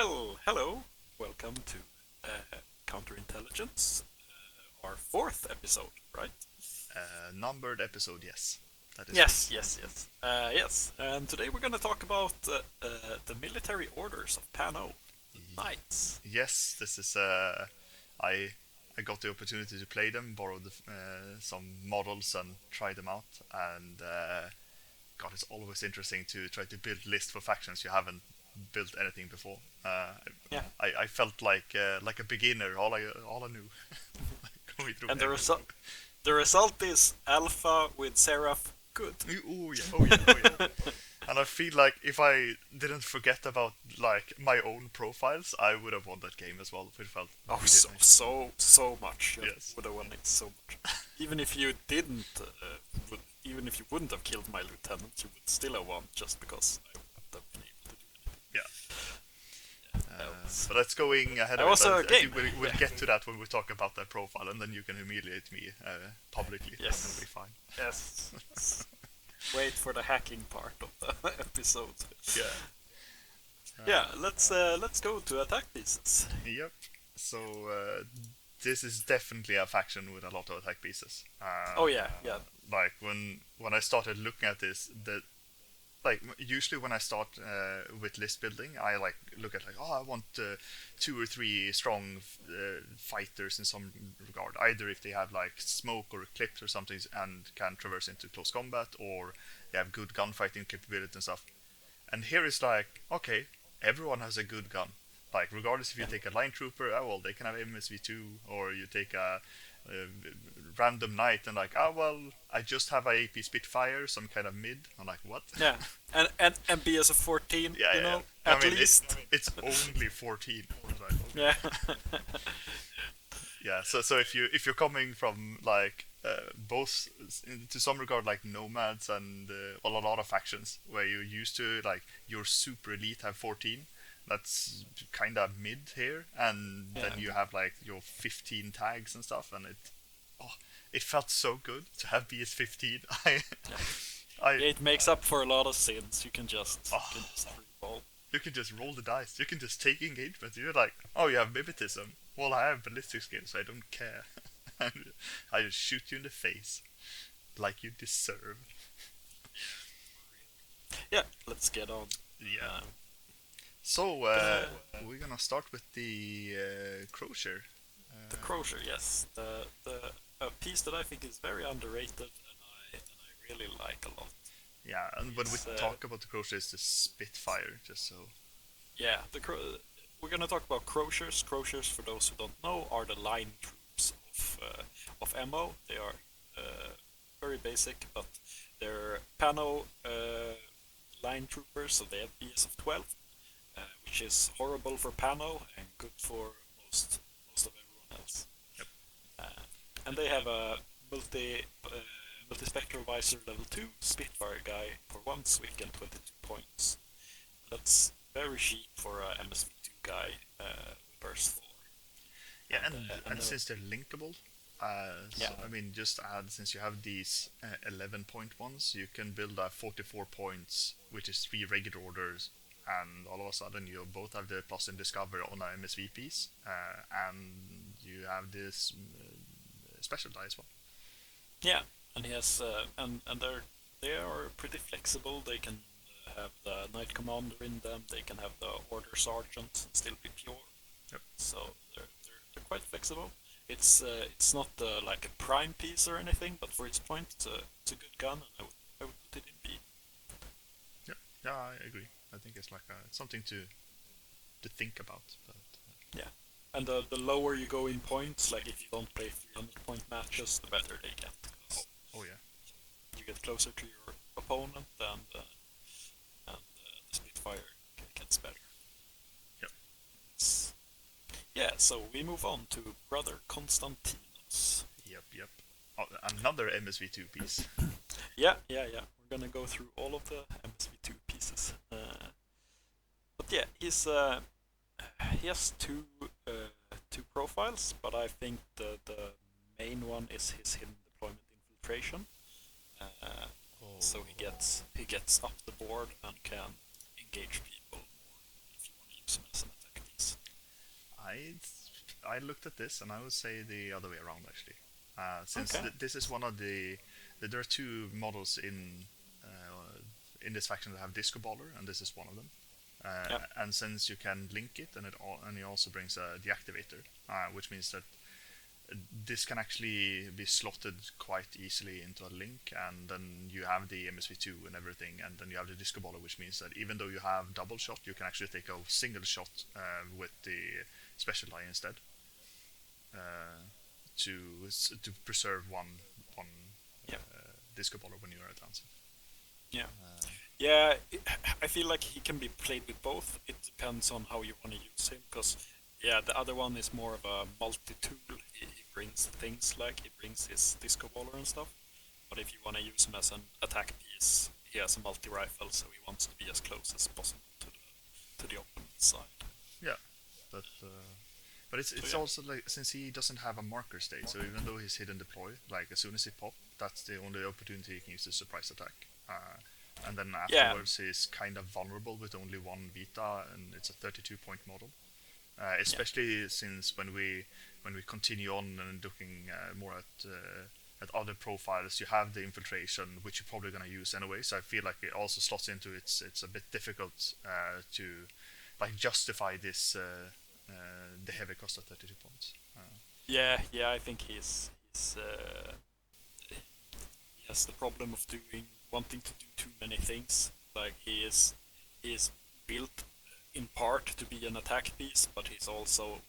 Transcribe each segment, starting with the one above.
Well, hello. Welcome to Counterintelligence, our fourth episode, right? Numbered episode, yes. That is Yes, correct. yes, yes. Yes. And today we're going to talk about the military orders of Pano, the Knights. Yes, this is. I I got the opportunity to play them, borrowed some models and try them out, and God, it's always interesting to try to build list for factions you haven't built anything before. Yeah. I felt like a beginner. All I knew going through And everything. the result is Alpha with Seraph. Good. Oh yeah, oh yeah, oh yeah. And I feel like if I didn't forget about like my own profiles, I would have won that game as well. It felt Oh, really so nice. so so much. You Yes. would have won it so much. Even if you didn't, even if you wouldn't have killed my lieutenant, you would still have won just because I wouldn't have been able to do Yeah. it. That was, But that's going ahead that of it. was a I think game. we'll Yeah. get to that when we talk about that profile, and then you can humiliate me publicly. That'll be Yes. fine. Yes. Wait for the hacking part of the episode. Yeah. Yeah. Let's go to attack pieces. Yep. So this is definitely a faction with a lot of attack pieces. Oh yeah. Yeah. Like when I started looking at this, the like usually when I start with list building, I like look at like I want two or three strong fighters in some regard. Either if they have like smoke or eclipse or something and can traverse into close combat, or they have good gunfighting capability and stuff. And here is like okay, everyone has a good gun. Like regardless if you Yeah. take a line trooper, oh well, they can have MSV2, or you take a random knight and like, oh well, I just have a AP Spitfire, some kind of mid. I'm like, what? Yeah. And BS of 14. Yeah, You yeah, know, yeah. I at mean, least. it's only 14. It's like, okay. Yeah. Yeah. So if you're coming from like both to some regard like nomads and well, a lot of factions where you're used to like your super elite have 14, that's kind of mid here, and then Yeah. you have like your 15 tags and stuff, and oh, it felt so good to have BS15. I It makes up for a lot of sins. You can oh, just free roll. you can just roll the dice. You can just take engagement. You're like, oh, you have mimetism. Well, I have ballistic skills, so I don't care. I just shoot you in the face, like you deserve. Yeah. Let's get on. Yeah. So The we're gonna start with the crochet. the Uh, Crozier, yes, the a piece that I think is very underrated and I really like a lot. yeah, and when we Is talk about the crochet, it's the Spitfire, just so. yeah, we're gonna talk about Croziers. Croziers, for those who don't know, are the line troops of MO. They are very basic, but they're Pano line troopers, so they have BS of 12, which is horrible for Pano and good for most of everyone else. Yep. Uh, and they have a multi-spectral visor level 2 Spitfire guy for 1 swick and 22 points. That's very cheap for a MSV2 guy with burst 4. Yeah, And, and since they're linkable, so, yeah, I mean, just add since you have these 11-point ones, you can build a 44 points, which is 3 regular orders, and all of a sudden you both have the plus in discover on a MSV piece, and you have this special die as well. yeah, and he has and they are pretty flexible. They can have the Knight Commander in them. They can have the Order Sergeant and still be pure. Yep. So they're quite flexible. It's not like a prime piece or anything, but for its point, it's a good gun, and I would put it in B. Yeah, yeah, I agree. I think it's like it's something to think about. But Yeah. And the lower you go in points, like if you don't play 300-point matches, the better they get. oh, 'Cause oh yeah, you get closer to your opponent, and the Spitfire gets better. yep, It's, yeah, so we move on to Brother Constantinos. yep. Oh, another MSV2 piece. Yeah. We're gonna go through all of the MSV2 pieces. But yeah, he has two profiles, but I think the main one is his hidden deployment infiltration. So Oh, he gets up the board and can engage people more if you want to use him as an attack I looked at this and I would say the other way around actually. Since Okay. this is one of there are two models in this faction that have Disco Baller, and this is one of them. Yep. And since you can link it, and it also brings a deactivator, which means that this can actually be slotted quite easily into a link, and then you have the MSV2 and everything, and then you have the Disco Baller, which means that even though you have double shot, you can actually take a single shot with the special die instead, uh, to preserve one Yep. Disco Baller when you are advancing. Yeah. Yeah, I feel like he can be played with both. It depends on how you want to use him, because yeah, the other one is more of a multi-tool. He brings things like he brings his disco baller and stuff. But if you want to use him as an attack piece, he has a multi-rifle, so he wants to be as close as possible to the opponent side. Yeah, but it's Yeah. also like since he doesn't have a marker state, so even though he's hidden deploy, like as soon as he pop, that's the only opportunity he can use the surprise attack. And then Yeah. afterwards he's kind of vulnerable with only one Vita, and it's a 32-point model. Especially since when we continue on and looking more at other profiles, you have the infiltration, which you're probably gonna use anyway. So I feel like it also slots into it's a bit difficult to like justify this the heavy cost of 32 points. Yeah, I think he has the problem of wanting to do too many things. Like he is built in part to be an attack piece, but he's also,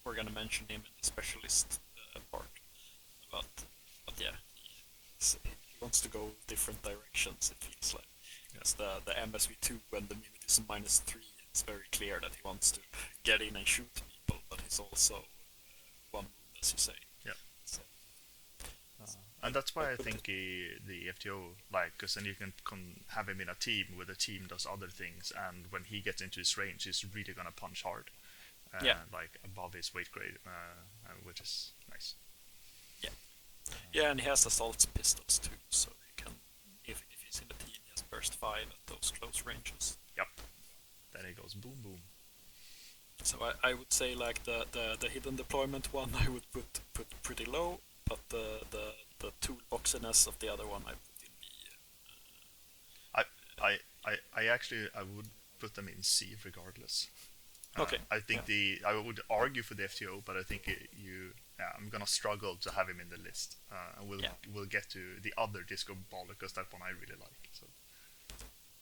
we're gonna mention him in the specialist part. But yeah, he wants to go different directions. It feels like it's the MSV2 when the minute is -3. It's very clear that he wants to get in and shoot people, but he's also one move, as you say. Yeah. So, And that's why I think the FTO, like, because then you can have him in a team where the team does other things, and when he gets into his range, he's really gonna punch hard, yeah, like above his weight grade, which is nice. yeah, yeah, and he has assault pistols too, so he can, if he's in the team, he has burst 5 at those close ranges. Yep. Then he goes boom boom. So I would say like the hidden deployment one I would put pretty low, but the toolboxiness of the other one I put in B. I actually I would put them in C regardless. Okay. I think Yeah. I would argue for the FTO, but I think I'm gonna struggle to have him in the list. We'll get to the other Disco Baller because that one I really like. So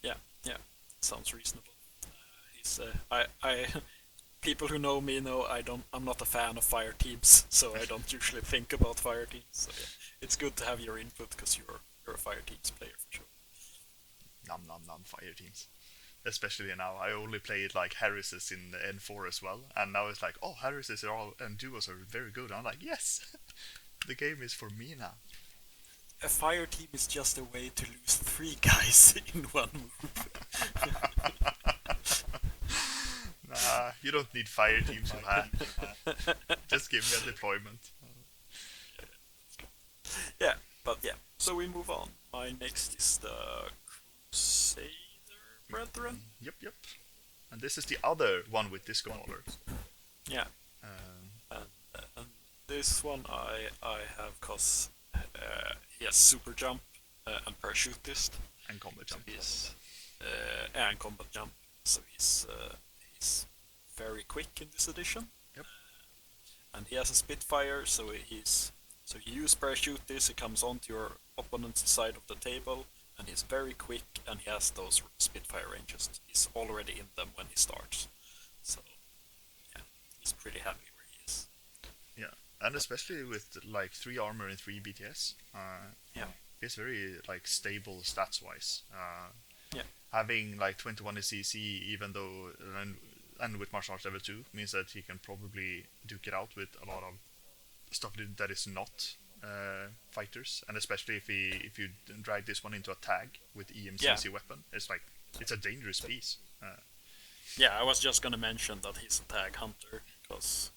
Yeah, sounds reasonable. He's I people who know me know I'm not a fan of fire teams, so I don't usually think about fire teams. So yeah, it's good to have your input because you're a fire teams player for sure. nom fire teams. Especially now, I only played like Harris's in the N4 as well, and now it's like, oh, Harris's are all and duos are very good. I'm like, yes, the game is for me now. A fire team is just a way to lose 3 guys in one move. Nah, you don't need fire teams for that. Just give me a deployment. Yeah, but yeah. So we move on. My next is the Crusader Brethren. Yep. And this is the other one with Disco Baller. Yeah, Uh, and this one I have cause he has super jump and parachutist. and combat jump. He's and combat jump. So he's very quick in this edition. Yep. And he has a Spitfire, so you use parachutist. He comes onto your opponent's side of the table, and he's very quick, and he has those Spitfire ranges. He's already in them when he starts. So yeah, he's pretty happy where he is. Yeah, and especially with like 3 armor and 3 BTS. Yeah. He's very like stable stats wise. Yeah. Having like 21 in CC, even though and with martial arts level 2 means that he can probably duke it out with a lot of stuff that is not fighters, and especially if you drag this one into a tag with EMCC weapon, it's a dangerous piece. Yeah, I was just gonna mention that he's a tag hunter because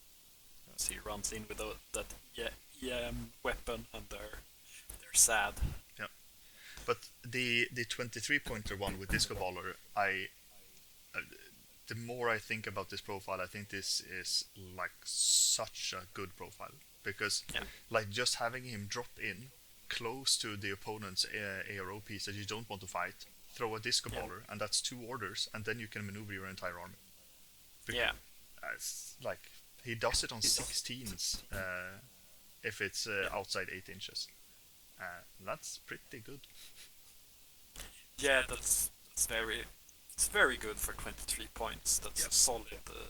he runs in with that EM weapon, and they're sad. Yeah, but the 23 pointer one with Disco Baller, the more I think about this profile, I think this is like such a good profile because Yeah. like just having him drop in close to the opponent's ARO piece that you don't want to fight, throw a disco Yeah. baller, and that's 2 orders, and then you can maneuver your entire army. Yeah. It's like he does it on 16s if it's outside 8 inches. That's pretty good. Yeah, that's very it's very good for 23 points. That's Yeah. a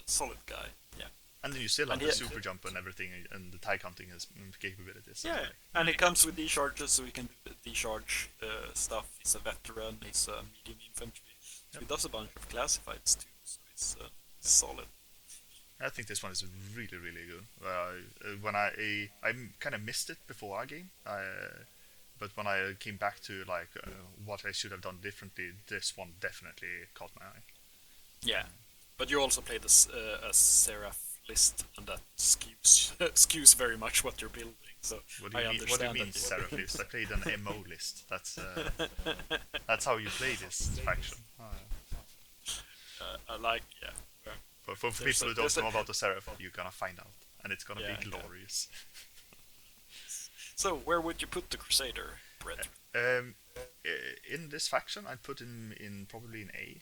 solid guy. Yeah. And then you still have And the he- super jump and everything, and the tag hunting has capabilities. So Yeah, like, and he comes with decharges, so he can do the decharge stuff. He's a veteran. He's a medium infantry. So he does a bunch of classifieds too. So he's solid. I think this one is really, really good. When I kind of missed it before our game, but when I came back to like what I should have done differently, this one definitely caught my eye. Yeah, but you also played a Seraph list, and that skews very much what you're building. So What do I you mean? What do you understand mean, that Seraph list? I played an MO list. That's how you play this faction. I like For people who don't know about the Seraph, you're gonna find out, and it's gonna Yeah, be yeah. glorious. So where would you put the Crusader, Brett? In this faction, I'd put him in probably in A.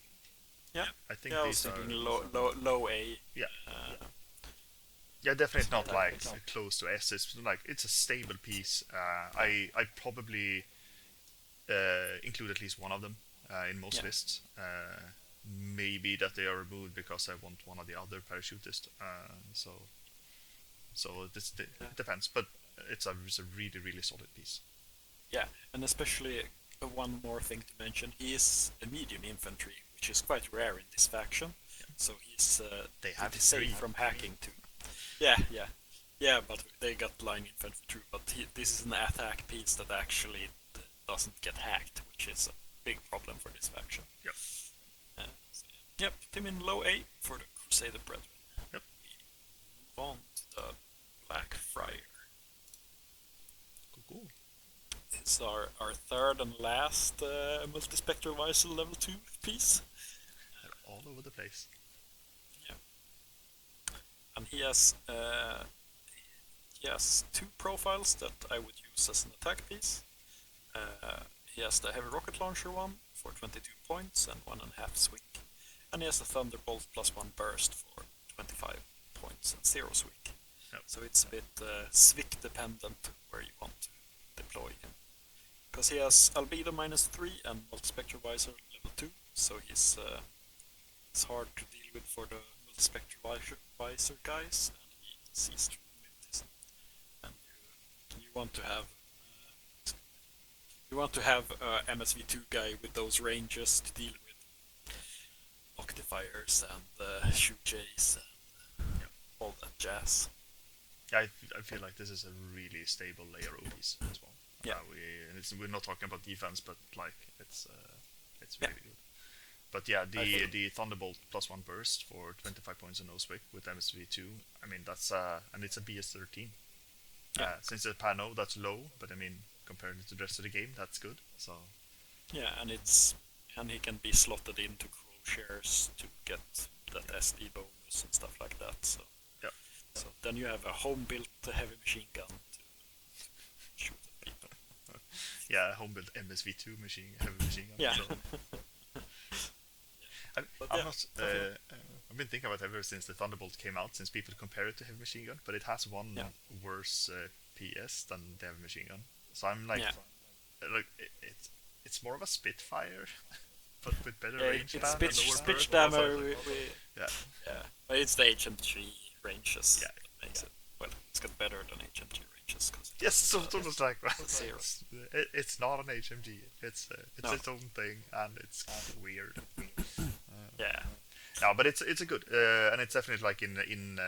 Yeah, I think yeah, I was these are thinking low A. yeah. Uh, Definitely not like close to S. It's a stable piece. I probably include at least one of them in most Yeah. lists. Maybe that they are removed because I want one of the other parachutists. So it depends, but it's a really, really solid piece. Yeah, and especially one more thing to mention, he is a medium infantry, which is quite rare in this faction. So he's They have pretty safe 3. from hacking too. Yeah, but they got line infantry too. But this is an attack piece that actually doesn't get hacked, which is a big problem for this faction. Yep. So, yep, put him in low A for the Crusader Brethren. Yep. We move on to the Black Friar. Cool. It's our third and last multispectral visor level 2 piece. They're all over the place. Yeah. And he has 2 profiles that I would use as an attack piece. He has the heavy rocket launcher one for 22 points and 1.5 swing. And he has the Thunderbolt +1 burst for 25 points and 0 swing. Yep. So it's a bit Swick dependent where you want to deploy him. Because he has albedo -3 and multispectral visor level 2, so it's hard to deal with for the multispectral visor guys, and he sees through limits. And you want to have MSV2 guy with those ranges to deal with octifiers and shoot jays and all that jazz. I feel like this is a really stable ARO piece as well. Yeah. We're not talking about defense, but like it's Yeah. really good. But yeah, the Thunderbolt +1 burst for 25 points in Noswick with MSV2. I mean that's and it's a BS13. Yeah. Since it's Pano, that's low, but I mean compared to the rest of the game, that's good. So Yeah, and he can be slotted into crowshares to get that SD bonus and stuff like that. So yeah. So then you have a home-built heavy machine gun to shoot at people. Yeah, home-built MSV2 heavy machine gun. Yeah. So. But I'm yeah, not, I've been thinking about it ever since the Thunderbolt came out, since people compare it to heavy machine gun, but it has one Yeah. worse PS than the heavy machine gun. So I'm like, Yeah. it's more of a Spitfire, but with better Yeah, range it's span and lower pitch burst, but also damage. like- yeah, Yeah, but it's the HM3 ranges Yeah. that makes it. Well, it's got better than HM3 ranges because yes, so it was like Zero. it's not an HMG. It's No. its own thing, and it's weird. yeah, No, but it's a good, and it's definitely like in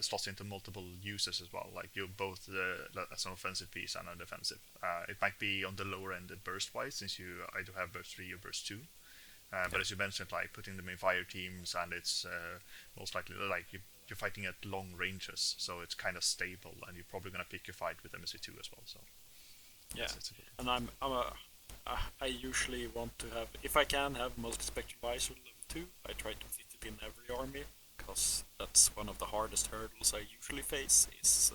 slots into multiple uses as well. Like you both as an offensive piece and a defensive. It might be on the lower end burst wise, since you either have burst 3 or burst 2. But as you mentioned, like putting them in fire teams, and it's most likely like you're fighting at long ranges, so it's kind of stable, and you're probably gonna pick your fight with MSV2 as well. So yeah. it's a good. And I usually want to have, if I can have multispectral visor level 2, I try to fit it in every army, because that's one of the hardest hurdles I usually face is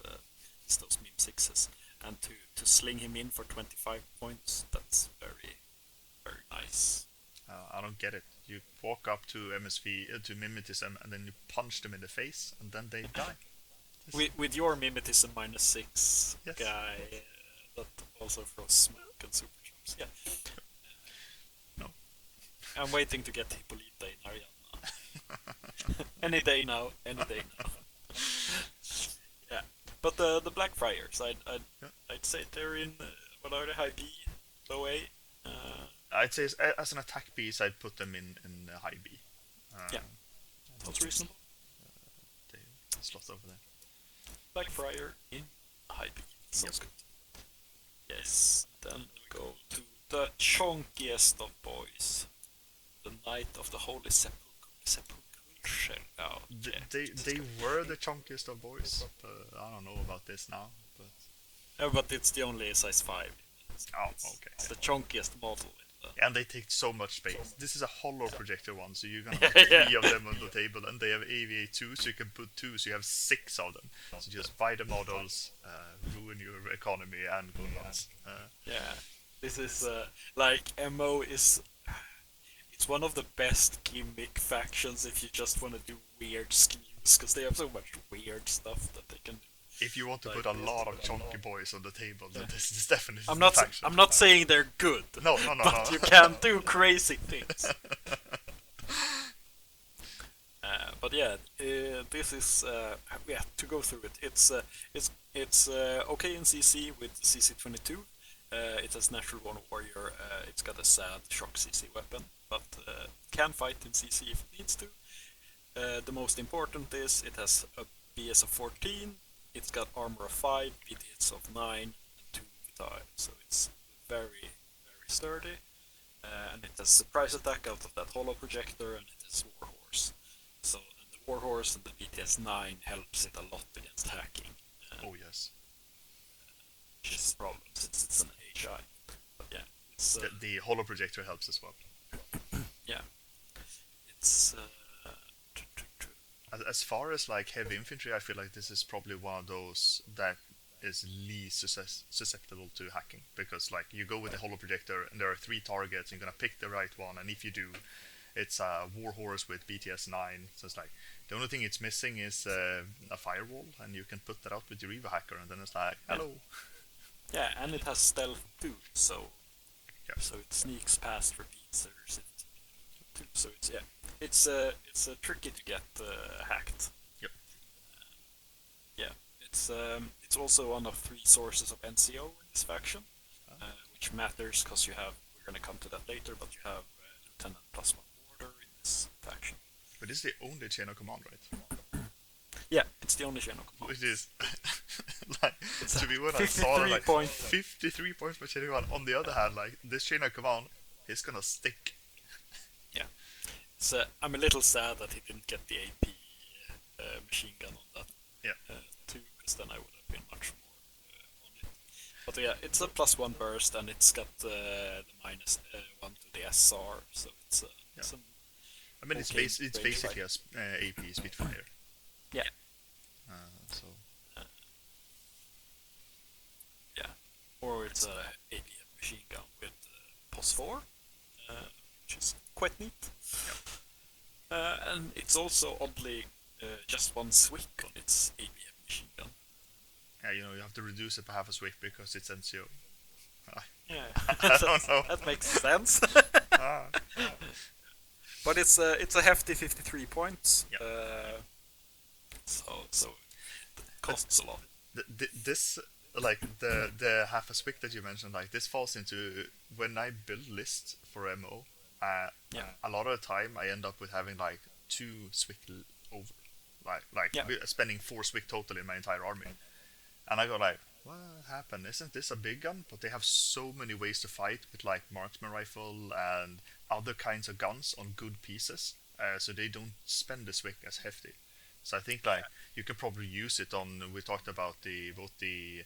those meme sixes, and to sling him in for 25 points, that's very very nice. I don't get it. You walk up to MSV to mimetism and then you punch them in the face and then they die. With your mimetism -6 Yes. guy that also throws smoke and super jumps, yeah. No. I'm waiting to get Hippolyta in Ariana. Any day now, any day now. Yeah, but the Blackfriars, Yeah. I'd say they're in what are they, high B, low A. I'd say as an attack piece, I'd put them in high B. Yeah, sounds reasonable. They slot over there. Blackfriar in high B, sounds good. Yes, then we go to the chunkiest of boys, the Knight of the Holy Sepulchre. Oh, yeah. They were the chunkiest of boys. I don't know about this now, but But it's the only size 5. okay. It's the chunkiest model. And they take so much space. This is a hollow projector one, so you're gonna have 3 of them on the table, and they have AVA2, so you can put 2, so you have 6 of them. So just buy the models, ruin your economy, and go nuts. Yeah, this is like MO is. It's one of the best gimmick factions if you just want to do weird schemes, because they have so much weird stuff that they can do. If you want to Like, put a lot of chunky boys on the table, then this is definitely I'm the not. faction. I'm not saying they're good. No, But you can do crazy things. But yeah, this is yeah. To go through it, it's okay in CC with CC22. It has Natural Born Warrior. It's got a sad shock CC weapon, but can fight in CC if it needs to. The most important is it has a BS of 14. It's got armor of 5, BTS of 9, and 2 Vital, so it's very, very sturdy. And it has surprise attack out of that hollow projector, and it has Warhorse. So and the Warhorse and the BTS 9 helps it a lot against hacking. Oh yes. Which is a problem since it's an HI. But yeah, it's The hollow projector helps as well. yeah, it's As far as like heavy infantry, I feel like this is probably one of those that is least susceptible to hacking, because like you go with the hollow projector and there are 3 targets, and you're gonna pick the right one, and if you do, it's a Warhorse with BTS 9, so it's like the only thing it's missing is a firewall, and you can put that out with your Eva hacker, and then it's like hello. yeah, and it has stealth too, so Yeah. so it sneaks past repeaters. So it's yeah, it's tricky to get hacked. Yep. Yeah, it's also one of 3 sources of NCO in this faction, which matters because you have. We're gonna come to that later, but you have Lieutenant +1 Warder in this faction. But this is the only chain of command, right? Yeah, it's the only chain of command. Which is like It's to be when I 53 saw it, like points. 53 points per chain of command. On the other hand, like this chain of command is gonna stick. Yeah, I'm a little sad that he didn't get the AP machine gun on that. Yeah. Too, because then I would have been much more on it. But yeah, it's a +1 burst, and it's got the -1 to the SR, so it's some. I mean, Okay, it's range basically a AP Spitfire. Yeah. So Yeah, or it's a APM machine gun with POS4, which is quite neat. And it's also oddly just 1 Swick on its APM machine gun. yeah, you have to reduce it by half a swick because it's NCO. Yeah, I don't know. that makes sense. Ah. But it's a hefty 53 points. Yep. So it costs a lot. This like the half a swick that you mentioned, like this falls into when I build lists for MO. A lot of the time I end up with having like 2 swick over, like Yeah. spending 4 swick total in my entire army, and I go like, what happened? Isn't this a big gun? But they have so many ways to fight with like marksman rifle and other kinds of guns on good pieces, so they don't spend the swick as hefty. So I think like you can probably use it on. We talked about both the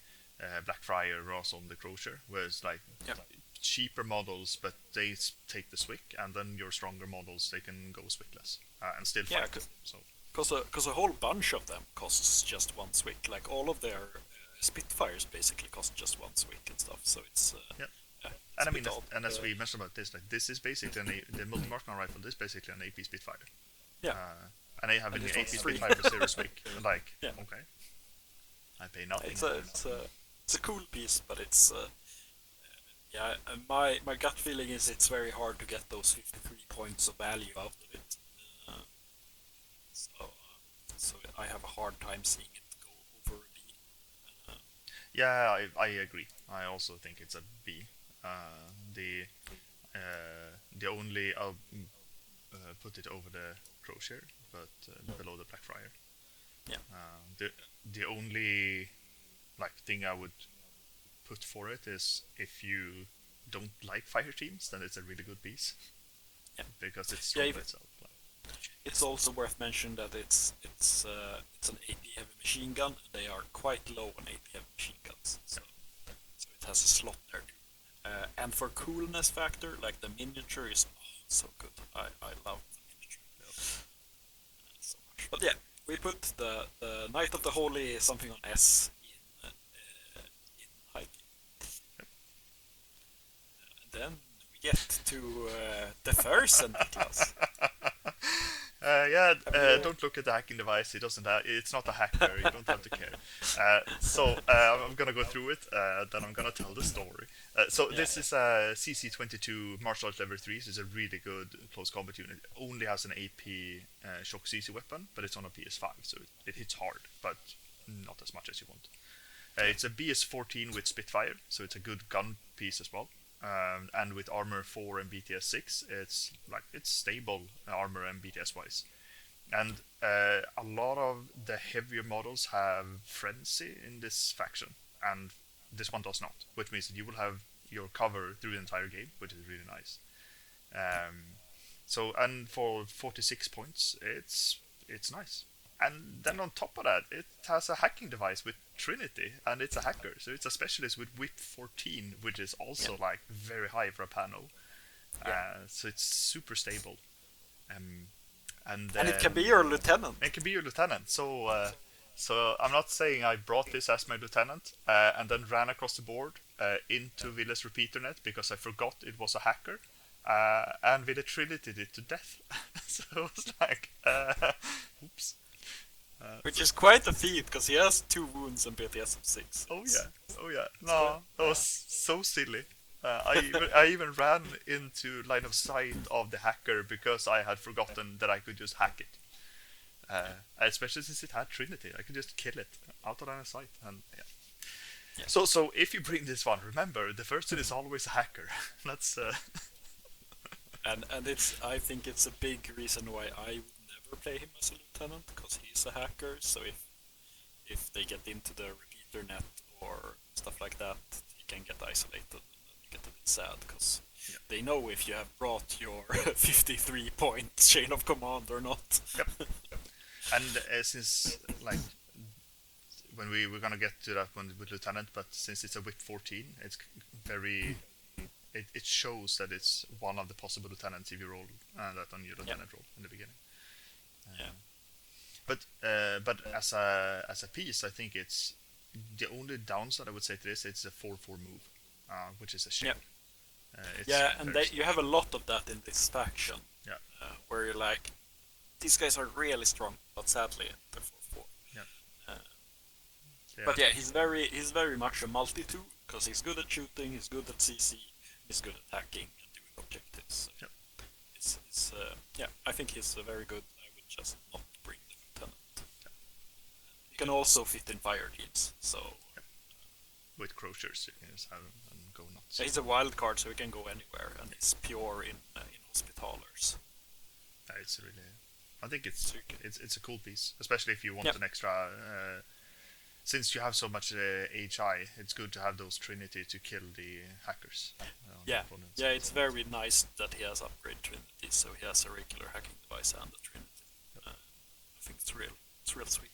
Blackfriar and also on the Crocier, where it's like Yep. cheaper models, but they take the Swick, and then your stronger models they can go Swickless and still Yeah, fight. So because a whole bunch of them costs just one Swick. Like all of their Spitfires basically cost just one Swick and stuff. So it's yeah. yeah, it's And a I mean, bit odd. and as we mentioned about this, like this is basically the multi-marksman rifle. This is basically an AP Spitfire. Yeah, And they have an and this AP one's free. Spitfire for zero Swick. Like, Yeah. okay, I pay nothing. It's a cool piece, but it's yeah. My gut feeling is it's very hard to get those 53 points of value out of it. Uh, so I have a hard time seeing it go over a B. Yeah, I agree. I also think it's a B. The only I'll put it over the Crochet, but below the Blackfriar. Yeah. The only like thing I would put for it is if you don't like fire teams, then it's a really good piece. Yeah. Because it's strong by itself. It's also worth mentioning that it's an AP heavy machine gun. And they are quite low on AP heavy machine guns, so it has a slot there too. And for coolness factor, like the miniature is so good. I love the miniature so much. But yeah, we put the Knight of the Holy something on S in hiking. And then we get to the first class. Don't look at the hacking device. It doesn't. It's not a hacker. You don't have to care. I'm gonna go through it. Then I'm gonna tell the story. This is a CC22 martial arts level 3. So it's a really good close combat unit. It only has an AP shock CC weapon, but it's on a PS5, so it hits hard, but not as much as you want. It's a BS14 with Spitfire, so it's a good gun piece as well. And with armor 4 and BTS 6, it's stable armor and BTS wise. And a lot of the heavier models have frenzy in this faction, and this one does not, which means that you will have your cover through the entire game, which is really nice. And for 46 points, it's nice. And then on top of that, it has a hacking device with Trinity, and it's a hacker, so it's a specialist with Whip 14, which is also very high for a panel. So it's super stable. And it can be your lieutenant. It can be your lieutenant. So I'm not saying I brought this as my lieutenant and then ran across the board into Wille's repeater net because I forgot it was a hacker. And Wille Trinity'd it to death. So it was like, oops. Which is quite a feat, because he has 2 wounds and BTS of 6. Oh yeah. No, that was so silly. I even ran into line of sight of the hacker because I had forgotten that I could just hack it. Especially since it had Trinity, I could just kill it out of line of sight. And yeah. So if you bring this one, remember the first one is always a hacker. That's. And I think it's a big reason why I would never play him as a lieutenant, because he's a hacker. So if they get into the repeater net or stuff like that, he can get isolated and you get a bit sad, because they know if you have brought your 53 point chain of command or not. Yep. And since when we're gonna get to that one with lieutenant, but since it's a whip 14, it's very. It shows that it's one of the possible lieutenants if you roll that on your lieutenant roll in the beginning. But as a piece, I think it's the only downside I would say to this. It's a 4/4 move, which is a shame. And you have a lot of that in this faction. Where you're like, these guys are really strong, but sadly they're 4/4. But he's very much a multi-tool, because he's good at shooting, he's good at CC, he's good at hacking and doing objectives. So I think he's very good. I would just not bring the lieutenant. He can also fit in fire teams, so with Crochers you can just have him and go nuts. He's a wild card, so he can go anywhere, and he's pure in hospitalers. It's really, I think it's a cool piece, especially if you want an extra. Since you have so much HI, it's good to have those Trinity to kill the hackers. It's very nice that he has upgrade Trinity, so he has a regular hacking device and a Trinity. I think it's real sweet.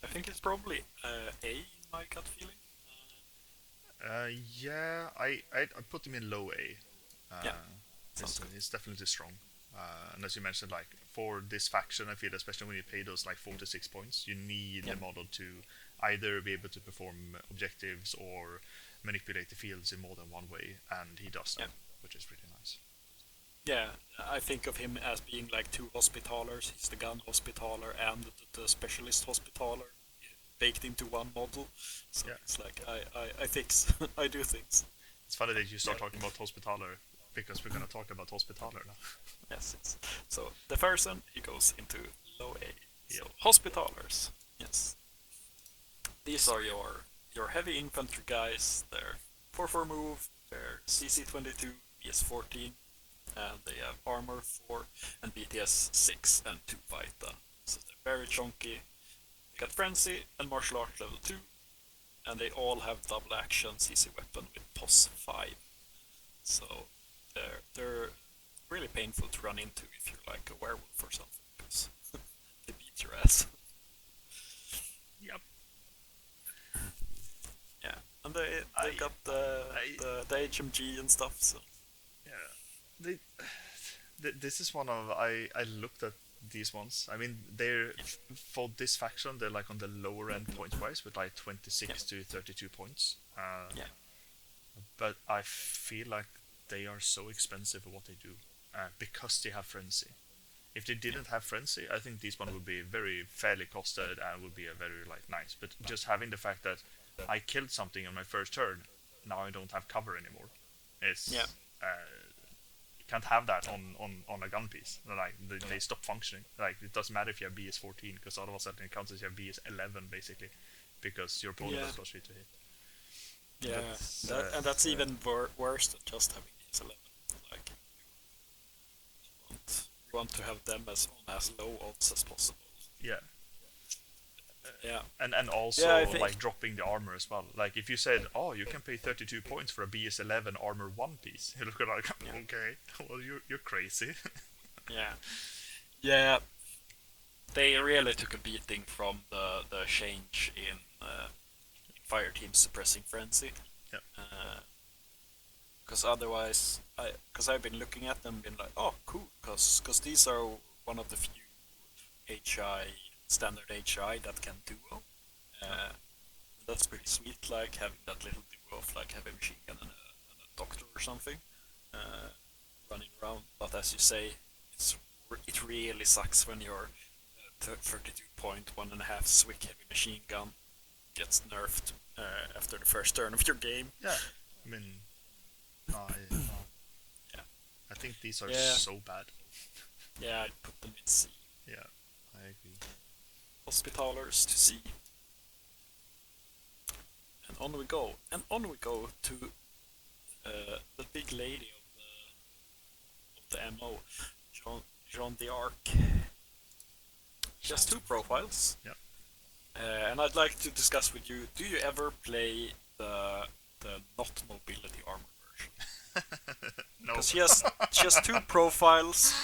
I think it's probably A in my gut feeling. Yeah, I put him in low A. Yeah, Uh, sounds good. he's definitely strong. And as you mentioned, like for this faction, I feel especially when you pay those like 4 to 6 points, you need Yeah, the model to either be able to perform objectives or manipulate the fields in more than one way, and he does yeah, that, which is pretty nice. yeah. I think of him as being like two hospitalers. He's the gun hospitaler and the specialist hospitaler baked into one model. So Yeah, it's like I fix, I do things. it's funny that you Yeah. start talking about Hospitaler because we're gonna talk about Hospitaler now. Yes, it's so the first one he goes into low A. So Yep. hospitalers. Yes. These are your heavy infantry guys. They're 4/4 move. They're CC 22, BS 14, and they have armor 4 and BTS 6 and 2 Vita. So they're very chunky. They got frenzy and martial art level 2, and they all have double action CC weapon with POS 5. So they're really painful to run into if you're like a werewolf or something, because they beat your ass. Yep. Yeah, and they I got I the HMG and stuff. So yeah. They this is one of I looked at these ones. I mean, they're for this faction, they're like on the lower end point wise with like yeah, 26 to 32 points. yeah, But I feel like they are so expensive for what they do because they have frenzy. If they yeah, didn't have frenzy, I think this one would be very fairly costed and would be a very like nice. But just having the fact that I killed something on my first turn, now I don't have cover anymore. yeah, Is you can't have that on a gun piece. Like they stop functioning. Like it doesn't matter if you have BS 14 because all of a sudden it counts as you have BS 11 basically because your opponent yeah, has plus 3 to hit. yeah. That's And that's even worse than just having these 11. Like you want to have them as low odds as possible. yeah. Yeah, And yeah. I also think like dropping the armor as well. Like if you said, "Oh, you can pay 32 points for a BS11 armor one piece," you look at like, yeah, okay, well you're crazy. yeah, yeah. They really took a beating from the change in fire team suppressing frenzy. Yeah, Because otherwise, because I've been looking at them and been like, oh, cool, because these are one of the few HI standard HI that can duo. Uh, that's pretty sweet, like having that little duo of like having a machine gun and a doctor or something running around. But as you say, it really sucks when your 32 point 1.5 Swick heavy machine gun gets nerfed after the first turn of your game. yeah. I mean, I Yeah, I think these are yeah, so bad. yeah. I'd put them in C. Yeah, I agree. Hospitalers to C. And on we go. And on we go to the big lady of the MO, Jean d'Arc. She has two profiles, Yeah. and I'd like to discuss with you. Do you ever play the not mobility armor version? No. Because she has two profiles,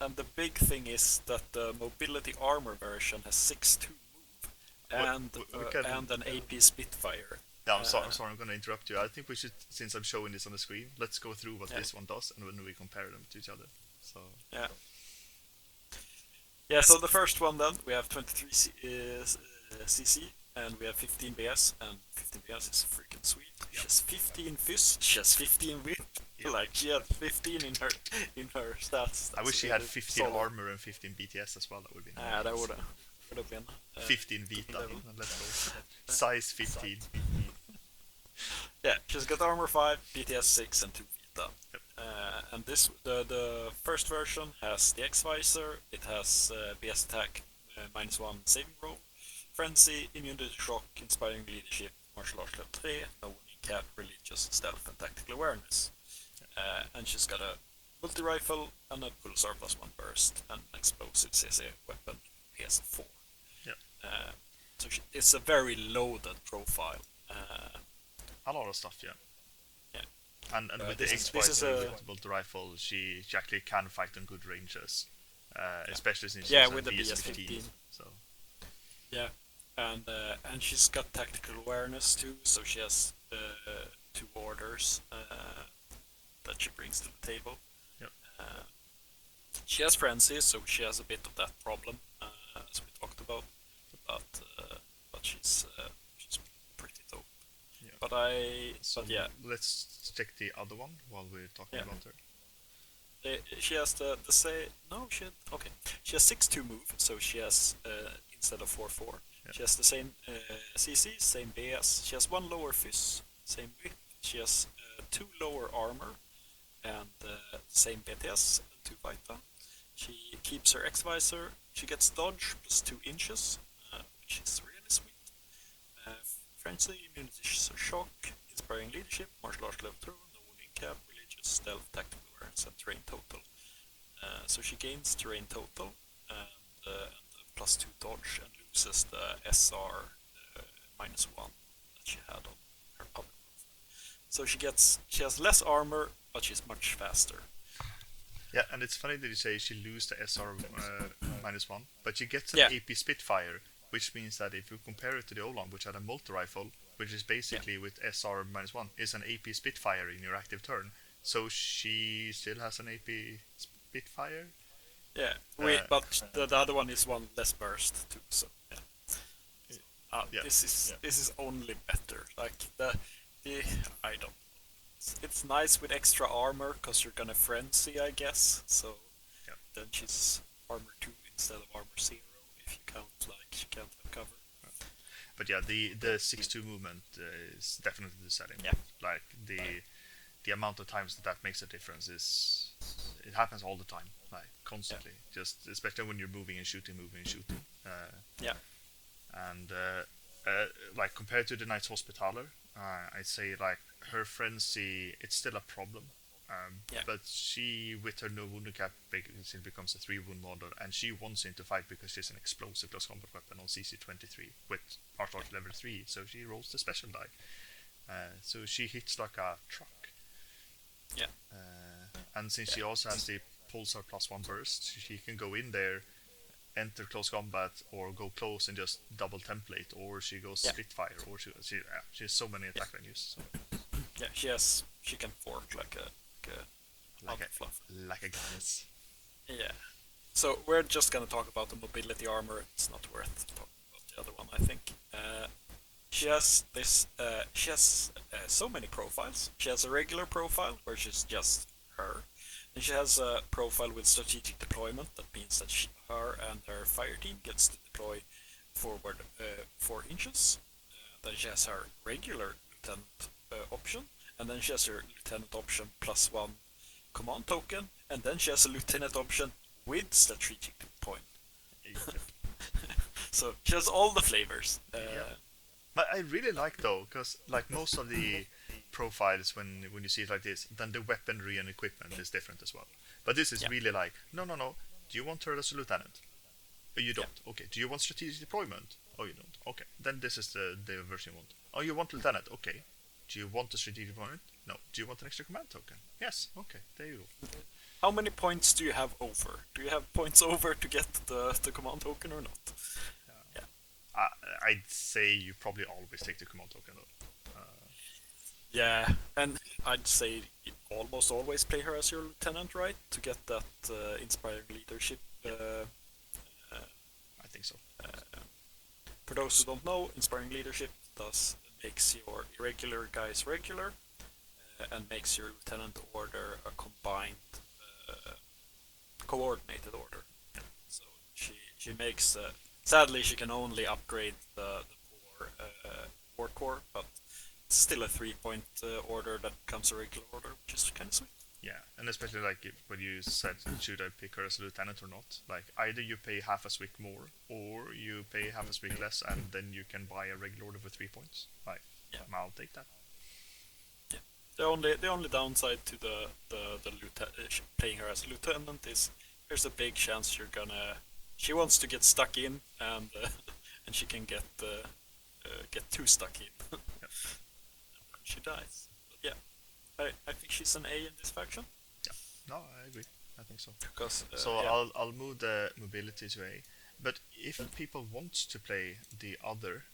and the big thing is that the mobility armor version has 6-2 move and we can. and an AP Spitfire. Yeah, Uh, I'm sorry. I'm gonna interrupt you. I think we should, since I'm showing this on the screen, let's go through what yeah, this one does and when we compare them to each other. So yeah, yeah. So the first one then we have 23 CC and we have 15 BS, and 15 BS is freaking sweet. She has 15 fist, she has 15 whip. Yep. Like she had 15 in her stats. I wish she really had 15 solid. armor and 15 BTS as well. That would be nice. That would have been 15 Vita. level. Let's go. Size 15. Yeah, she's got armor 5, BTS 6, and 2 Vita. Yep. And the first version has the X Visor. It has BS attack -1 saving roll, frenzy, immunity to shock, inspiring leadership, martial arts level 3, no warning cap, religious, stealth, and tactical awareness. And she's got a multi rifle and a pulsar +1 burst and an explosive CC weapon PS4. Yep. So it's a very loaded profile. A lot of stuff, yeah. Yeah. And with the this X is Fighter a with the bolt rifle, she actually can fight on good ranges, especially since yeah she's with the a BS15. So Yeah, and she's got tactical awareness too, so she has two orders that she brings to the table. Yep. She has frenzy, so she has a bit of that problem, as we talked about. But she's pretty dope. Yeah. But yeah, let's check the other one while we're talking Yeah. about her. She has the same. No, okay. She has 6-2 move, so she has instead of 4-4. Yeah. She has the same CC, same BS. She has one lower fizz, same whip. She has 2 lower armor and same BTS, 2 Vita. She keeps her X visor. She gets dodge plus 2 inches, which is really sweet. Frenzy, immunity, shock, inspiring leadership, martial arts level 2, no wounding cap, religious, stealth, tactical awareness, and terrain total. So she gains terrain total and plus 2 dodge and loses the SR minus 1 that she had on her other profile. So she has less armor, but she's much faster. Yeah, and it's funny that you say she loses the SR minus 1, but she gets an Yeah. AP Spitfire, which means that if you compare it to the Oolong, which had a multi-rifle, which is basically with SR minus 1, is an AP Spitfire in your active turn. So she still has an AP Spitfire? Yeah, but the other one is one less burst too. So yeah. Yeah. This is only better. Like the I don't. It's nice with extra armor because you're gonna frenzy, I guess. So Yeah. then she's armor 2 instead of armor 0 if you count like she can't have cover. But yeah, the 6-2 movement is definitely the setting. Yeah. Like the amount of times that makes a difference it happens all the time, like constantly. Just especially when you're moving and shooting. Yeah. And like compared to the Knight's Hospitaller, I'd say like her frenzy, it's still a problem. But she, with her no wound cap, basically becomes a 3 wound model, and she wants him to fight because she's an explosive close combat weapon on CC23 with martial arts level 3, so she rolls the special die. So she hits like a truck. Yeah. And since she also has the Pulsar plus 1 burst, she can go in there, enter close combat, or go close and just double template, or she goes Spitfire, or she has so many attack venues. So. Yeah, she can fork like a fluff. Like a goddess. Yeah. So we're just gonna talk about the mobility armor. It's not worth talking about the other one, I think. She has this. She has so many profiles. She has a regular profile where she's just her, and she has a profile with strategic deployment. That means that her and her fire team gets to deploy forward 4 inches. Then she has her regular lieutenant option, and then she has her lieutenant option plus 1 command token, and then she has a lieutenant option with strategic deployment. So she has all the flavors. But I really like though, because like most of the profiles, when you see it like this, then the weaponry and equipment is different as well. But this is really like, no. Do you want her as a lieutenant? Oh, you don't. Okay. Do you want strategic deployment? Oh, you don't. Okay. Then this is the version you want. Oh, you want lieutenant? Okay. Do you want the strategic deployment? No. Do you want an extra command token? Yes. Okay. There you go. How many points do you have over? Do you have points over to get the command token or not? I'd say you probably always take the command token though. Yeah, and I'd say you almost always play her as your lieutenant, right? To get that inspiring leadership. I think so. For those who don't know, inspiring leadership makes your irregular guys regular, and makes your lieutenant order a combined, coordinated order. So she makes. Sadly, she can only upgrade the war core, but it's still a 3-point order that becomes a regular order, which is kind of sweet. Yeah, and especially like when you said, should I pick her as a lieutenant or not? Like either you pay half a swick more, or you pay half a swick less, and then you can buy a regular order for 3 points. Like, I'll take that. Yeah. The only downside to the playing her as a lieutenant is there's a big chance she wants to get stuck in, and and she can get too stuck in, and she dies. But yeah, I think she's an A in this faction. Yeah, no, I agree. I think so. Because I'll move the mobility to A. But if people want to play the other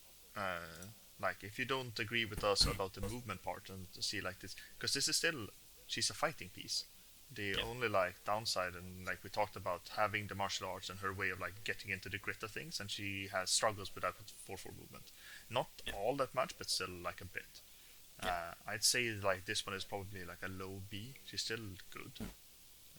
Like, if you don't agree with us about the movement part and see like this, because this is still, she's a fighting piece. The Yeah. only like downside, and like we talked about, having the martial arts and her way of like getting into the grit of things, and she has struggles with that with 4-4 movement. Not Yeah. all that much, but still like a bit. Yeah. I'd say like this one is probably like a low B. She's still good.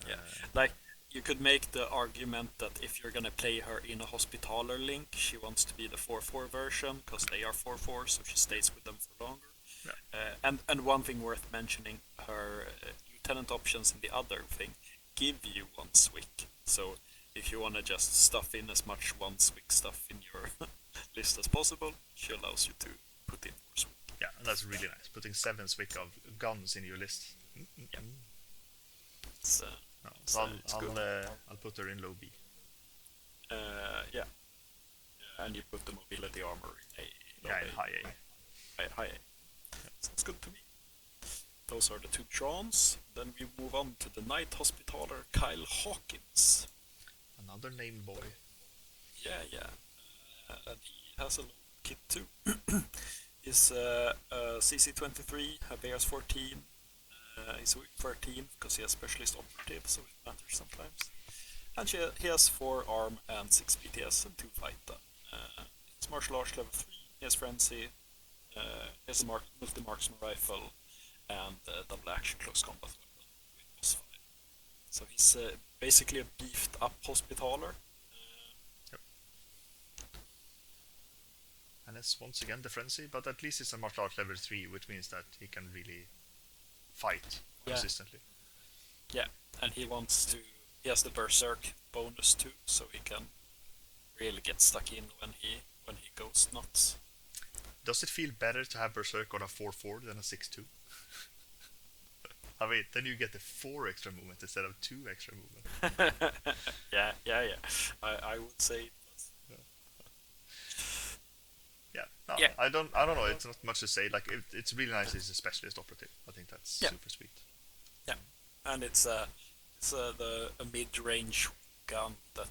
Yeah, Uh, like you could make the argument that if you're gonna play her in a Hospitaller link, she wants to be the 4-4 version because they are 4-4, so she stays with them for longer. yeah, And one thing worth mentioning, her lieutenant options in the other thing give you one Swick. So if you want to just stuff in as much one Swick stuff in your list as possible, she allows you to put in more Swick. yeah, and that's really nice. Putting 7 Swick of guns in your list. Yeah. It's, No, it's, so it's good. I'll put her in low B. Yeah. And you put the mobility armor in A. Yeah, in high A. High A. Sounds good to me. Those are the two Trons. Then we move on to the Knight Hospitaller Kyle Hawkins. Another named boy. Yeah. And he has a little kit too. He's CC23, Bears 14. He's weak 13 because he has specialist operative, so it matters sometimes. And he has 4 arm and 6 BTS and 2 fighter. His martial arts level 3. He has frenzy. He has a multi-marksman rifle and double action close combat weapon with boss 5. So he's basically a beefed up Hospitaller. Yep. And it's once again the frenzy, but at least it's a martial art level 3, which means that he can really fight consistently. Yeah, and he has the berserk bonus too, so he can really get stuck in when he goes nuts. Does it feel better to have berserk on a 4-4 than a 6-2? I mean, then you get the 4 extra movement instead of 2 extra movement. Yeah. I would say it does. Yeah, no, Yeah. I don't know. It's not much to say. Like, it's really nice. He's a specialist operative. I think that's super sweet. Yeah, and it's a mid-range gun that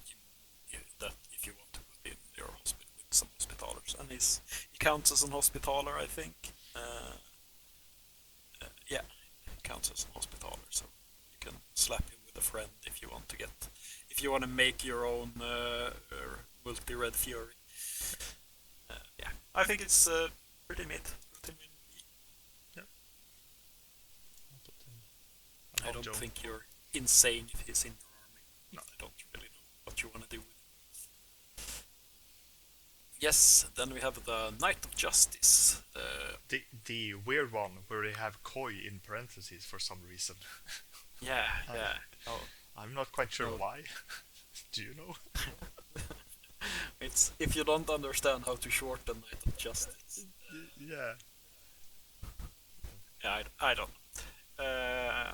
if you want to put in your hospital with some hospitalers, and he counts as an hospitaler, I think. Yeah, he counts as an hospitaler, so you can slap him with a friend if you want to make your own multi-red fury. Yeah, I think it's pretty mid. Yeah. I don't think you're insane if he's in your army. No. I don't really know what you want to do with him. Yes, then we have the Knight of Justice. The weird one where they have koi in parentheses for some reason. Yeah. Oh, I'm not quite sure No. why. Do you know? it's if you don't understand how to shorten Knight of Justice. Yeah. Yeah, I don't know.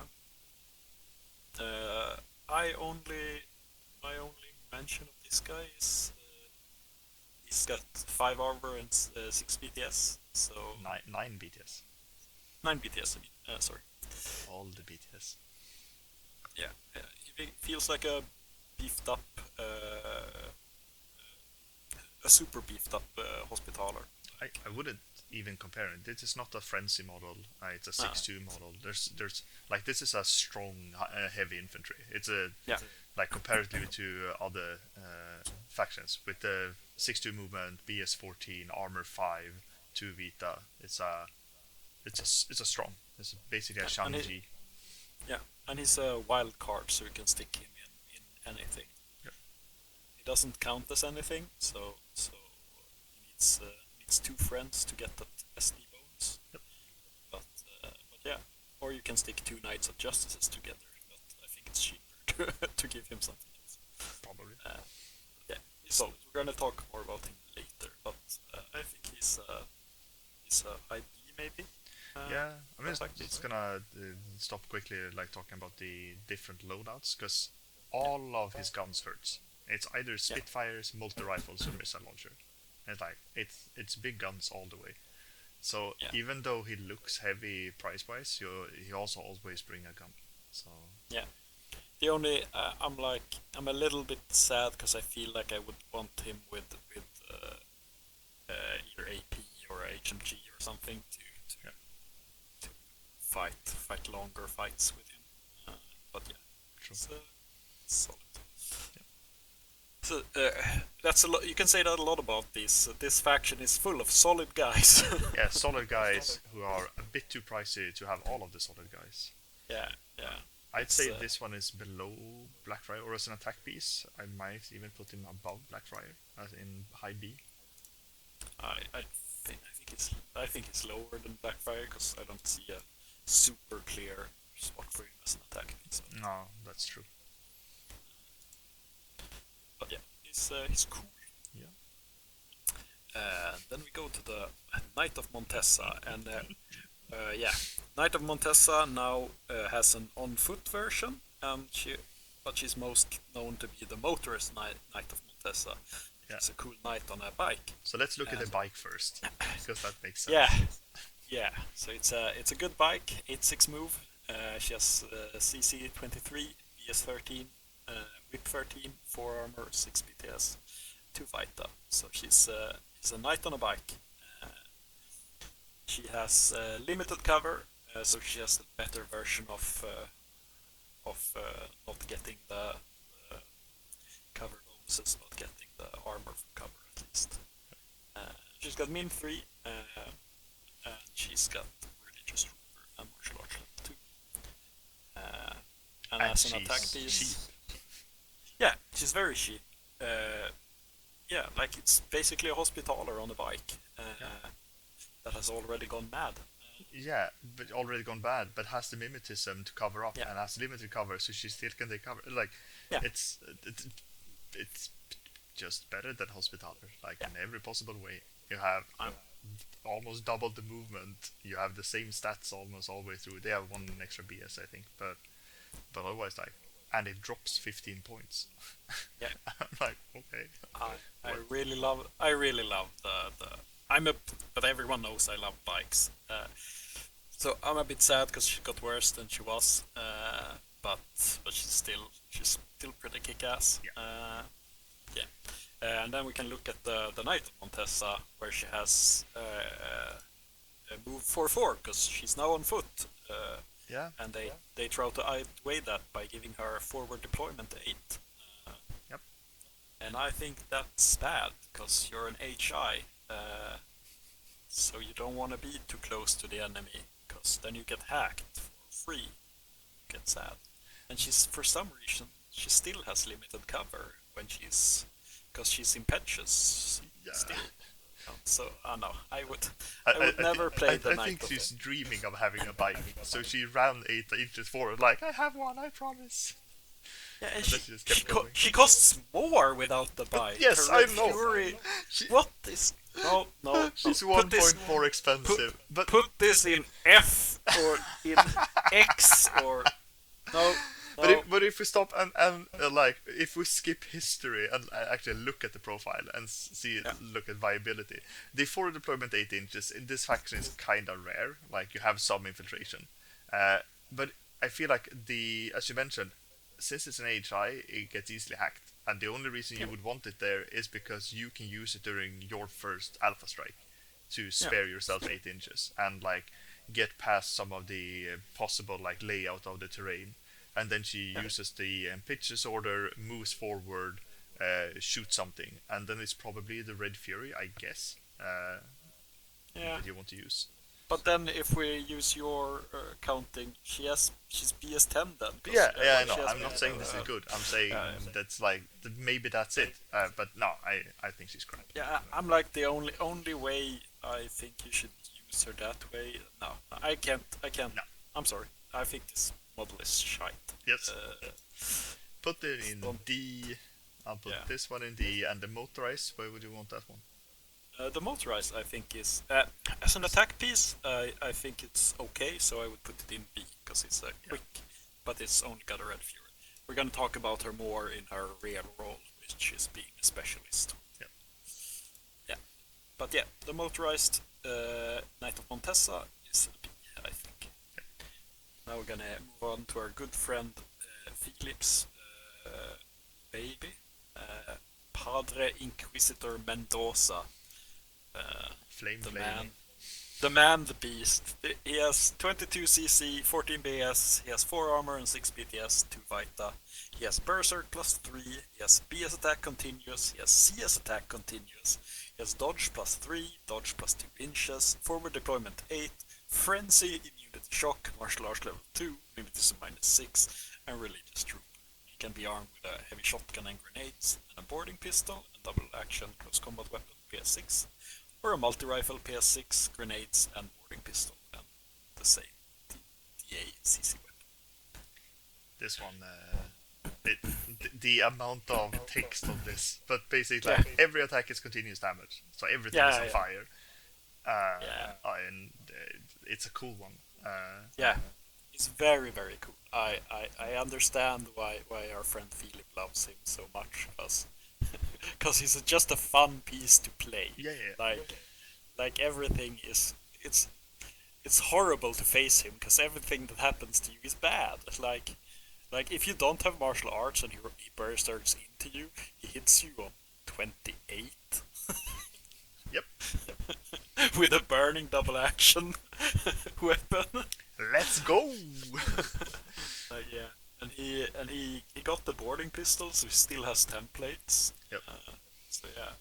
My only mention of this guy is he's got 5 armor and 6 BTS, so 9 BTS. 9 BTS. I mean, sorry. All the BTS. Yeah, he feels like a beefed up, a super beefed up Hospitaller. I wouldn't even compare it. This is not a frenzy model. It's a 6-2 model. There's like, this is a strong heavy infantry. It's a like, comparatively to other factions with the 6-2 movement, BS 14, armor 5, 2 Vita. It's a strong. It's basically a Shang-Chi. Yeah, and he's a wild card, so you can stick him in anything. Yep. He doesn't count as anything, so he needs 2 friends to get that SD bonus. Yep. But yeah, or you can stick 2 Knights of Justices together. But I think it's cheaper to give him something else. Probably. Yeah. So we're gonna talk more about him later, but I think he's a ID maybe. Yeah, I mean, it's gonna stop quickly, like, talking about the different loadouts, because all of his guns hurts. It's either Spitfires, multi-rifles, or missile launcher. It's like, it's big guns all the way. So even though he looks heavy price-wise, he also always bring a gun. So yeah, the only I'm a little bit sad because I feel like I would want him with either AP or HMG something to Yeah. fight longer fights with him. But yeah, True. it's solid. Yeah. So that's a lot. You can say that a lot about this. This faction is full of solid guys. Yeah, solid guys who are a bit too pricey to have all of the solid guys. Yeah, yeah. I'd say this one is below Blackfriar, or as an attack piece. I might even put him above Blackfriar, as in high B. I think it's lower than Blackfriar because I don't see a super clear spot for him as an attack piece. No, that's true. But yeah, he's cool. Yeah. Then we go to the Knight of Montessa, and yeah, Knight of Montessa now has an on-foot version, but she's most known to be the motorist Knight of Montessa. Yeah. It's a cool knight on a bike. So let's look at the bike first, because that makes sense. Yeah, yeah. So it's a good bike, 8.6 move. She has CC 23, BS 13, Whip 13, 4 armor, 6 BTS, 2 Vita. So she's a knight on a bike. She has limited cover, so she has the better version of not getting the cover bonuses, not getting the armor from cover at least. She's got min 3, and she's got religious trooper and martial arts level 2. And as an attack piece, yeah, she's very cheap. Yeah, like it's basically a hospitaler on a bike that has already gone mad. Yeah, but already gone bad, but has the mimetism to cover up, Yeah. and has limited cover, so she still can take cover. Like, Yeah. it's just better than Hospitaler, like in every possible way. You have almost double the movement. You have the same stats almost all the way through. They have one extra BS, I think, but otherwise, like, and it drops 15 points. Yeah. I'm like, okay. I really love but everyone knows I love bikes. So I'm a bit sad because she got worse than she was. But she's still pretty kick-ass. Yeah. Yeah. And then we can look at the Knight of Montessa, where she has move 4/4 because she's now on foot. Yeah. And they try to outweigh that by giving her forward deployment 8. Yep. And I think that's bad because you're an HI, so you don't want to be too close to the enemy because then you get hacked for free. You get sad. And for some reason she still has limited cover because she's impetuous. Yeah. Still. So no, I would never play the Knight. I think she's dreaming of having a bike, so she ran 8 inches forward, like, I have one, I promise. Yeah, and she costs more without the bike. Yes, Her I Red know. Fury, what is? No. She's 1 point more expensive. But put this in F or in X or no. But if we stop and like, if we skip history and actually look at the profile and look at viability, the forward deployment 8 inches in this faction is kind of rare. Like, you have some infiltration, but I feel like as you mentioned, since it's an HI, it gets easily hacked, and the only reason you would want it there is because you can use it during your first alpha strike to spare yourself 8 inches and like get past some of the possible like layout of the terrain. And then she uses the pitches order, moves forward, shoots something, and then it's probably the Red Fury, I guess, that you want to use. But then if we use your counting, she's BS 10 then. Yeah, I know. I'm not saying this is good. I'm saying that's like maybe that's it. But no, I think she's crap. Yeah, I'm like the only way I think you should use her that way. No, I can't. No. I'm sorry. I think this model is shite. Yes. Put it in D. I'll put this one in D, and the motorized. Where would you want that one? The motorized, I think, is as an attack piece. I think it's okay, so I would put it in B because it's quick, but it's only got a Red Fury. We're gonna talk about her more in her real role, which is being a specialist. Yeah. Yeah, but yeah, the motorized Knight of Montessa is a B, I think. Yeah. Now we're gonna move on to our good friend Philip's baby, Padre Inquisitor Mendoza. Flame the flame. man. The man, the beast. He has 22 CC, 14 BS, he has 4 armor and 6 BTS, 2 Vita. He has Berserk plus 3, he has BS attack continuous, he has CS attack continuous, he has dodge plus 3, dodge plus 2 inches, forward deployment 8, frenzy, immunity shock, martial arts level 2, immunity to minus 6, and religious trooper. He can be armed with a heavy shotgun and grenades, and a boarding pistol, and double action close combat weapon PS6, or a multi-rifle PS6, grenades, and boarding pistol, and the same DA-CC weapon. This one, the amount of text on this, but basically like, every attack is continuous damage, so everything is on fire. And it's a cool one. Yeah, it's very, very cool. I understand why our friend Philip loves him so much, because he's just a fun piece to play. Yeah. Like everything is it's horrible to face him because everything that happens to you is bad. Like if you don't have martial arts and he bursts into you, he hits you on 28. Yep. With a burning double action weapon. Let's go. Yeah, and he got the boarding pistol, so he still has templates. Yep. So yeah,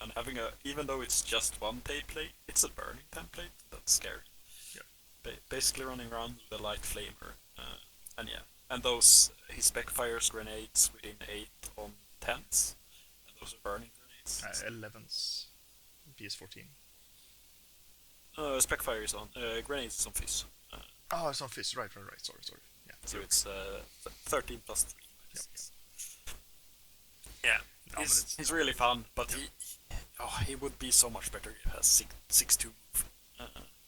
and having even though it's just one template, it's a burning template. That's scary. Yep. Basically running around with a light flamer, and yeah, and those he spec fires grenades within 8 on 10s, and those are burning grenades. 11s, PS14. Spec fire is on grenades is on Fizz. Oh, it's on Fizz. Right. Sorry. Yeah. So it's 13 plus 3. Yep. Yeah, he's really fun, but he would be so much better if he has 6-2 move.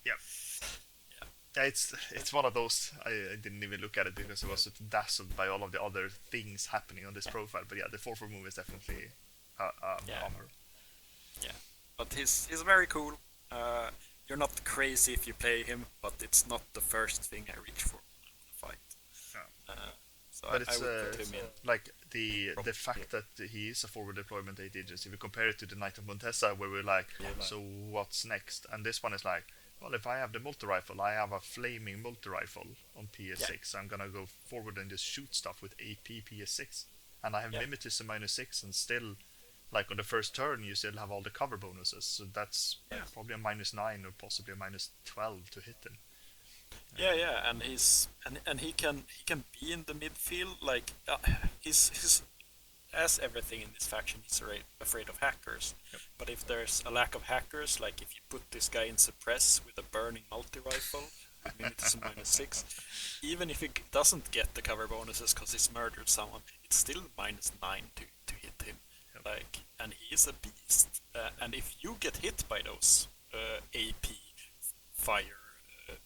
Yeah, it's one of those. I didn't even look at it because I was dazzled by all of the other things happening on this profile. But yeah, the 4-4 move is definitely hammer. Yeah, but he's very cool. You're not crazy if you play him, but it's not the first thing I reach for in a fight. Yeah. So but it's I would put him in. like the fact that he is a forward deployment 8 inches. If you compare it to the Knight of Montesa, where we're like, so what's next? And this one is like, well, if I have the multi-rifle, I have a flaming multi-rifle on PS6. I'm gonna go forward and just shoot stuff with AP PS6, and I have limited to -6, and still, like on the first turn, you still have all the cover bonuses. So that's probably a -9 or possibly a -12 to hit him. Yeah, and he can be in the midfield. Like he's as everything in this faction, he's afraid of hackers. Yep. But if there's a lack of hackers, like if you put this guy in suppress with a burning multi-rifle with minutes -6, even if he doesn't get the cover bonuses because he's murdered someone, it's still -9 to hit him. Yep. Like, and he is a beast. And if you get hit by those AP fire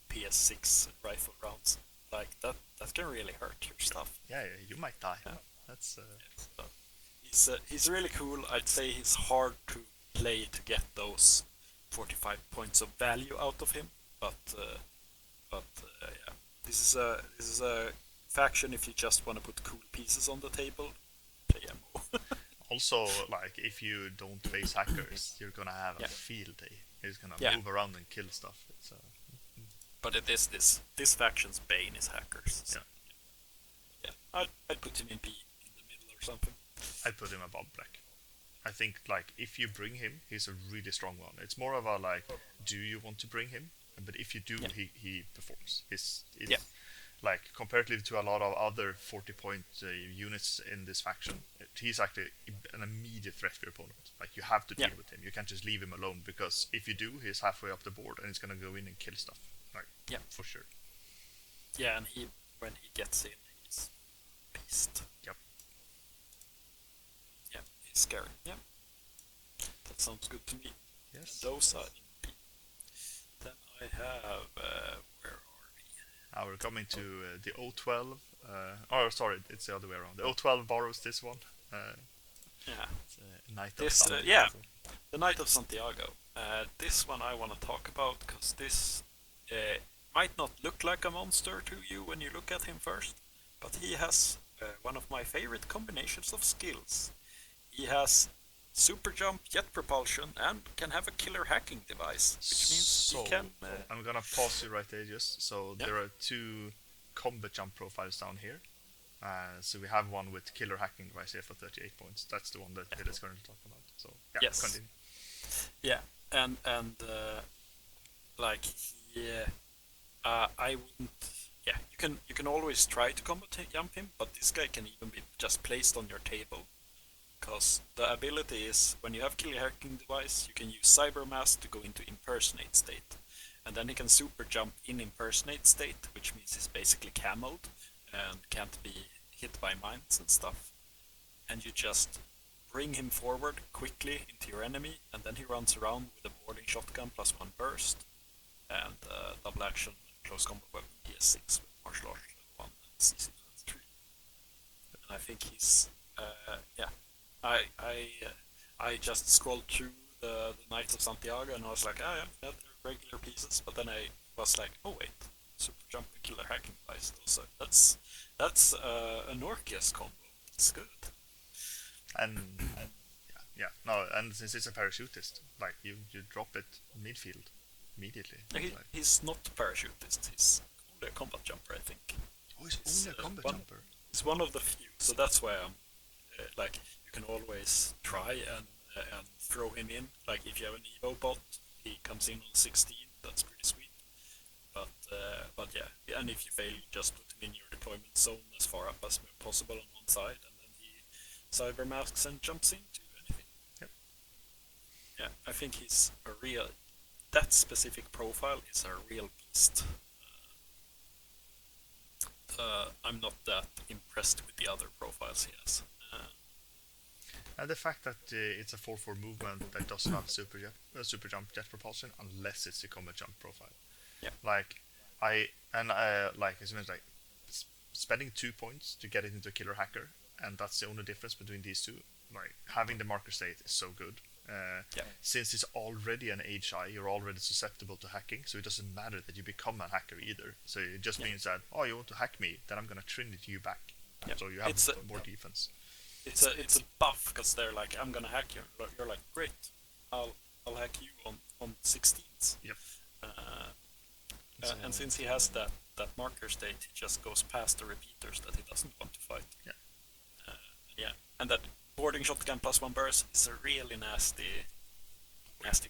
PS6 rifle rounds, like that can really hurt your stuff. Yeah, you might die. Yeah. That's he's really cool. I'd say he's hard to play to get those 45 points of value out of him, but yeah, this is a faction if you just want to put cool pieces on the table. Play MO. Also, like if you don't face hackers, you're gonna have a field day. He's gonna move around and kill stuff. It's But it is this faction's bane is hackers. So. Yeah, I'd put him in B in the middle or something. I'd put him above black. I think like if you bring him, he's a really strong one. It's more of a like, do you want to bring him? But if you do, he performs. It's like comparatively to a lot of other 40-point units in this faction, he's actually an immediate threat for your opponent. Like you have to deal with him. You can't just leave him alone because if you do, he's halfway up the board and he's gonna go in and kill stuff. Like for sure. Yeah, and when he gets in, he's beast. Yep. Yeah, he's scary. Yeah, that sounds good to me. Yes. Those are in B. Then I have where are we? Now we're coming to the O12. Sorry, it's the other way around. The O12 borrows this one. It's Knight of Santiago. The Knight of Santiago. This one I want to talk about because this might not look like a monster to you when you look at him first, but he has one of my favorite combinations of skills. He has super jump, jet propulsion, and can have a killer hacking device, which means he So can. I'm gonna pause you right there, just so Yeah, there are two combat jump profiles down here. So we have one with killer hacking device here for 38 points. That's the one that yeah. Will is currently talking about. So yeah, Yes, continue. yeah, and like he, I wouldn't. Yeah, you can always try to combat jump him, but this guy can even be just placed on your table. Because the ability is when you have killer hacking device, you can use cyber mask to go into impersonate state, and then he can super jump in impersonate state, which means he's basically cameled and can't be hit by mines and stuff. And you just bring him forward quickly into your enemy, and then he runs around with a boarding shotgun plus one burst and double action close combat weapon PS6 with martial arts level 1 and CC23. And I think he's yeah. I I I just scrolled through the Knights of Santiago and I was like, yeah, they're regular pieces. But then I was like, oh wait, super jump and killer hacking device. So that's an Orcus combo. It's good. And yeah, no, and since it's a parachutist, like you drop it midfield immediately. Like, He's not a parachutist. He's only a combat jumper, I think. oh, he's only a combat jumper. He's one of the few. So that's why I'm like you can always try and throw him in. Like if you have an Evo bot, he comes in on 16. That's pretty sweet. But yeah, and if you fail, you just put him in your deployment zone as far up as possible on one side, and then he cyber masks and jumps into anything. Yep. Yeah, I think he's a real. That specific profile is a real beast. I'm not that impressed with the other profiles he has. And the fact that it's a 4/4 movement that doesn't have super jump jet propulsion unless it's the combat jump profile. Yeah. Like like as you mentioned, like spending 2 points to get it into a killer hacker, and that's the only difference between these two. Like having the marker state is so good. Yeah. Since it's already an HI, you're already susceptible to hacking, so it doesn't matter that you become a hacker either. So it just means that, oh, you want to hack me, then I'm gonna Trinity you back. Yeah. So you have more defense. It's a buff because they're like, I'm gonna hack you. You're like, great, I'll hack you on 16s. Yep. And since he has that marker state, he just goes past the repeaters that he doesn't want to fight. Yeah. Yeah, and that boarding shotgun plus one burst is a really nasty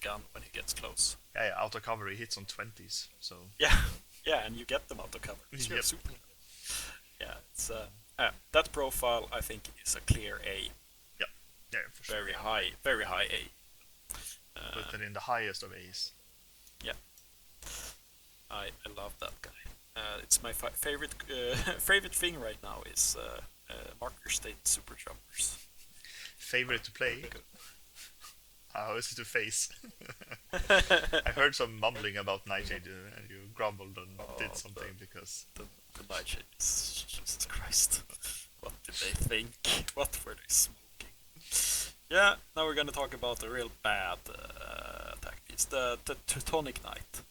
gun when he gets close. Yeah, auto cover, he hits on 20s, so Yeah, and you get them out of cover. It's Yep. super. Yeah, it's that profile I think is a clear A. yeah, for sure. Very high A. Put it in the highest of A's. Yeah, I love that guy. It's my favorite favorite thing right now is marker state super jumpers. Favorite to play? How is it to face? I heard some mumbling about Nightshade and you grumbled and did something because... The Nightshade is... Jesus Christ. What did they think? What were they smoking? Yeah, now we're gonna talk about a real bad attack piece. The Teutonic Knight.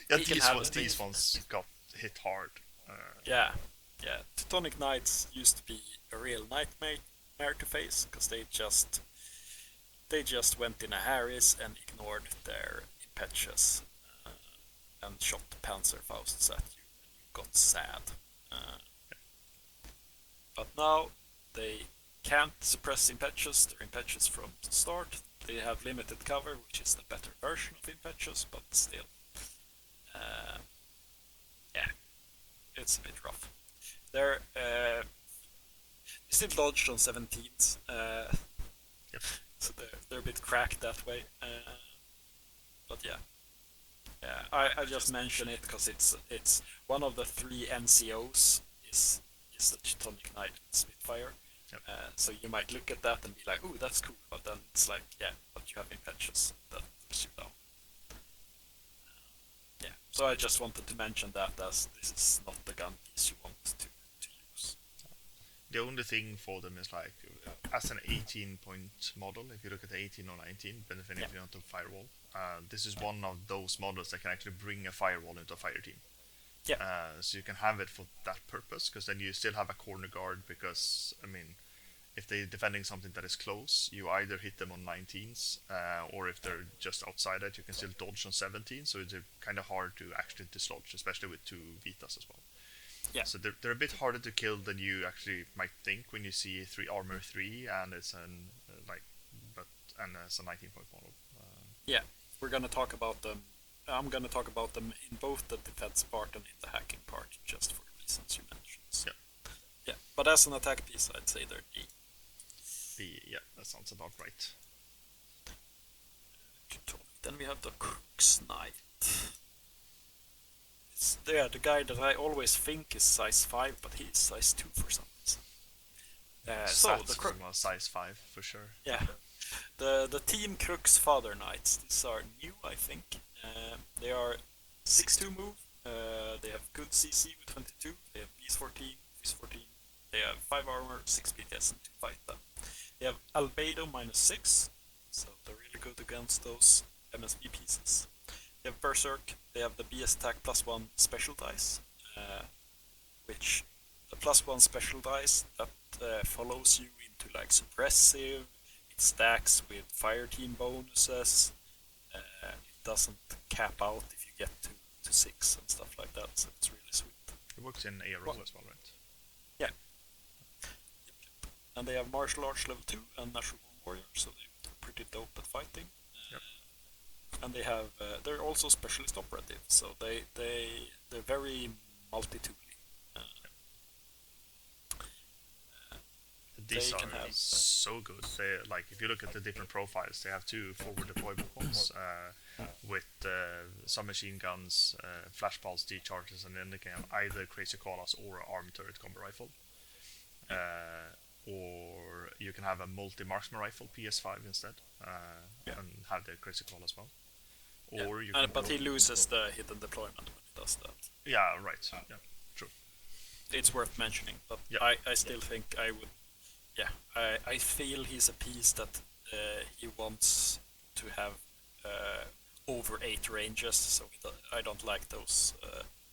Yeah, He can these ones got hit hard. Yeah. Teutonic Knights used to be a real nightmare to face because they just went in a Harris and ignored their impetus and shot Panzerfausts at you and you got sad. But now they can't suppress impetus. They're impetus from the start. They have limited cover, which is the better version of impetus, but still. Yeah, it's a bit rough. They're still dodged on 17s, Yep. so they're a bit cracked that way. But yeah, I just mention it because it's one of the three NCOs is the Teutonic Knight Spitfire. Yep. So you might look at that and be like, "Ooh, that's cool," but then it's like, yeah, but you have impetus that puts you down. Yeah, so I just wanted to mention that as this is not the gun piece you want to use. The only thing for them is like, as an 18-point model, if you look at the 18 or 19, benefiting onto firewall, this is one of those models that can actually bring a firewall into a fire team. Yeah. So you can have it for that purpose, because then you still have a corner guard, because, I mean, if they're defending something that is close, you either hit them on 19s, or if they're just outside it, you can still dodge on 17. So it's kind of hard to actually dislodge, especially with 2 Vitas as well. Yeah. So they're a bit harder to kill than you actually might think when you see 3 armor 3 and it's it's a 19-point model. Yeah, we're gonna talk about them. I'm gonna talk about them in both the defense part and in the hacking part, just for the reasons you mentioned. So. Yeah, but as an attack piece, I'd say they're D. Yeah, that sounds about right. Then we have the Crook's Knight. It's the guy that I always think is size 5, but he's size 2 for some reason. So the Crook was size 5 for sure. Yeah, the Team Crook's Father Knights. These are new, I think. They are 6-2 move. They have good CC with 22. They have B's 14, V's 14. They have 5 armor, 6 BTS, and 2 Vita. They have Albedo -6, so they're really good against those MSV pieces. They have Berserk. They have the BS attack +1 special dice, which the +1 special dice that follows you into like suppressive. It stacks with fire team bonuses. It doesn't cap out if you get to 6 and stuff like that, so it's really sweet. It works in ARO as well, right? Yeah. And they have martial arts level 2 and natural born warrior, so they're pretty dope at fighting. Yep. And they have they're also specialist operative, so they're very multi-tooly. These are so good. They like if you look at the different profiles, they have 2 forward deployable ones with some machine guns, flash pulse, D-charges, and then they can have either crazy koalas or armed turret combat rifle. Or you can have a multi-marksman rifle PS5 instead, and have the crazy koala as well. Or you can but he loses the hidden deployment when he does that. Yeah, right. Yeah, true. It's worth mentioning, but I still think I would. Yeah, I feel he's a piece that he wants to have over 8 ranges, so I don't like those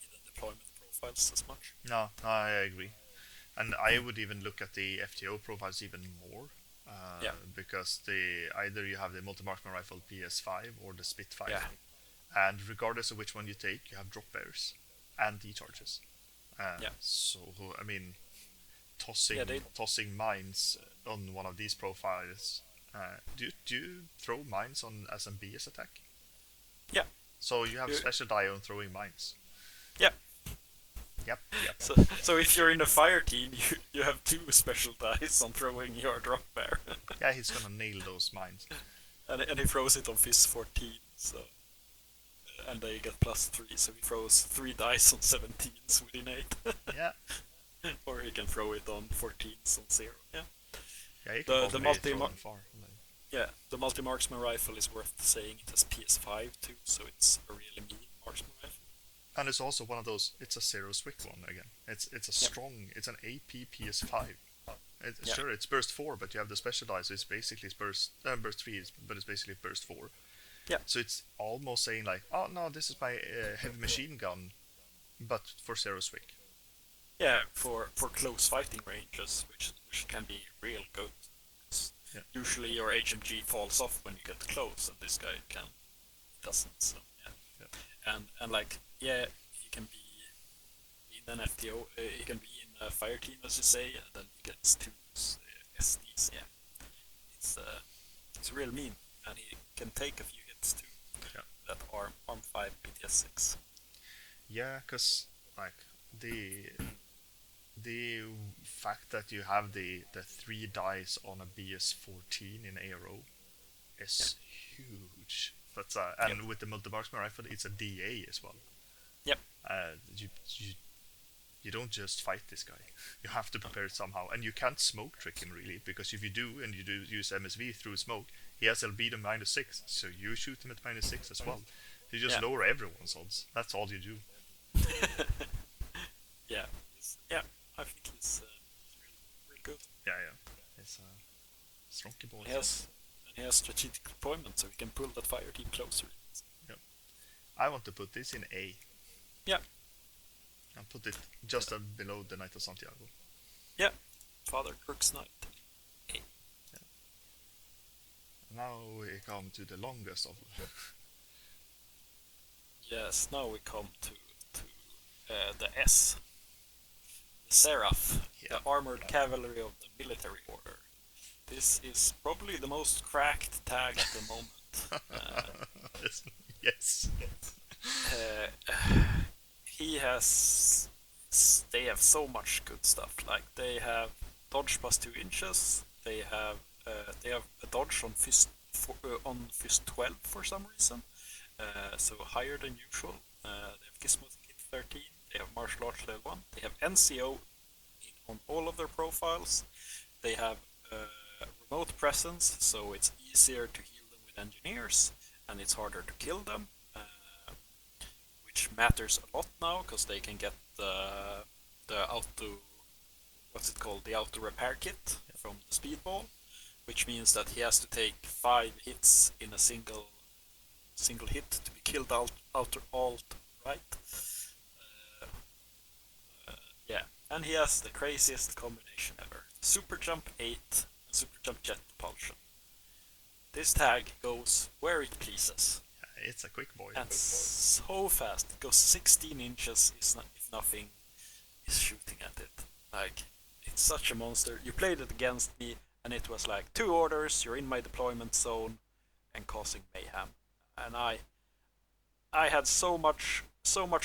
hidden deployment profiles as much. No, I agree. And I would even look at the FTO profiles even more, because either you have the multi-marksman rifle PS5 or the Spitfire, and regardless of which one you take, you have drop bears and D-charges. So, I mean, tossing mines on one of these profiles. Do you throw mines on SMB as attack? Yeah. So you have special die on throwing mines. Yeah. Yep. So if you're in a fire team, you have 2 special dice on throwing your drop bear. Yeah, he's gonna nail those mines. And he throws it on Fizz 14, so and they get +3, so he throws 3 dice on 17s within 8. Yeah. Or he can throw it on 14s on 0. Yeah. Yeah, he can the multi-marksman rifle is worth saying. It has PS5 too, so it's a really mean marksman rifle. And it's also one of those. It's a 0 Swick one again. It's a strong. It's an AP PS5. Sure, it's burst 4, but you have the special dice. So it's basically burst 3, but it's basically burst 4. Yeah. So it's almost saying like, oh no, this is my heavy machine gun, but for 0 Swick. Yeah, for close fighting ranges, which can be real good. Usually your HMG falls off when you get close, and this guy doesn't. So and like he can be in an FTO, he can be in a fire team as you say, and then he gets 2 SDs. Yeah, it's real mean, and he can take a few hits too. Yeah. That arm 5 BTS 6. Yeah, because like the fact that you have the 3 dice on a BS14 in ARO is huge. But and with the multi-marksman rifle, it's a DA as well. Yep. You don't just fight this guy. You have to prepare it somehow, and you can't smoke trick him really, because if you do and you do use MSV through smoke, he has albedo -6, so you shoot him at -6 as well. You just lower everyone's odds. That's all you do. Yeah, I think he's really good. Yeah, it's strong ball. He has strategic deployment, so he can pull that fire team closer. Yep. I want to put this in A. Yeah. And put it just below the Knight of Santiago. Yeah, Father Crook's Knight. now we come to the longest of. Yes, now we come to the S, the Seraph, Yeah. the armored cavalry of the military order. This is probably the most cracked tag at the moment. Yes. Uh, he has. They have so much good stuff. Like they have dodge plus 2 inches. They have a dodge on fist 12 for some reason, so higher than usual. They have Gizmo Kit 13. They have martial arts level 1. They have NCO on all of their profiles. They have remote presence, so it's easier to heal them with engineers, and it's harder to kill them, which matters a lot now because they can get the auto, what's it called, the auto repair kit from the speedball, which means that he has to take 5 hits in a single hit to be killed alt right. Uh, yeah, and he has the craziest combination ever: super jump 8 and super jump jet propulsion. This tag goes where it pleases. It's a quick boy. And so fast. It goes 16 inches if nothing is shooting at it. Like, it's such a monster. You played it against me, and it was like 2 orders, you're in my deployment zone, and causing mayhem. And I had so much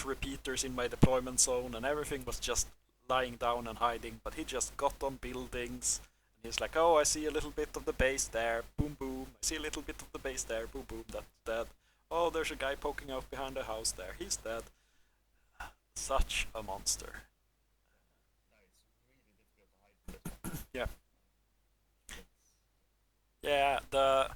repeaters in my deployment zone, and everything was just lying down and hiding, but he just got on buildings. And he's like, oh, I see a little bit of the base there, boom boom. I see a little bit of the base there, boom boom, that's dead. Oh, there's a guy poking out behind the house there, he's dead. Such a monster. Yeah. Yeah, the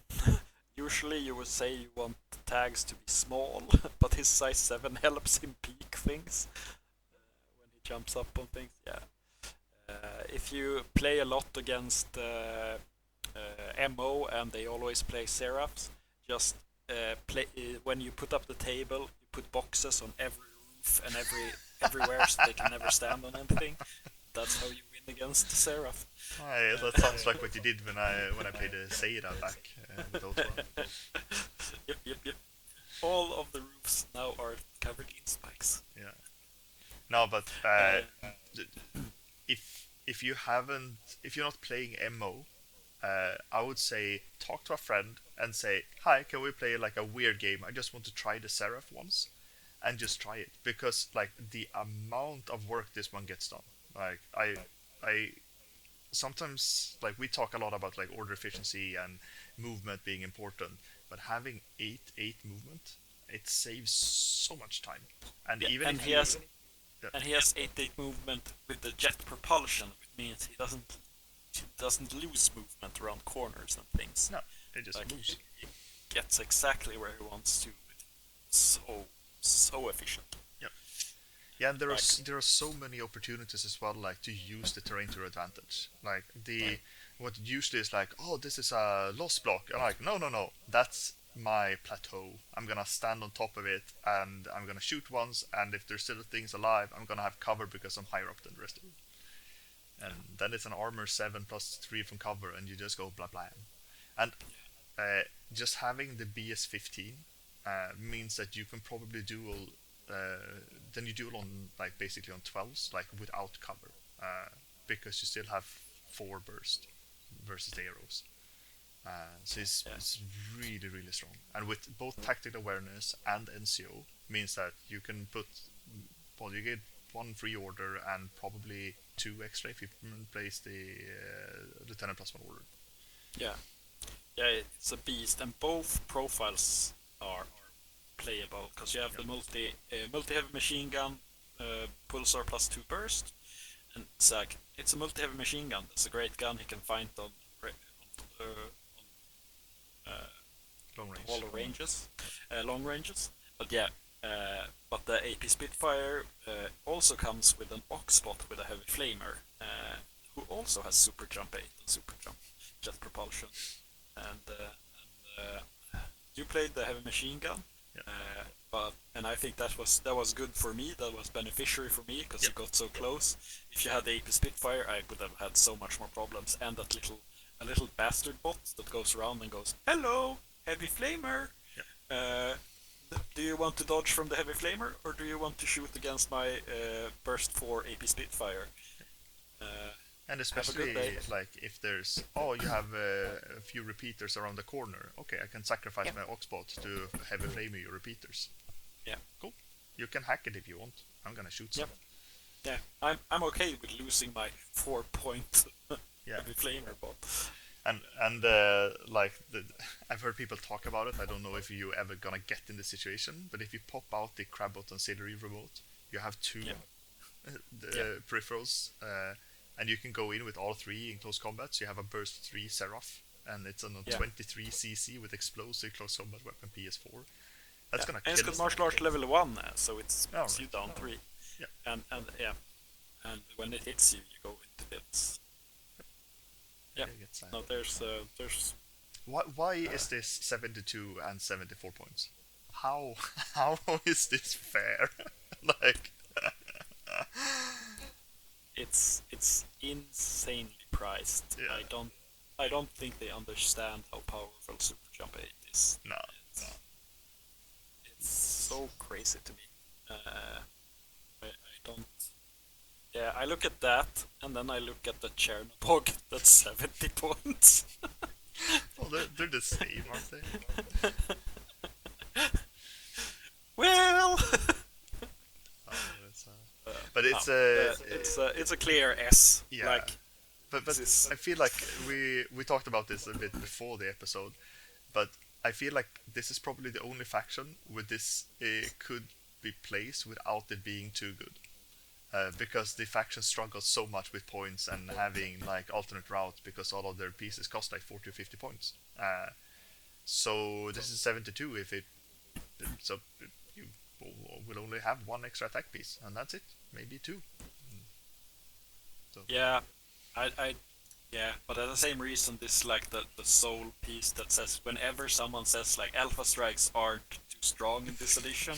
usually you would say you want tags to be small, but his size 7 helps him peek things when he jumps up on things. Yeah. If you play a lot against MO and they always play Seraphs, just play when you put up the table, you put boxes on every roof and everywhere so they can never stand on anything. That's how you win against Seraph. Aye, that sounds like what you did when I played Seira back with those ones. Yep. All of the roofs now are covered in spikes. Yeah. No, but if you're not playing MO, I would say talk to a friend and say, hi, can we play like a weird game? I just want to try the Seraph once, and just try it, because like the amount of work this one gets done. Like I sometimes, like, we talk a lot about like order efficiency and movement being important, but having 8 movement, it saves so much time. And yeah, even and if he you, has yeah, and he has 8 movement with the jet propulsion, which means he doesn't lose movement around corners and things. no, it just Like moves. he gets exactly where he wants to. So efficient. Yeah, and there Like, are so many opportunities as well, like to use the terrain to your advantage. Like what usually is like, oh, this is a lost block. I'm like, no, that's my plateau. I'm gonna stand on top of it, and I'm gonna shoot once. And if there's still things alive, I'm gonna have cover because I'm higher up than the rest of you. And then it's an armor 7 plus 3 from cover, and you just go blah blah. And just having the BS15 means that you can probably duel. Then you duel on like basically on 12s, like without cover, because you still have 4 burst versus the arrows. So it's really strong, and with both tactical awareness and NCO means that you can put, well, you get 1 free order and probably 2 extra if you place the Lieutenant plus 1 order. yeah, it's a beast, and both profiles are playable because you have the multi heavy machine gun, pulsar plus 2 burst, and it's a multi heavy machine gun. It's a great gun he can find on all long ranges. But yeah, but the AP Spitfire also comes with an Oxbot with a heavy flamer, who also has super jump 8 and super jump jet propulsion, and you played the heavy machine gun. And I think that was good for me. That was beneficiary for me because you got so close. If you had the AP Spitfire, I would have had so much more problems. And that little a little bastard bot that goes around and goes, "Hello, heavy flamer. Uh, do you want to dodge from the heavy flamer, or do you want to shoot against my burst 4 AP Spitfire? Uh, And have a good especially day." like if there's you have a few repeaters around the corner. Okay, I can sacrifice my Oxbot to heavy flame your repeaters. Yeah. Cool. You can hack it if you want. I'm gonna shoot some. Yeah, I'm okay with losing my 4-point heavy flamer bot. And I've heard people talk about it. I don't know if you ever gonna get in the situation, but if you pop out the Crabbot Auxiliary remote, you have two peripherals, and you can go in with all three in close combat. So you have a burst 3 Seraph, and it's on 23 CC with explosive close combat weapon PS4. That's gonna kill. And it's got martial arts level 1, so it's you down 3. Yeah. And when it hits you, you go into bits. Yeah. No, there's. Why is this 72 and 74 points? How is this fair? Like. It's insanely priced. Yeah. I don't think they understand how powerful Super Jump 8 is. No. It's so crazy to me. I don't. Yeah, I look at that, and then I look at the Chernobog that's 70 points. Well, they're the same, aren't they? Well. But it's a clear S. Yeah. Like, but I feel like we talked about this a bit before the episode, but I feel like this is probably the only faction where this could be placed without it being too good. Because the faction struggles so much with points and having like alternate routes because all of their pieces cost like 40 or 50 points. So this is 72 if it. So you will only have one extra attack piece, and that's it. Maybe two. So. Yeah, but at the same reason, this is like the soul piece that says whenever someone says like Alpha Strikes aren't too strong in this edition,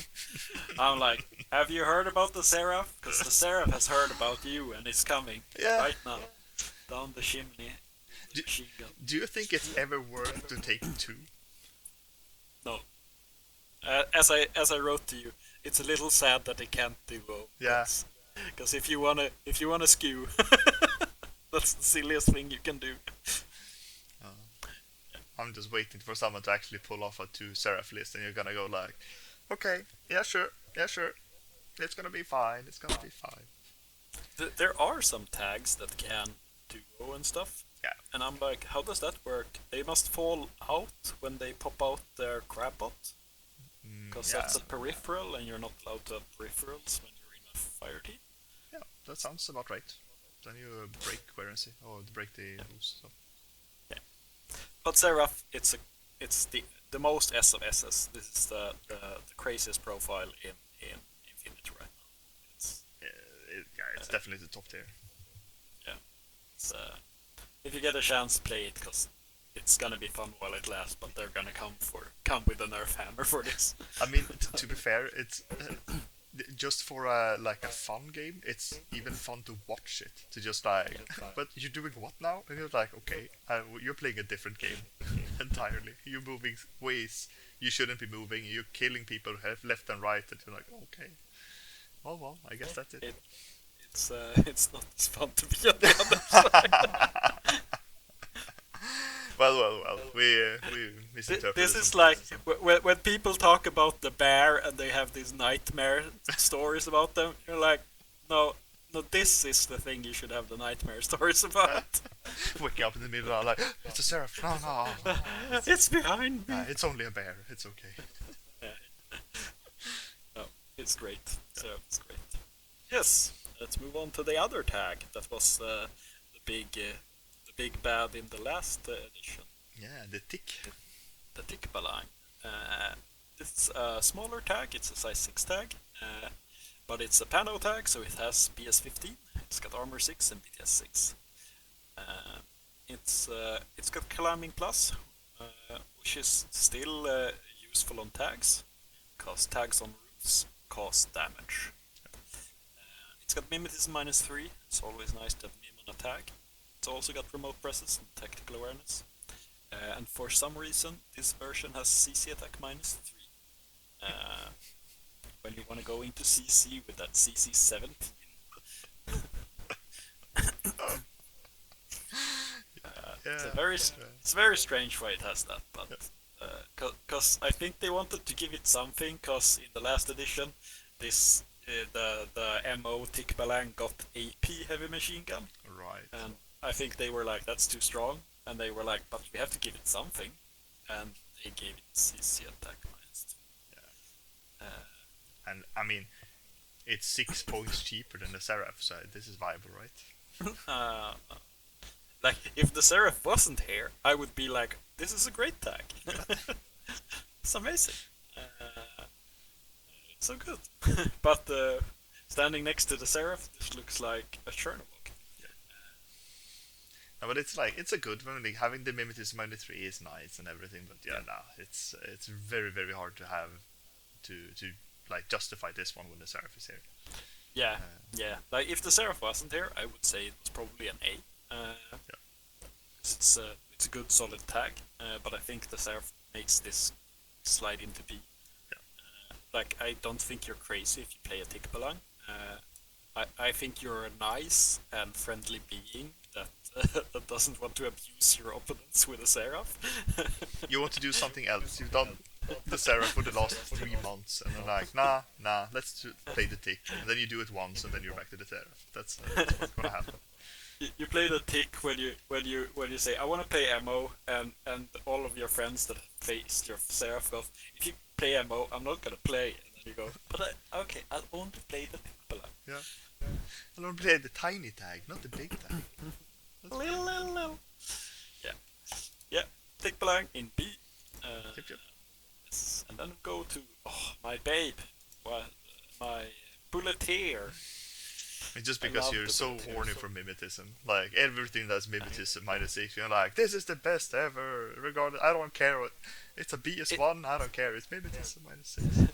I'm like, have you heard about the Seraph? Because the Seraph has heard about you and it's coming right now down the chimney. Do you think it's ever worth to take two? No. As I wrote to you, it's a little sad that they can't duo. Yeah. Because if you wanna skew, that's the silliest thing you can do. I'm just waiting for someone to actually pull off a 2 Seraph list, and you're gonna go like, okay, yeah, sure, it's gonna be fine. There are some tags that can duo and stuff. Yeah. And I'm like, how does that work? They must fall out when they pop out their Crabbot. Because that's a peripheral, and you're not allowed to have peripherals when you're in a fire team. Yeah, that sounds about right. Then you break coherency, or break the rules. So. Yeah. But Seraph, it's the most S of SS. This is the craziest profile in Infinity right now. It's definitely the top tier. Yeah. It's, if you get a chance, play it, because it's gonna be fun while it lasts, but they're gonna come with a nerf hammer for this. I mean, to be fair, it's just for a fun game. It's even fun to watch it. To just like, but you're doing what now? And you're like, okay, you're playing a different game entirely. You're moving ways you shouldn't be moving. You're killing people left and right, and you're like, okay, well, I guess that's it. It's not as fun to be on the other side. Well, we misinterpreted. This is like when people talk about the bear and they have these nightmare stories about them. You're like, no, this is the thing you should have the nightmare stories about. Waking up in the middle of like, it's a Seraph. No. It's behind me. It's only a bear. It's okay. No, it's great. So it's great. Yes, let's move on to the other tag that was the big bad in the last edition. Yeah, the tick. The tick balang. It's a smaller tag. It's a size 6 tag, but it's a Pano tag, so it has BS15. It's got armor 6 and BTS 6. It's got climbing plus, which is still useful on tags, because tags on roofs cause damage. It's got mimetism -3. It's always nice to have mim on a tag. It's also got remote presence and tactical awareness. And for some reason, this version has CC attack -3. When you want to go into CC with that CC 17. It's a very it's very strange why it has that, but because I think they wanted to give it something. Because in the last edition, this the MO Tick Balang got AP heavy machine gun, Right. and I think they were like, that's too strong, and they were like, but we have to give it something, and they gave it CC attack -2. And I mean, it's 6 points cheaper than the Seraph, so this is viable, right? Like, if the Seraph wasn't here, I would be like, this is a great tag. It's amazing. It's so good. But standing next to the Seraph, this looks like a Chernobog. No, but it's like, it's a good one. Like, having the Mimetism -3 is nice and everything, but it's very, very hard to have to like justify this one when the Seraph is here. Yeah. Like, if the Seraph wasn't here, I would say it was probably an A. It's a good solid tag, but I think the Seraph makes this slide into B. Like, I don't think you're crazy if you play a Tikbalang. I think you're a nice and friendly being that that doesn't want to abuse your opponents with a Seraph. You want to do something else. You've done the Seraph for the last 3 months, and they're like, nah, let's play the Tick. And then you do it once, and then you're back to the Seraph. That's what's gonna happen. You play the Tick when you say, I want to play MO, and all of your friends that faced your Seraph go, if you play MO, I'm not gonna play. And then you go, but okay, I'll only play the Tikbalang. Yeah. I don't play the tiny tag, not the big tag. Little. Yeah. Tikbalang in B. Yep. Yes. And then go to my babe, my Bulleteer. It's just because you're so horny for mimetism. Like, everything that's mimetism -6, you're like, this is the best ever. Regardless, I don't care what. It's a BS1. I don't care. It's mimetism -6.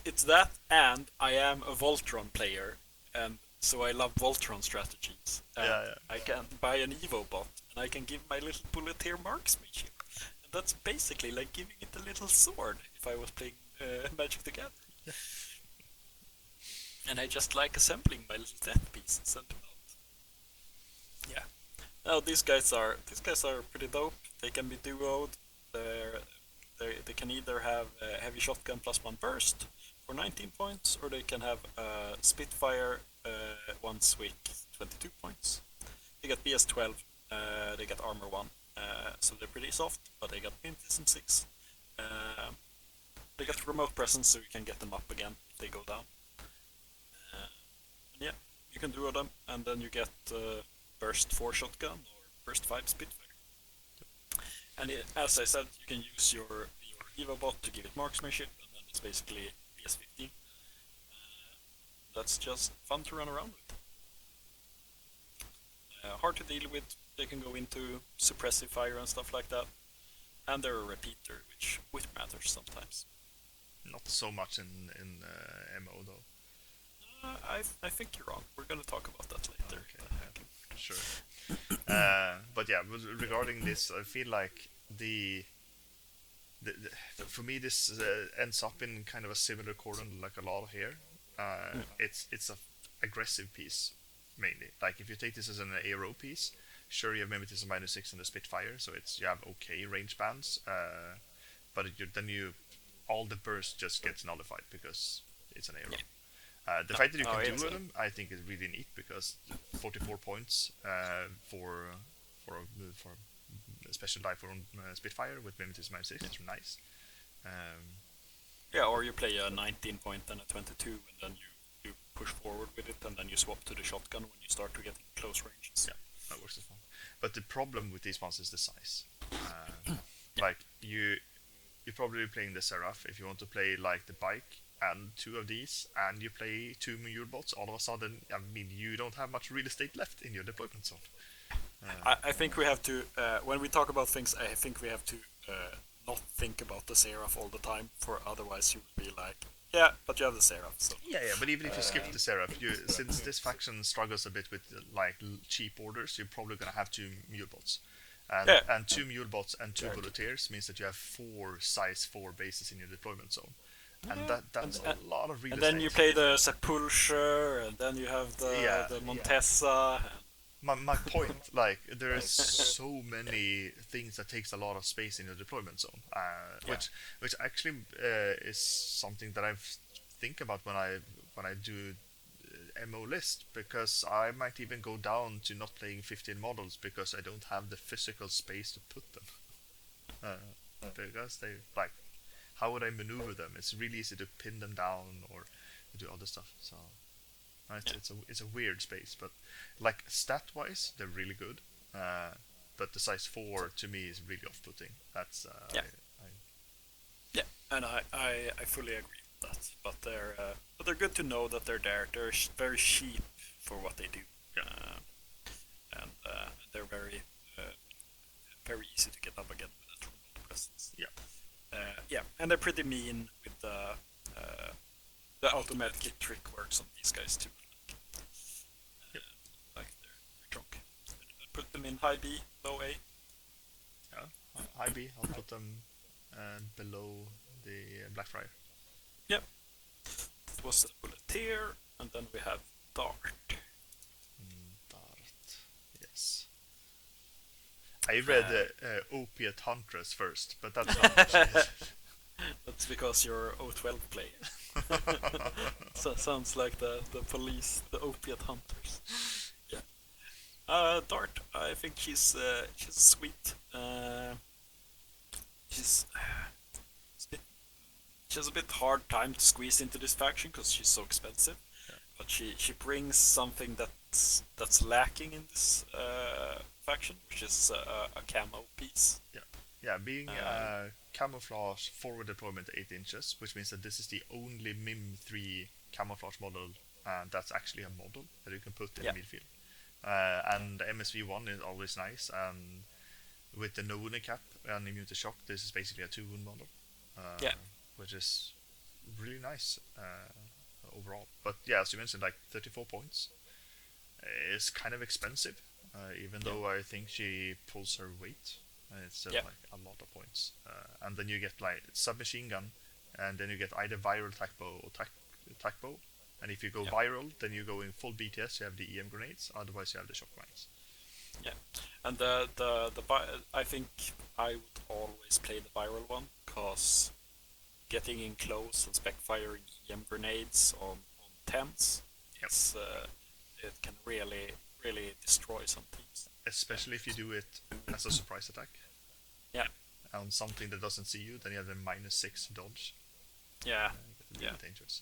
It's that, and I am a Voltron player, and so I love Voltron strategies. I can buy an Evo bot, and I can give my little Bulleteer marksmanship. And that's basically like giving it a little sword if I was playing Magic the Gathering. Yeah. And I just like assembling my little death pieces and out. Yeah. Now these guys are pretty dope. They can be duoed. They can either have a heavy shotgun +1 burst for 19 points, or they can have a Spitfire 1 Swick 22 points. They got BS12. They got armor 1. So they're pretty soft, but they got Mimetism 6. They got remote presence, so you can get them up again if they go down. Yeah, you can duo them, and then you get burst 4 shotgun or burst 5 Spitfire. And as I said, you can use your Evo bot to give it marksmanship, and then it's basically BS15. That's just fun to run around with. Hard to deal with. They can go into suppressive fire and stuff like that, and they're a repeater, which matters sometimes. Not so much in MO though. I think you're wrong. We're gonna talk about that later. Okay, sure. But yeah, regarding this, I feel like for me this ends up in kind of a similar cordon like a lot here. It's a aggressive piece mainly. Like, if you take this as an ARO piece, sure, you have Mimetism -6 and the Spitfire, so you have okay range bands, but then all the burst just gets nullified because it's an ARO. Yeah. The fact that you can duo them, I think, is really neat, because 44 points for a special die for Spitfire with Mimetism -6 is nice. Yeah, or you play a 19 point and a 22, and then you push forward with it, and then you swap to the shotgun when you start to get in close ranges. Yeah, that works as well. But the problem with these ones is the size. Like, you're probably playing the Seraph. If you want to play like the bike and 2 of these, and you play 2 Mule bots, all of a sudden, I mean, you don't have much real estate left in your deployment zone. I think we have to, when we talk about things, I think we have to not think about the Seraph all the time, for otherwise you would be like, yeah, but you have the Seraph, so. Yeah, but even if you skip the Seraph, since this faction struggles a bit with like cheap orders, you're probably gonna have two mule bots, Yeah, and two mule bots and two bulleteers means that you have four size 4 bases in your deployment zone, and that's a lot of real and estate. then you play the Sepulcher, and then you have the Montessa. My point, like, there's so many things that takes a lot of space in your deployment zone, which actually is something that I think about when I do MO list, because I might even go down to not playing 15 models because I don't have the physical space to put them. Because they, like, how would I maneuver them? It's really easy to pin them down or do other stuff. So it's a weird space, but like stat wise, they're really good. But the size 4 to me is really off-putting. That's Yeah, and I fully agree with that. But they're good to know that they're there. They're very cheap for what they do. Yeah. And they're very easy to get up again with a remote presence. Yeah. And they're pretty mean with the automatic trick works on these guys too. Like they're drunk. Put them in high B, low A. Yeah, high B. I'll put them below the Blackfriar. Yep. It was the Bulleteer, and then we have Dart. Dart, yes. I read Opiate Huntress first, but that's not. That's because you're O12 player. So sounds like the police, the opiate hunters. Yeah. Dart, I think she's sweet. She's she has a bit hard time to squeeze into this faction because she's so expensive. Yeah. But she brings something that's lacking in this faction, which is a camo piece. Yeah, being camouflage forward deployment 8 inches, which means that this is the only MIM 3 camouflage model that's actually a model that you can put in midfield. And MSV1 is always nice, and with the no wound cap and immune to shock, this is basically a 2 wound model. Which is really nice overall. But yeah, as you mentioned, like 34 points is kind of expensive, even though I think she pulls her weight. It's still like a lot of points. And then you get like submachine gun, and then you get either viral tac bow or tac bow. And if you go viral, then you go in full BTS. You have the EM grenades. Otherwise, you have the shock mines. Yeah, and I think I would always play the viral one because getting in close and spec firing EM grenades on tents, it can really destroy some teams. Especially if you do it as a surprise attack. Yeah. On something that doesn't see you, then you have a -6 dodge. Yeah. Really dangerous.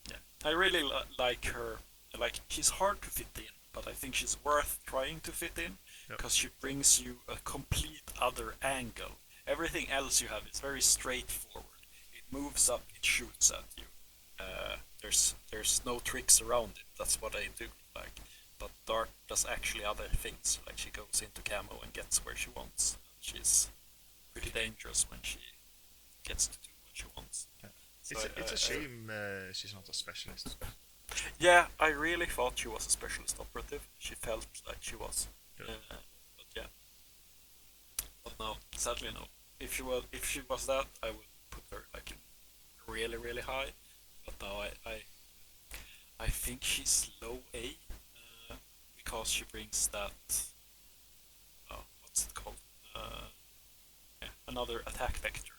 Yeah. I really like her. Like, she's hard to fit in, but I think she's worth trying to fit in because she brings you a complete other angle. Everything else you have is very straightforward. It moves up, it shoots at you. There's no tricks around it. That's what I do. Like, but Dart does actually other things. Like, she goes into camo and gets where she wants. She's pretty dangerous when she gets to do what she wants. Yeah. So it's a shame she's not a specialist. Yeah, I really thought she was a specialist operative. She felt like she was. But no, sadly no. If she was that, I would put her like really high. But now I think she's low A because she brings that. What's it called? Another attack vector.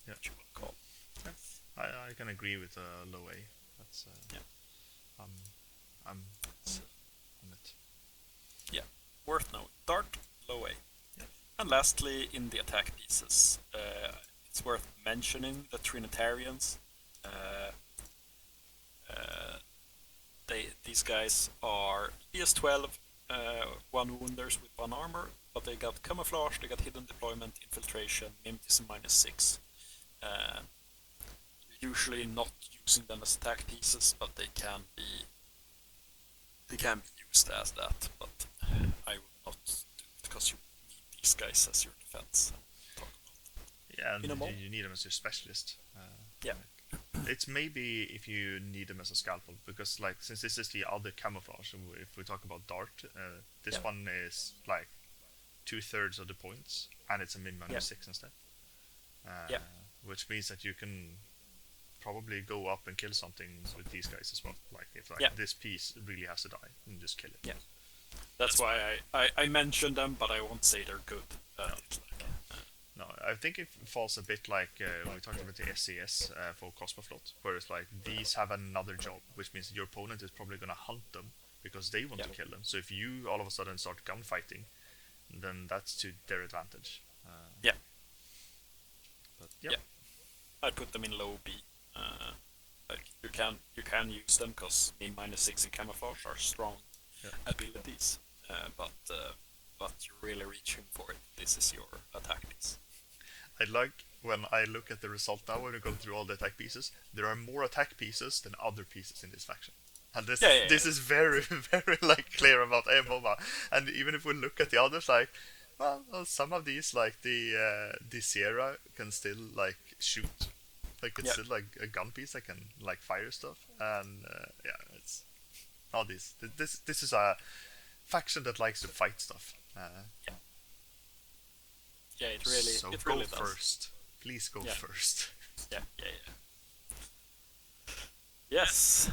Yeah. Which you would call. Yeah. I can agree with low A. That's I'm on it. Yeah, worth knowing. Dart, low A. Yeah. And lastly, in the attack pieces, it's worth mentioning the Trinitarians. These guys are ES12, 1 wounders with 1 armor, but they got camouflage, they got hidden deployment, infiltration, mimetism -6. Usually not using them as attack pieces, but they can be used as that. But I would not do it because you need these guys as your defense. Yeah, and in a mall. you need them as your specialist. Yeah. It's maybe if you need them as a scalpel, because like since this is the other camouflage, if we talk about dart, this Yeah. one is like 2/3 of the points, and it's a min minus Yeah. 6 instead. Yeah. Which means that you can probably go up and kill something with these guys as well. Like if like Yeah. this piece really has to die, and just kill it. Yeah. That's why I mentioned them, but I won't say they're good. No, I think it falls a bit like when we talked about the SCS for Cosmoflot, where it's like these have another job, which means your opponent is probably going to hunt them because they want to kill them. So if you all of a sudden start gunfighting, then that's to their advantage. Yeah. But Yeah. I'd put them in low B. Like you can use them because min minus 6 and camouflage are strong abilities, but you're really reaching for it. This is your attack piece. I like when I look at the result now when we go through all the attack pieces. There are more attack pieces than other pieces in this faction, and this is very very like clear about MOBA. And even if we look at the others, like well some of these like the Sierra can still like shoot. Like it's still like a gun piece that can like fire stuff, and it's all these. This is a faction that likes to fight stuff. Yeah, it really. So it go really does. first, please go first. Yeah. Yes.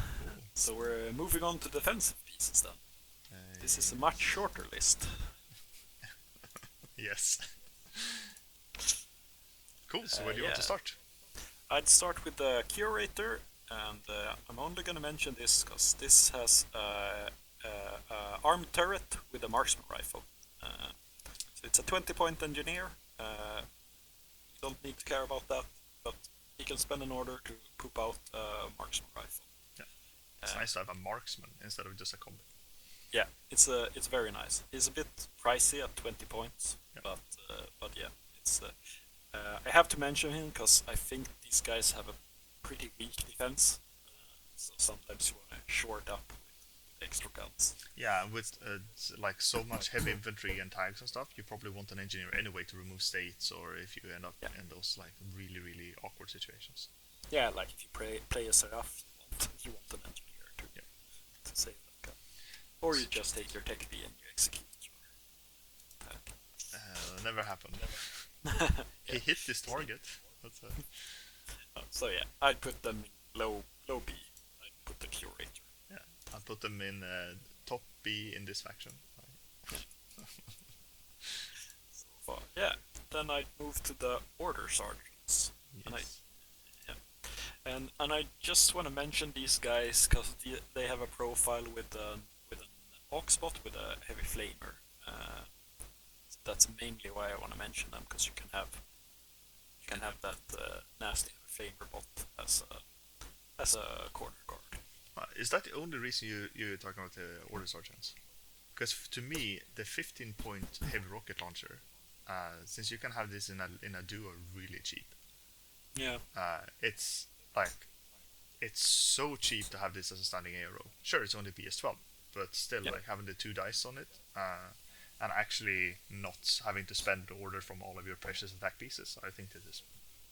So we're moving on to defensive pieces then. This is a much shorter list. Yes. Cool. So where do you want to start? I'd start with the Curator, and I'm only going to mention this because this has armed turret with a marksman rifle. So it's a 20-point engineer. You don't need to care about that, but he can spend an order to poop out a marksman rifle. Yeah, it's nice to have a marksman instead of just a combat. Yeah, it's very nice. It's a bit pricey at 20 points, but yeah, it's. I have to mention him because I think these guys have a pretty weak defense, so sometimes you want to short up with extra guns. Yeah, with like so much heavy infantry and tanks and stuff, you probably want an engineer anyway to remove states, or if you end up in those like really really awkward situations. Yeah, like if you play a Seraph, you want an engineer to save that gun. Or you just take your tech B and you execute your attack. Never happened. He hit this target. That's so yeah, I'd put them in low B. I'd put the Curator. Yeah, I'd put them in top B in this faction. So far, yeah. Then I'd move to the Order Sergeants. Yes. And I just want to mention these guys because they have a profile with an Oxbot with a heavy flamer. So that's mainly why I want to mention them, because you can have that nasty flamer bot as a corner guard. Is that the only reason you're talking about the Order Sergeants? Because to me, the 15-point heavy rocket launcher, since you can have this in a duo really cheap. Yeah. It's like it's so cheap to have this as a standing arrow. Sure, it's only BS12, but still, like having the 2 dice on it, and actually not having to spend the order from all of your precious attack pieces. I think this is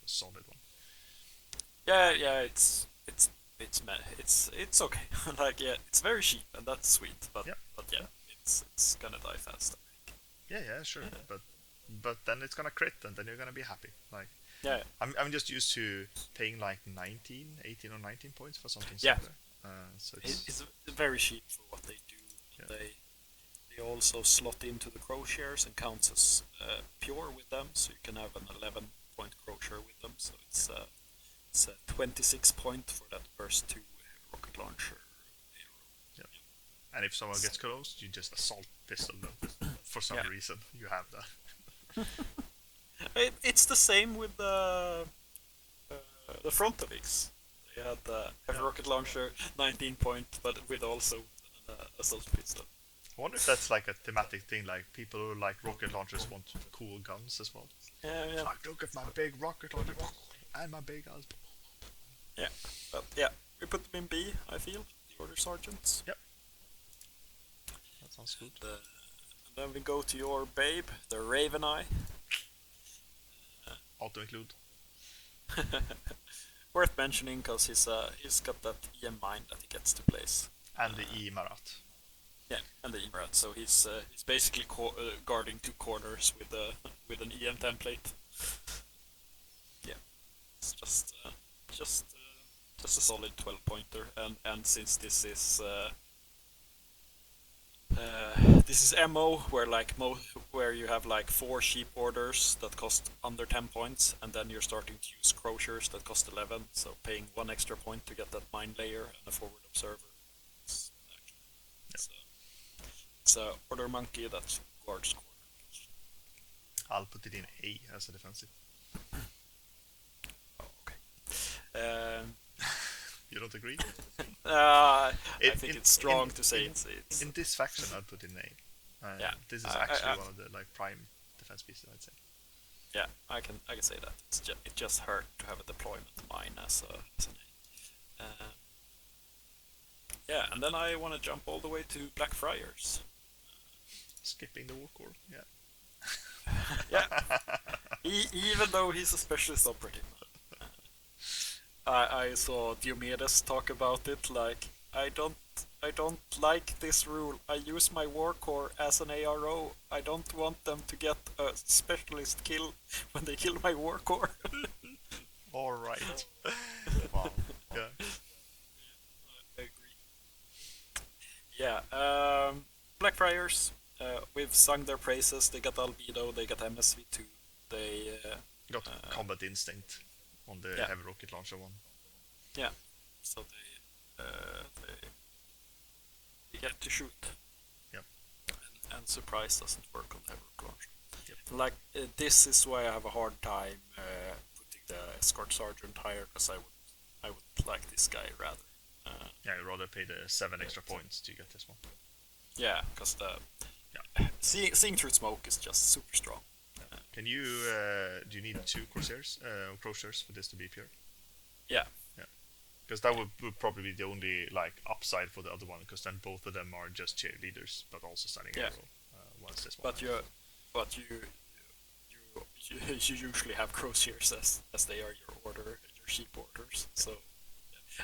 a solid one. Yeah, it's okay. Like it's very cheap and that's sweet, but it's gonna die fast. Yeah, sure. But then it's gonna crit, and then you're gonna be happy. Like. Yeah. I'm just used to paying like 18 or 19 points for something similar. So it's very cheap for what they do. Yeah. They also slot into the crocheters and counts as pure with them, so you can have an 11-point crochet with them. So it's a 26 point for that first 2 rocket launcher. Yeah. And if someone gets close, you just assault pistol them. For some reason, you have that. It's the same with the Frontalix. They had the heavy rocket launcher, 19 point, but with also assault pistol. I wonder if that's like a thematic thing, like people who like rocket launchers want cool guns as well. Yeah. Like, look at my big rocket launcher and my big guns. Yeah, but yeah, we put them in B, I feel, the Order Sergeants. Yep. That sounds good. And then we go to your babe, the Raven Eye. auto-include. Worth mentioning because he's got that EM mine that he gets to place. And the E Marat. Yeah, and the Imrat. So he's basically guarding two corners with an EM template. Yeah, it's just a solid 12 pointer, and since this is MO where you have like 4 sheep orders that cost under 10 points, and then you're starting to use crochers that cost 11. So paying 1 extra point to get that mine layer and a forward observer. It's a order monkey that guards corners. I'll put it in A as a defensive. Oh, okay. You don't agree? I think it's strong to say it's. In this faction, I'd put in A. Yeah, this is actually one of the like prime defense pieces, I'd say. Yeah, I can say that. It just hurt to have a deployment mine as an A. Yeah, and then I want to jump all the way to Blackfriars. Skipping the Warcore, yeah. Yeah. Even though he's a specialist operative. I saw Diomedes talk about it like, I don't like this rule. I use my Warcore as an ARO. I don't want them to get a specialist kill when they kill my Warcore. Alright. Wow. Yeah. I agree. Yeah, Blackfriars, we've sung their praises. They got Albedo, they got MSV2, they got Combat Instinct on the heavy rocket launcher one. Yeah, so they get to shoot. Yep. And surprise doesn't work on the heavy rocket launcher. Yep. Like this is why I have a hard time putting the escort sergeant higher, because I would like this guy rather. Yeah, I'd rather pay the 7 extra points to get this one. Yeah, because seeing through smoke is just super strong. Can you do you need 2 Corsairs, Crochers for this to be pure? Yeah. Yeah. Because that would probably be the only like upside for the other one, because then both of them are just cheerleaders, but also standing arrow. Once this one. But you usually have Crociers's as they are your sheep orders. So,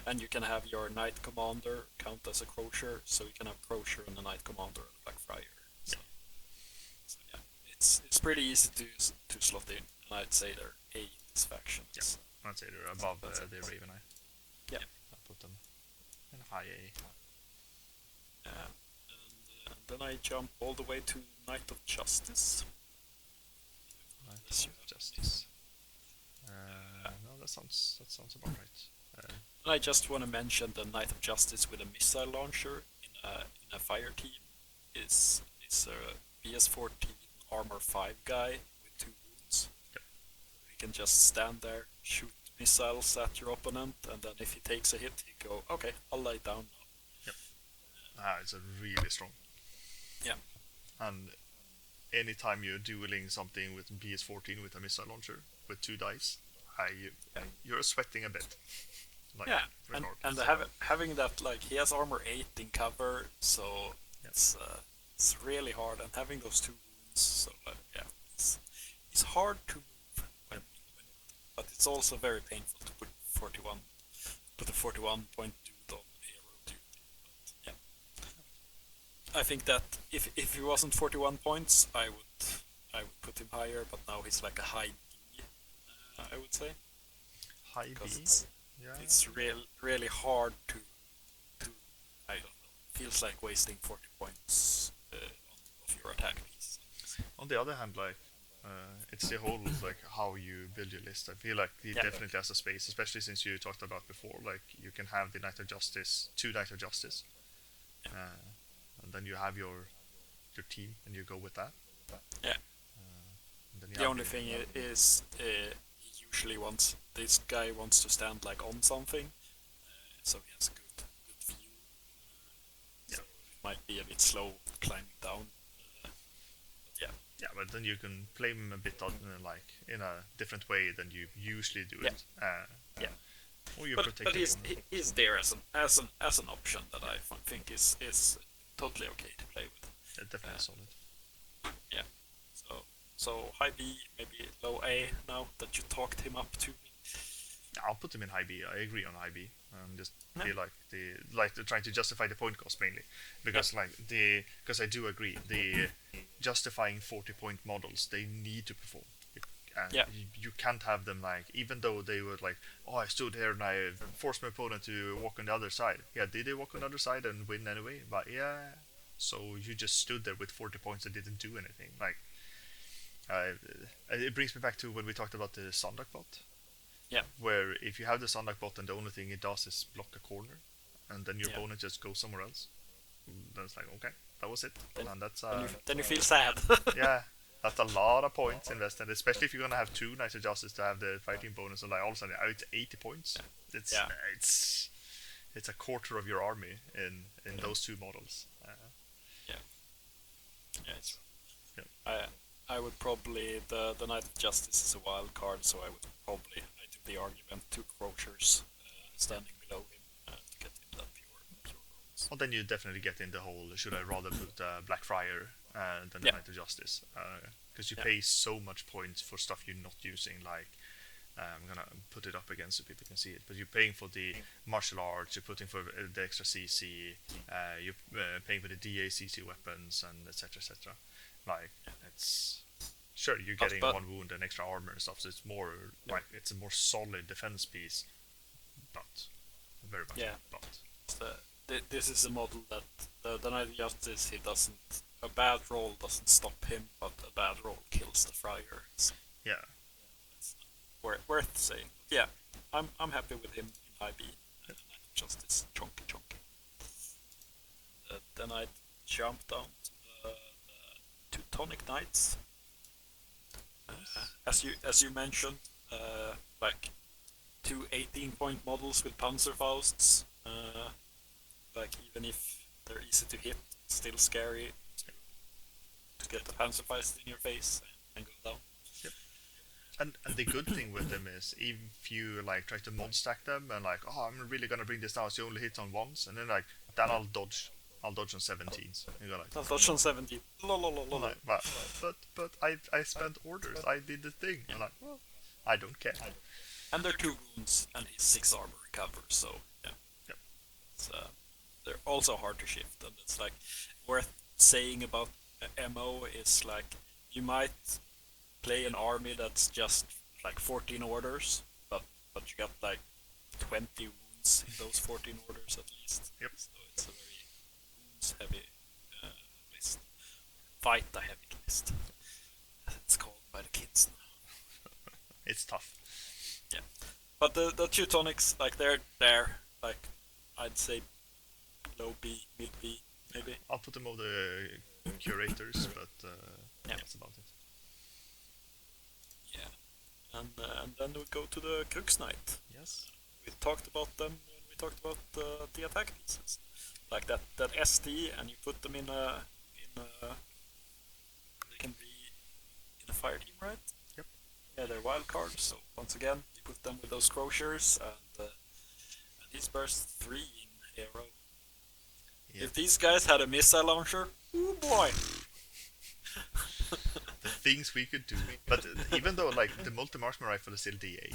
and you can have your Knight Commander count as a Crocher, so you can have Crocher and a Knight Commander and a Blackfriar. So yeah, it's pretty easy to slot in, and I'd say they're A in this faction. Yeah, I'd say they're above the Raven Eye. Yeah, I put them in high A. Yeah, and then I jump all the way to Knight of Justice. Knight of Justice. No, that sounds about right. And I just want to mention the Knight of Justice with a missile launcher in a fire team is a BS14 armor 5 guy with 2 wounds. Yep. He can just stand there, shoot missiles at your opponent, and then if he takes a hit, he go, okay, I'll lay down now. Yep. It's a really strong. Yeah. And anytime you're dueling something with BS14 with a missile launcher with 2 dice, you're sweating a bit. Like, yeah, and having that, like, he has armor 8 in cover, so it's really hard, and having those 2 wounds, so it's hard to move but it's also very painful to put a 41 point dude on hero duty. But yeah, I think that if he wasn't 41 points, I would put him higher, but now he's like a high D, I would say. High B. It's really hard to I don't know. Feels like wasting 40 points of your attack piece. On the other hand, like it's the whole like how you build your list. I feel like he definitely has a space, especially since you talked about before. Like you can have the Knight of Justice, 2 Knight of Justice, and then you have your team, and you go with that. Yeah. The only thing is usually this guy wants to stand like on something, so he has a good view. So it might be a bit slow climbing down. Yeah, but then you can play him a bit on, like in a different way than you usually do it. Or you protect. But he's there as an option that I think is totally okay to play with. Yeah, definitely solid. Yeah. So So high B, maybe low A. Now that you talked him up to me. I'll put him in high B. I agree on high B. Just Yeah. feel like they're trying to justify the point cost mainly, Yeah. because because I do agree the justifying 40-point models, they need to perform. And Yeah. you can't have them like, even though they were like, oh, I stood here and I forced my opponent to walk on the other side. Yeah, did they walk on the other side and win anyway? But yeah, so you just stood there with 40 points and didn't do anything. Like, uh, it brings me back to when we talked about the Sondak bot, Yeah. where if you have the Sondak bot and the only thing it does is block a corner, and then your Yeah. opponent just goes somewhere else, then it's like, okay, that was it. Then, And that's then you feel sad. yeah, that's a lot of points invested, especially if you're gonna have two nice adjusters to have the fighting bonus, and like all of a sudden, oh, it's 80 points. It's Yeah. it's it's a quarter of your army in those two models. Yeah. Yeah. It's, Yeah. I would probably the Knight of Justice is a wild card, so I would probably I do the argument two Crochers standing below him to get him that pure bonus. Well, then you definitely get in the whole, should I rather put Blackfriar than the Yeah. Knight of Justice? Because you Yeah. pay so much points for stuff you're not using, like I'm gonna put it up again so people can see it. But you're paying for the martial arts, you're putting for the extra CC, you're paying for the DACC weapons, and etc. etc. Like, it's sure you're getting But one wound and extra armor and stuff, so it's more like it's a more solid defense piece, but very much. yeah, But this is a model that the Knight of Justice he doesn't a bad roll doesn't stop him, but a bad roll kills the Friar. So yeah, it's worth saying. Yeah, I'm happy with him in IB. Knight of Justice, chunky. Then I jump down to the Teutonic Knights. As you mentioned, like two 18-point models with Panzerfausts. Like even if they're easy to hit, it's still scary to get the Panzerfaust in your face and go down. yep. And the good thing with them is, if you like try to mod stack them and like, oh, I'm really gonna bring this down, so you only hit on once, and then like then I'll dodge on 17s. And you're like, That's touch on 17. Lolololol. like, but I spent orders, I did the thing. I'm like, well, I don't care. And they're 2 wounds and he's 6 armor recover, so yeah. Yep. It's, they're also hard to shift, and it's like worth saying about MO is like you might play an army that's just like 14 orders, but you got like 20 wounds in those 14 orders at least. Yep. So it's a very wounds heavy list. Fight a heavy list. It's called by the kids now. It's tough. Yeah. But the Teutonics, like they're there, like I'd say low B, mid B, maybe. I'll put them over the curators, but Yeah. that's about it. Yeah. And then we go to the Crux Knight. Yes. We talked about them when we talked about the attack pieces. Like that SD, and you put them in a they can be in a fire team, right? Yep. Yeah, they're wild cards. So once again, you put them with those Crochers, and these burst 3 in arrow. Yep. If these guys had a missile launcher, oh boy! The things we could do. But even though like the multi-marksman rifle is still DA,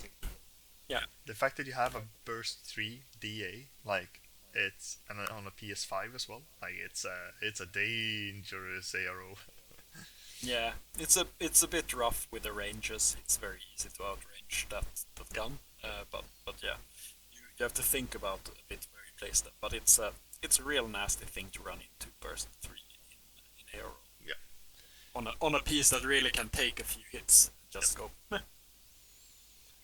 Yeah, the fact that you have a burst 3 DA, like it's and on a PS5 as well, like it's a dangerous arrow. yeah. It's a bit rough with the ranges. It's very easy to outrange that gun. But yeah, you have to think about a bit where you place them. But it's a real nasty thing to run into burst 3 in arrow. Yeah. On a piece that really can take a few hits. Just go. Meh.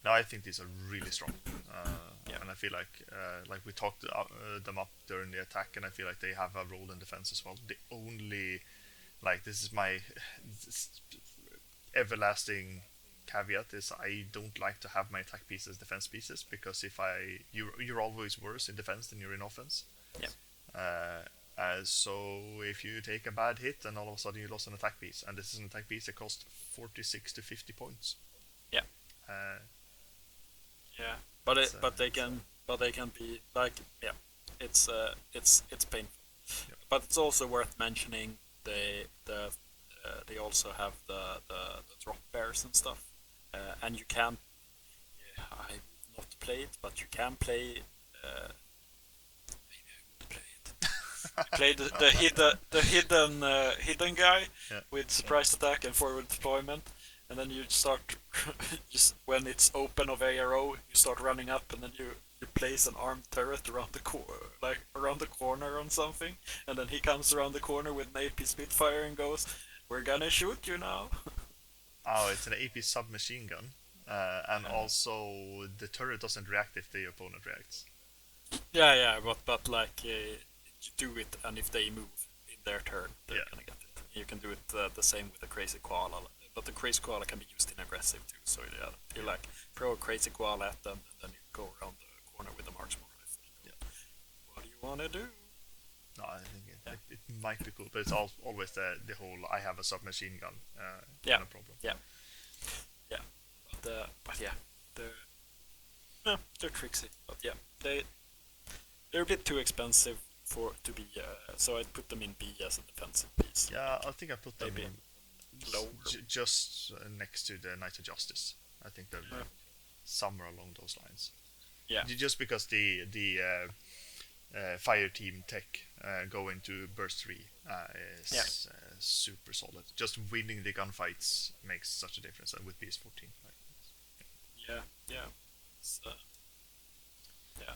No, I think these are really strong, Yeah. and I feel like we talked them up during the attack, and I feel like they have a role in defense as well. The only, like, this is my everlasting caveat is I don't like to have my attack pieces defense pieces, because if you're always worse in defense than you're in offense. Yeah. So if you take a bad hit and all of a sudden you lost an attack piece, and this is an attack piece that costs 46 to 50 points. Yeah. Yeah. But they can be like, yeah. It's painful. Yep. But it's also worth mentioning the they also have the drop bears and stuff, and you can. I've not played, but you can play. Maybe I would play it. Play the hidden guy Yeah. with surprise attack and forward deployment, and then you start just when it's open of ARO, you start running up, and then you place an armed turret around around the corner on something, and then he comes around the corner with an AP Spitfire and goes, "We're gonna shoot you now." Oh, it's an AP submachine gun, and also the turret doesn't react if the opponent reacts. Yeah, but like you do it, and if they move in their turn, they're Yeah. gonna get it. You can do it the same with the crazy koala, but the crazy koala can be used in aggressive too. So yeah, you like throw a crazy koala at them, and then you go around the corner with a marksman rifle. Yeah. What do you wanna do? No, I think it might be cool, but it's always the whole I have a submachine gun Yeah. kind of problem. Yeah, but yeah, they're they're tricksy, but yeah, they're a bit too expensive to be. So I'd put them in B as a defensive piece. Yeah, I think I put them Maybe in lower. just next to the Knight of Justice. I think they're Yeah. somewhere along those lines. Yeah. Just because the fire team tech going to burst 3 is super solid. Just winning the gunfights makes such a difference with PS14. Like, Yeah. It's, yeah.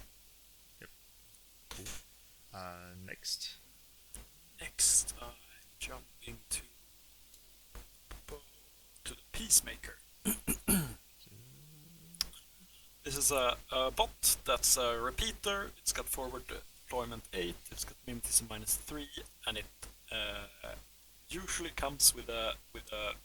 yep. Cool. Next. Next, I'm jumping to the Peacemaker. This is a bot that's a repeater. It's got forward deployment 8. It's got mimetism -3, and it usually comes with a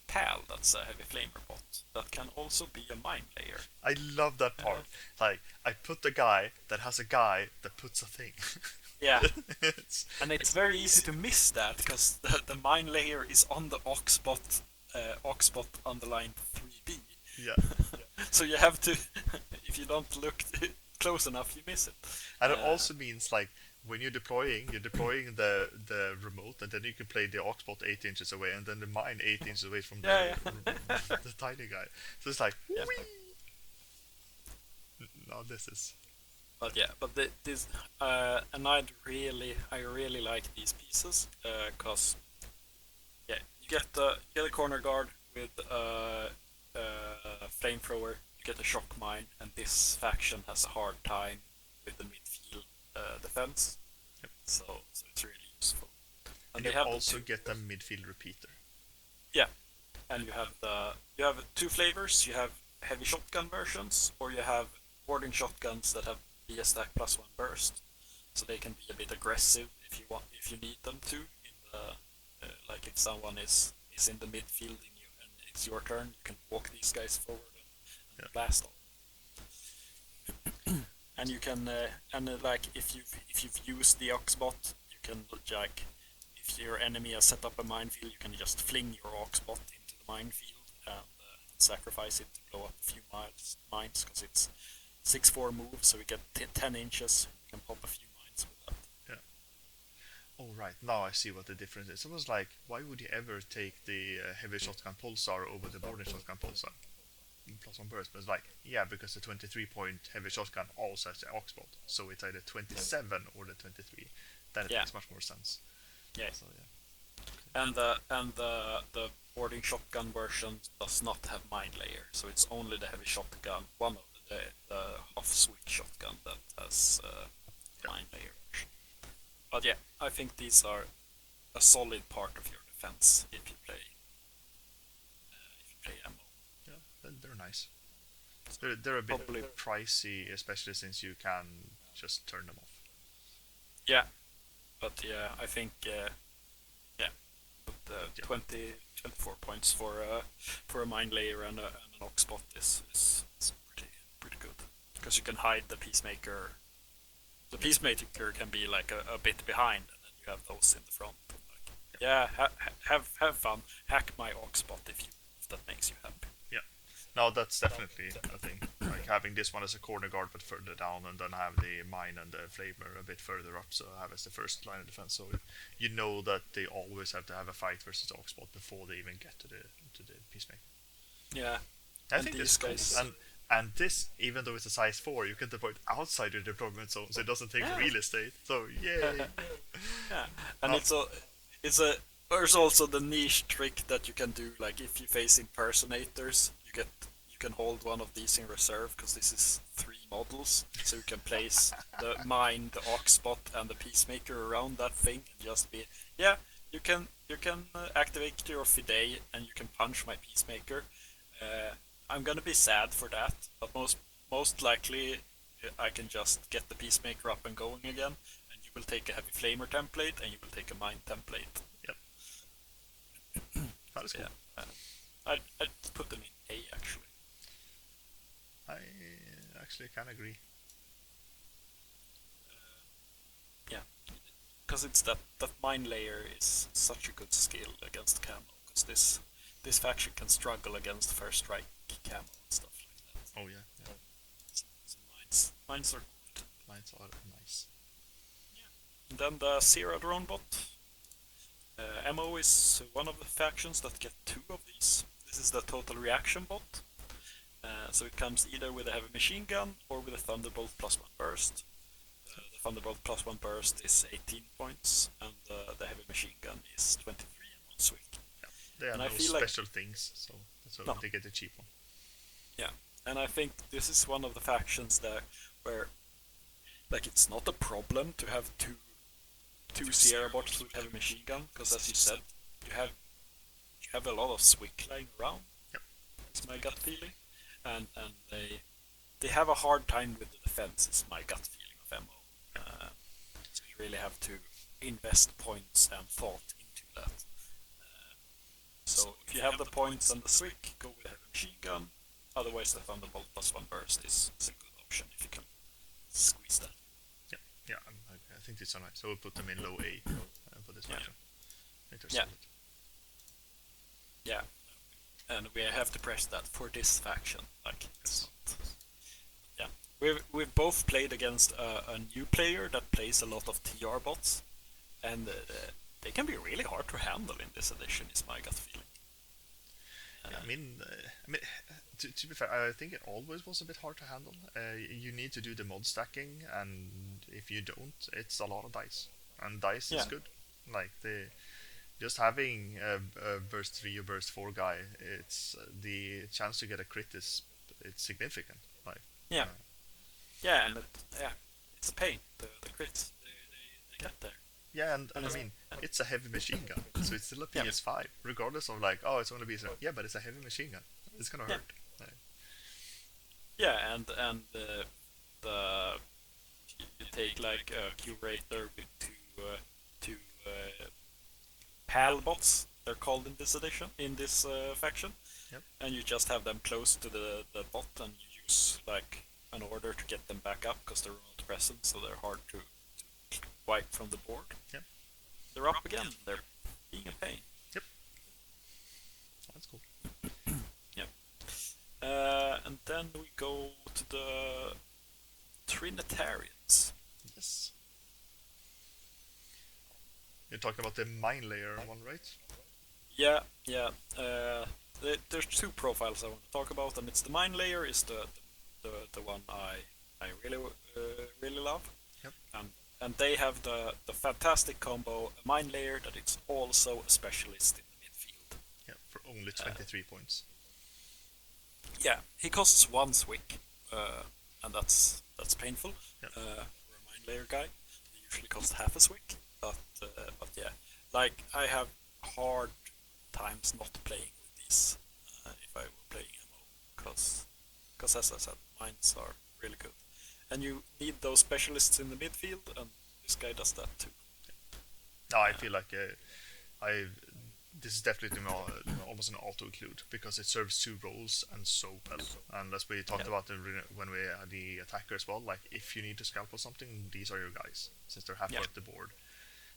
PAL that's a heavy flamer bot that can also be a mine layer. I love that part. Like, I put the guy that has a guy that puts a thing. Yeah, It's and it's very easy to miss that because the mine layer is on the Oxbot underlined 3B. yeah. So you have to, if you don't look close enough, you miss it. And it also means like when you're deploying the remote, and then you can play the Oxbot 8 inches away, and then the mine 8 inches away from the tiny guy. So it's like, Yeah. whee! No, this is This and I really like these pieces because you get the corner guard with flamethrower, you get a shock mine, and this faction has a hard time with the midfield defense. Yep. So it's really useful. and they you have also get a midfield repeater. and you have two flavors. You have heavy shotgun versions, or you have warding shotguns that have BS stack +1 burst, so they can be a bit aggressive if you need them to. In the like if someone is in the midfield and it's your turn, you can walk these guys forward and blast them. And you can like if you've used the Oxbot, you can like if your enemy has set up a minefield, you can just fling your Oxbot into the minefield and sacrifice it to blow up a few mines because it's 6/4 move, so we get 10 inches. You can pop a few mines with that. Oh right, now I see what the difference is. It was like, why would you ever take the heavy shotgun pulsar over the boarding shotgun pulsar? +1 burst, but it's like, yeah, because the 23-point heavy shotgun also has the Oxbot, so it's either 27 or the 23. Then it makes much more sense. Yeah. So, yeah. And the boarding shotgun version does not have mine layer, so it's only the heavy shotgun, one of the half switch shotgun that has mine layer version. But yeah, I think these are a solid part of your defense if you play ammo. Yeah, they're nice. They're a bit pricey, especially since you can just turn them off. Yeah, but yeah, I think but 24 points for a mine layer and an Oxbot is pretty good because you can hide the Peacemaker. The Peacemaker can be like a bit behind, and then you have those in the front. Like, have fun, hack my Oxbot if that makes you happy. Yeah. No, that's definitely a thing. Like having this one as a corner guard but further down, and then have the mine and the flamer a bit further up, so have as the first line of defense. So you know that they always have to have a fight versus the Oxbot before they even get to the peacemaker. Yeah, I and think this these is cool, guys. and this, even though it's a size 4, you can deploy it outside your deployment zone, so it doesn't take Yeah. real estate. So yay! Yeah, and Oh, it's a there's also the niche trick that you can do. Like if you face impersonators, you can hold one of these in reserve because this is 3 models, so you can place the mine, the oxbot, and the peacemaker around that thing and just be yeah. You can activate your fide and you can punch my peacemaker. I'm gonna be sad for that, but most likely I can just get the peacemaker up and going again, and you will take a heavy flamer template and you will take a mine template. yep, that is cool. Yeah, I'd put them in A actually. I actually can agree. Yeah, because it's that mine layer is such a good skill against camo. Because this faction can struggle against first strike camo and stuff like that. Oh yeah, yeah. So mines are good. Mines are nice. And then the Zero drone bot. MO is one of the factions that get 2 of these. This is the total reaction bot. So it comes either with a heavy machine gun or with a Thunderbolt +1 burst. The Thunderbolt +1 burst is 18 points, and the heavy machine gun is 23 and 1 swing. Yeah, they are And no I feel like special things, so no, they get a cheap one. yeah, and I think this is one of the factions that where like it's not a problem to have two Sierra bots with heavy machine gun because as you said, you have you have a lot of Swick lying around. Yep. It's my gut feeling, and they have a hard time with the defense. Is my gut feeling of MO. So you really have to invest points and thought into that. So if you have the points and the Swick, go with heavy machine gun. Otherwise, the Thunderbolt +1 burst is a good option if you can squeeze that. Yeah, yeah, I think these are nice. So we'll put them in low A for this Yeah. faction. I think they're Yeah. solid. Yeah, and we have to press that for this faction. Like, it's not. Yeah, we've both played against a new player that plays a lot of TR bots, and they can be really hard to handle in this edition. Is my gut feeling. Yeah, I mean, to be fair, I think it always was a bit hard to handle. You need to do the mod stacking, and if you don't, it's a lot of dice, and dice is Yeah. good. Like just having a burst 3 or burst 4 guy, it's the chance to get a crit it's significant. Like Yeah, yeah, and it's a pain. The crits they get there. yeah, and I mean, it's a heavy machine gun, so it's still a Yeah. PS5, regardless of like, oh, it's going to be so. Yeah, but it's a heavy machine gun. It's gonna Yeah. hurt. Like, Yeah, and the you take like a curator with two PAL bots. They're called in this edition, in this faction, Yep. and you just have them close to the bot, and you use like an order to get them back up because they're not present, so they're hard to wipe from the board. Yep. They're up again. They're being a pain. Yep. That's cool. Yep. And then we go to the Trinitarians. Yes. You're talking about the mine layer one, right? Yeah, yeah. There's 2 profiles I want to talk about, and it's the mine layer is the one I really love. Yep. And they have the fantastic combo a mine layer that it's also a specialist in the midfield. Yeah, for only 23 points. Yeah, he costs 1 Swick, and that's painful Yep. for a mine layer guy. He usually costs half a Swick, but yeah, like I have hard times not playing with these if I were playing MO, because as I said, mines are really good, and you need those specialists in the midfield, and this guy does that too. No, I feel like this is definitely almost an auto include because it serves 2 roles and so well. And as we talked about when we had the attacker as well, like if you need to scalp or something, these are your guys since they're halfway Yeah. up the board.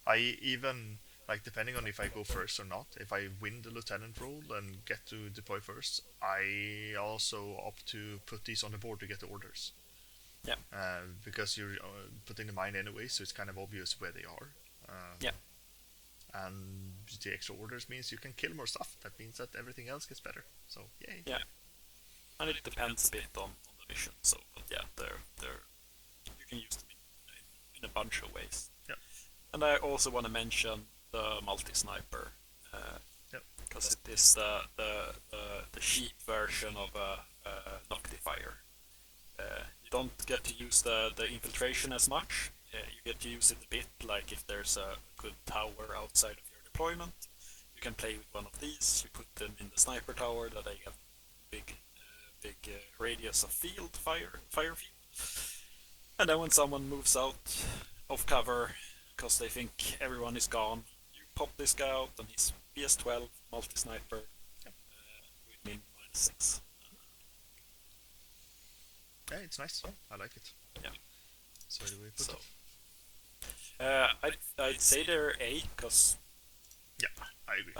I even Like depending on if I go first or not. If I win the lieutenant role and get to deploy first, I also opt to put these on the board to get the orders. Yeah. Because you're putting the mine anyway, so it's kind of obvious where they are. Yeah. And the extra orders means you can kill more stuff. That means that everything else gets better. So yay. Yeah. And it depends a bit on the mission. So, but yeah, they're you can use them in a bunch of ways. Yep. And I also want to mention the multi-sniper, because it is the cheap version of a Noctifier. You don't get to use the infiltration as much. You get to use it a bit, like if there's a good tower outside of your deployment, you can play with one of these. You put them in the sniper tower that they have big radius of fire field. And then when someone moves out of cover because they think everyone is gone, you pop this guy out and he's BS12 multi-sniper with min -6. Yeah, it's nice. I like it. Yeah. So where do we put it? I'd say they're A because Yeah, I agree.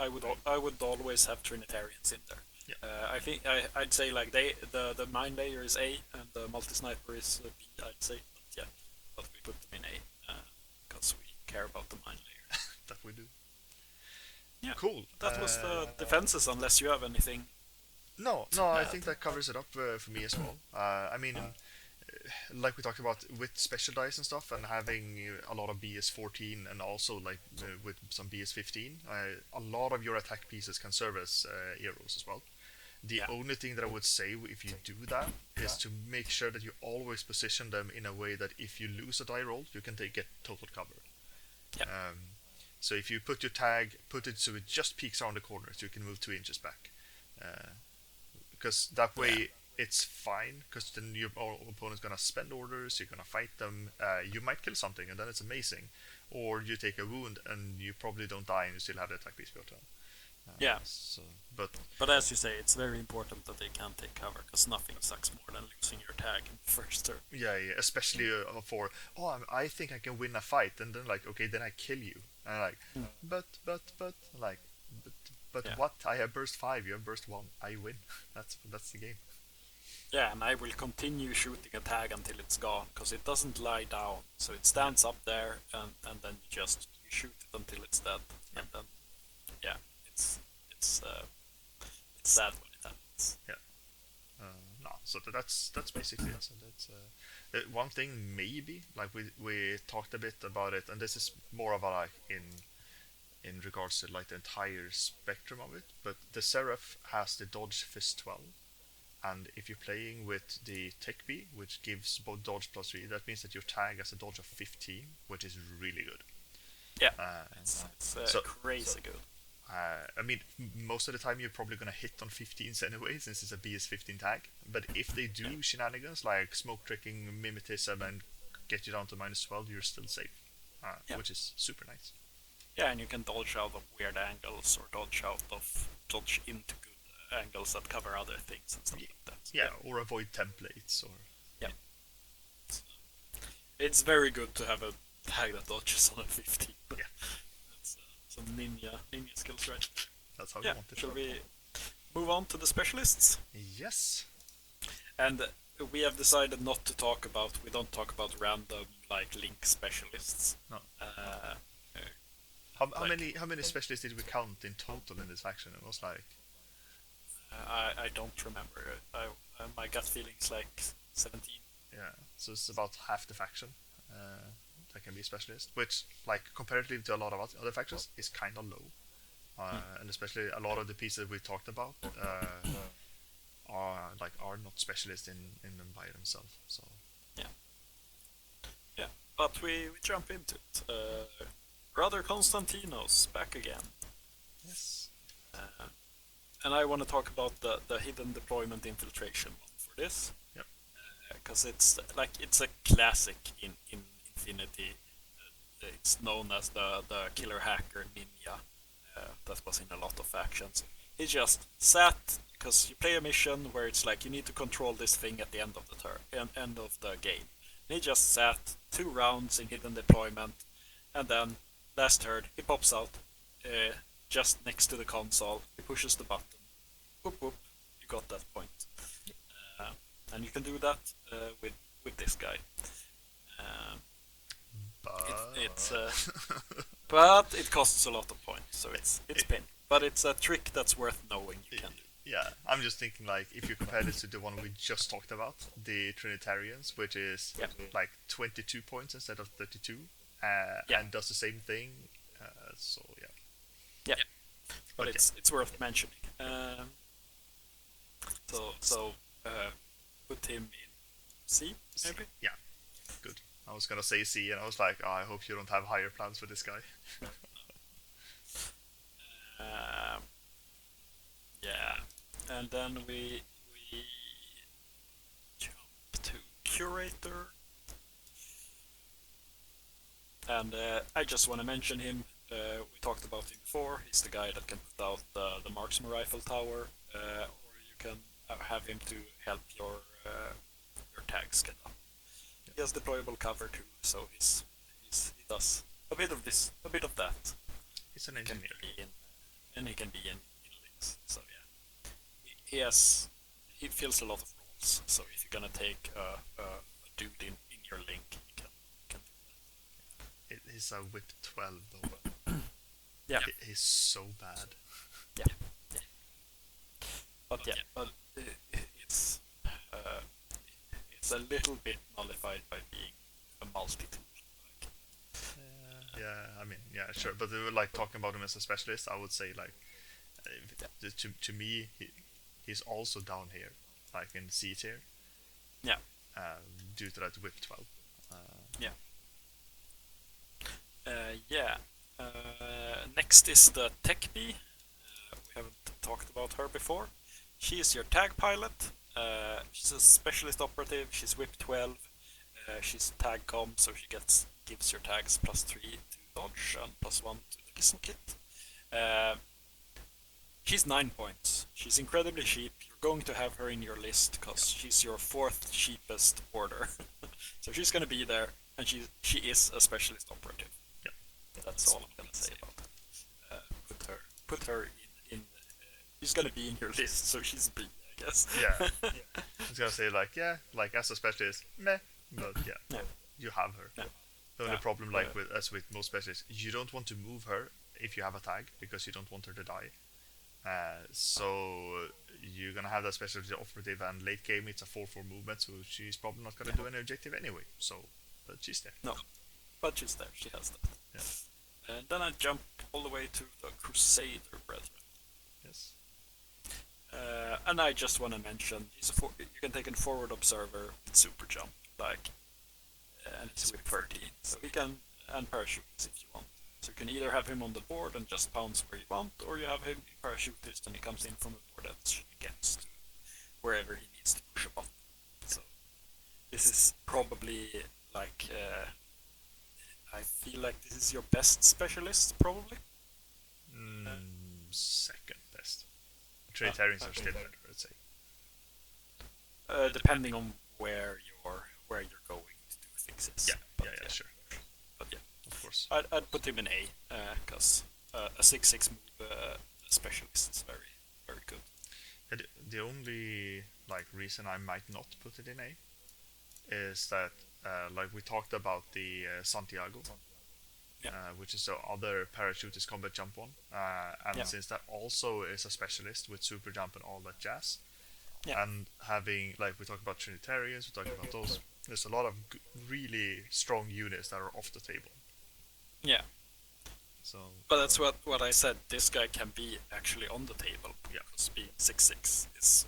I would always have Trinitarians in there. Yeah. I think I'd say like the mine layer is A and the multi-sniper is B. I'd say, but we put them in A because we care about the mine layer. That we do. Yeah. Cool. That was the defenses, unless you have anything. No, I think that covers it up for me as well. I mean, like we talked about with special dice and stuff, and having a lot of BS14 and also like with some BS15, a lot of your attack pieces can serve as arrows as well. The only thing that I would say if you do that is to make sure that you always position them in a way that if you lose a die roll, you can get total cover. Yeah. So if you put your tag, put it so it just peeks around the corner, so you can move 2 inches back. Because that way it's fine, because then your opponent's gonna spend orders, you're gonna fight them, you might kill something and then it's amazing, or you take a wound and you probably don't die and you still have the attack piece built on. So, but as you say, it's very important that they can take cover, because nothing sucks more than losing your tag in the first turn. Yeah, especially for I think I can win a fight, and then like okay, then I kill you, and like but what? I have burst 5, you have burst 1. I win. That's the game. Yeah, and I will continue shooting a tag until it's gone, because it doesn't lie down, so it stands up there, and then you shoot it until it's dead, and then it's sad when it happens. Yeah. No, so that's basically it. So that's one thing maybe like we talked a bit about it, and this is more of a like in regards to like the entire spectrum of it, but the Seraph has the dodge fist 12, and if you're playing with the Tech B, which gives both dodge +3, that means that your tag has a dodge of 15, which is really good. Yeah, it's crazy good. I mean, most of the time you're probably gonna hit on 15s anyway, since it's a BS15 tag. But if they do shenanigans like smoke tricking, mimetism, and get you down to -12, you're still safe, which is super nice. Yeah, and you can dodge out of weird angles, or dodge into good angles that cover other things and stuff like that. Yeah, or avoid templates, or it's very good to have a tag that dodges on a 15. Yeah. Some ninja skills, right? That's how you want it. Shall we move on to the specialists? Yes. And we have decided not to talk about. We don't talk about random like link specialists. No. How many specialists did we count in total in this faction? It was like. I don't remember. My gut feeling is like 17. Yeah. So it's about half the faction. That can be a specialist, which, like, comparatively to a lot of other factions, is kind of low. And especially a lot of the pieces we talked about are not specialists in them by themselves. So yeah. But we jump into it. Brother Konstantinos back again. Yes. And I want to talk about the hidden deployment infiltration one for this. Yep. Because it's a classic in Infinity. It's known as the killer hacker ninja. That was in a lot of factions. He just sat, because you play a mission where it's like you need to control this thing at the end of the end of the game. And he just sat 2 rounds in hidden deployment, and then last turn he pops out, just next to the console. He pushes the button. Whoop whoop. You got that point. Uh, and you can do that with this guy. It's but it costs a lot of points, so it's pain. But it's a trick that's worth knowing you can do. Yeah, I'm just thinking like if you compare this to the one we just talked about, the Trinitarians, which is like 22 points instead of 32, and does the same thing. So yeah. Yeah, but it's worth mentioning. So put him in C maybe. Yeah, good. I was gonna say C, and I was like, oh, I hope you don't have higher plans for this guy. Yeah, and then we jump to Curator, and I just want to mention him. We talked about him before. He's the guy that can put out the marksman rifle tower, or you can have him to help your tags get up. He has deployable cover too, so he does a bit of this, a bit of that. He's an engineer, and he can be in links. So yeah, he fills a lot of roles. So if you're gonna take a dude in your link, you can do that. He's a whip 12 though. Yeah, he's so bad. Yeah. But it's a little bit nullified by being a multi-tool. I mean, yeah, sure. But like talking about him as a specialist, I would say like to me, he's also down here, like in C tier. Yeah. Due to that whip 12. Next is the Tech Bee. We haven't talked about her before. She is your tag pilot. She's a specialist operative. She's whip 12. She's tag com, so she gives your tags +3 to dodge and +1 to the Gizmo kit. She's 9 points. She's incredibly cheap. You're going to have her in your list because she's your 4th cheapest order. So she's going to be there, and she is a specialist operative. Yeah. That's all I'm going to say about her. Put her in she's going to be in your list, so she's B, I guess. Yeah. I was going to say like as a specialist, meh, but you have her. Yeah. The only problem, like with most specialists, you don't want to move her if you have a tag because you don't want her to die. So you're gonna have that specialty operative, and late game it's a 4/4 movement, so she's probably not gonna do any objective anyway. So, but she's there. No, but she's there. She has that. Yeah. And then I jump all the way to the Crusader Brethren. Yes. And I just want to mention you can take a forward observer with super jump, and he's with 13, so he can and parachutes if you want. So you can either have him on the board and just pounce where you want, or you have him parachutist and he comes in from a board that gets to wherever he needs to push a button. So this is probably like I feel like this is your best specialist, probably. Second best. Trinitarians are still better, I'd say. Depending on where you're going to do things. Yeah, sure. But yeah, of course. I'd put him in A, because a 6/6 move specialist is very, very good. The only reason I might not put it in A is that we talked about the Santiago, which is the other parachutist combat jump one, and since that also is a specialist with super jump and all that jazz, and having we talked about Trinitarians, we talked about those. There's a lot of really strong units that are off the table. Yeah. So. But that's what I said. This guy can be actually on the table. Yeah. Because being 6/6 is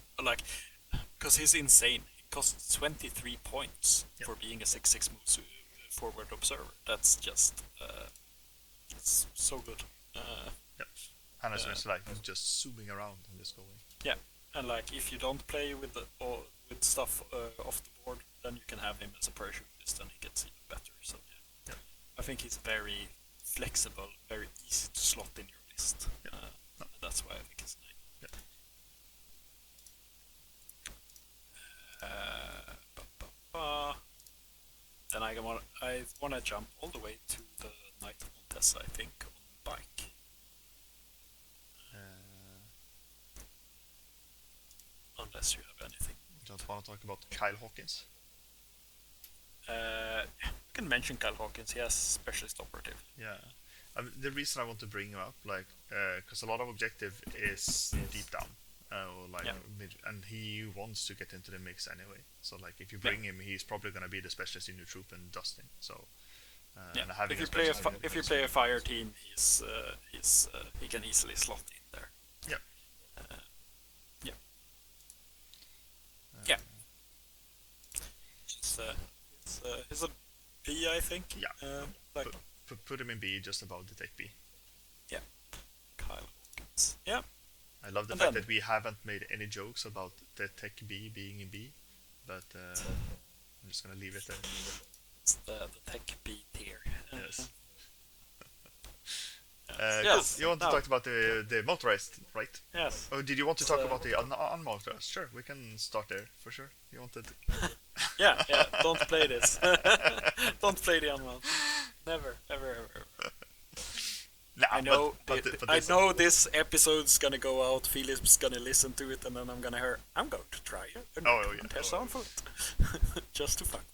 because he's insane. He costs 23 points for being a 6/6 move forward observer. That's just it's so good. And as it's just zooming around and just going. Yeah, and if you don't play with stuff off the board, then you can have him as a parachutist, and he gets even better. So I think he's very flexible, very easy to slot in your list. And that's why I think he's nice. Then I want to jump all the way to the Knight Montessa, I think, on bike. unless you have anything. Don't want to talk about Kyle Hawkins. You can mention Kyle Hawkins. He has specialist operative. Yeah. The reason I want to bring him up, like, because a lot of objective is deep down, or like mid, and he wants to get into the mix anyway. So like, if you bring him, he's probably gonna be the specialist in your troop and dusting. So. And if you play a fire team, he can easily slot in there. Yeah. He's a B, I think. Yeah. Like put him in B, just above the tech B. Yeah. Kyle Hawkins. Yeah. I love the fact that we haven't made any jokes about the tech B being in B, but I'm just gonna leave it there. It's the tech B tier. Yes. Yes. You want to talk about the motorized, right? Yes. Oh, did you want to talk about the unmotorized? Sure, we can start there for sure. You wanted. yeah. Don't play this. Don't play the unmounted. Never, ever. Nah, I know. I know this this episode's gonna go out. Philip's gonna listen to it, and then I'm gonna hear. I'm going to try it. Test on foot, just to fuck.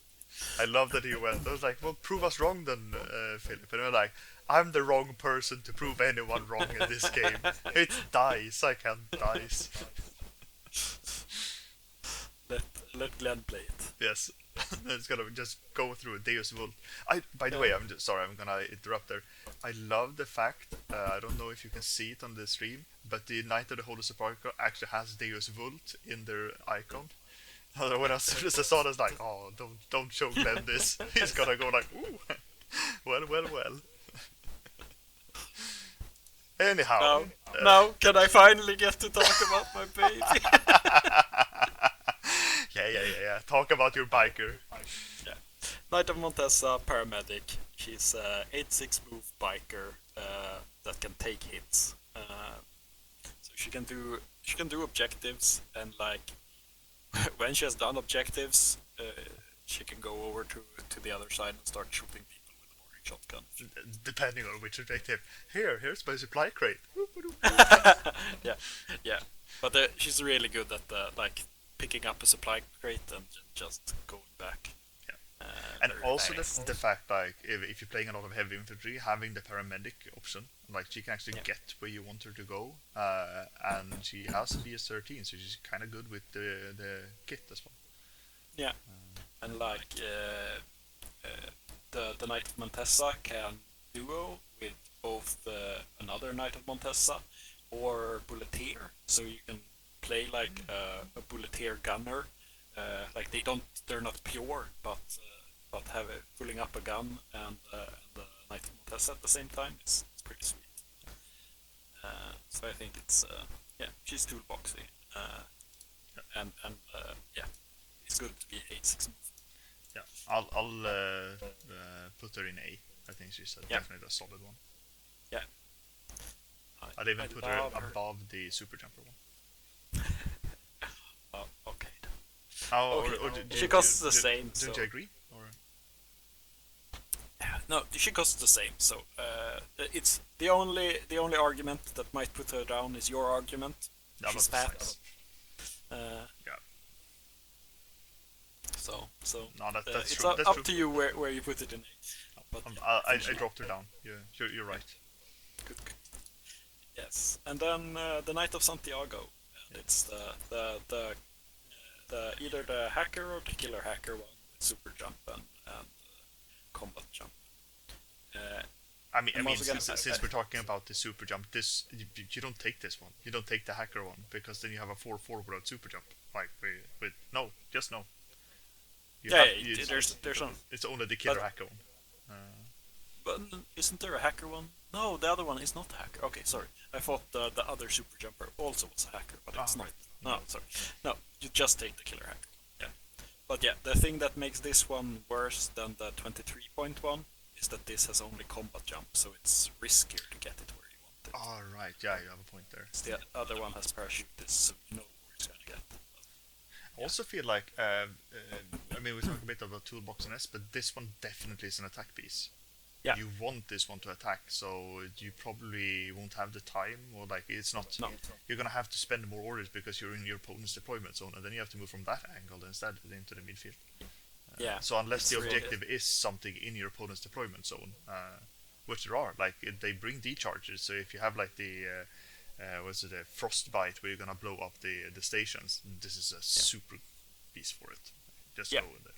I love that he went. I was like, well, prove us wrong then, Philip. And I'm like, I'm the wrong person to prove anyone wrong in this game. It's dice. I can't dice. Let Glenn play it. Yes. It's gonna just go through Deus Vult. By the way, I'm just sorry. I'm gonna interrupt there. I love the fact. I don't know if you can see it on the stream, but the Knight of the Holy Sepulchre actually has Deus Vult in their icon. When as soon as I saw it, I was like, oh, don't show Glenn this. He's gonna go like, ooh, well. Anyhow. Now, can I finally get to talk about my baby? Yeah. Talk about your biker. Yeah. Knight of Montesa, paramedic. She's a 8-6 move biker that can take hits. So she can do objectives, and like when she has done objectives, she can go over to the other side and start shooting people with a boring shotgun. Depending on which objective. Here's my supply crate. yeah. But she's really good at like picking up a supply crate and just going back. Yeah. And also the fact, like, if you're playing a lot of heavy infantry, having the paramedic option, like, she can actually get where you want her to go, and she has BS13, so she's kind of good with the kit as well. Yeah, and like the Knight of Montesa can duo with both another Knight of Montesa or Bulleteer, so you can play like a Bulleteer gunner. Like they're not pure, but have pulling up a gun and the Knight of Montesa at the same time is pretty sweet. So I think it's she's toolboxy, and it's good to be 8-6 move. Yeah, I'll put her in A. I think she's definitely a solid one. Yeah. I'd even put her above the super jumper one. Okay. She costs the same. Don't you agree? Or? No, she costs the same. So it's the only argument that might put her down is your argument. She's fat. Yeah. So no, that's it's true. up to you where you put it in. But I dropped her down. You're right. Good. Yes, and then the Knight of Santiago. It's the either the hacker or the killer hacker one with super jump and combat jump. I mean, since we're talking about the super jump, you don't take this one. You don't take the hacker one because then you have a 4/4 without super jump. Like with no. There's some. It's only the killer hacker one. But isn't there a hacker one? No, the other one is not a hacker. Okay, sorry. I thought the other super jumper also was a hacker, but it's not. No, sorry. No, you just take the killer hacker. Yeah. But yeah, the thing that makes this one worse than the 23.1 is that this has only combat jump, so it's riskier to get it where you want it. All right. Yeah, you have a point there. The other one has parachute, so you know where it's gonna get. I also feel like, I mean, we talk a bit about toolbox and S, but this one definitely is an attack piece. Yeah. you want this one to attack, so you probably won't have the time, or like it's not. No. You're gonna have to spend more orders because you're in your opponent's deployment zone, and then you have to move from that angle instead into the midfield. Yeah. So unless It's the really- objective is something in your opponent's deployment zone, which there are, like they bring decharges. So if you have like the what's it, a frostbite where you're gonna blow up the stations, this is a super piece for it. Just Yeah. go in there.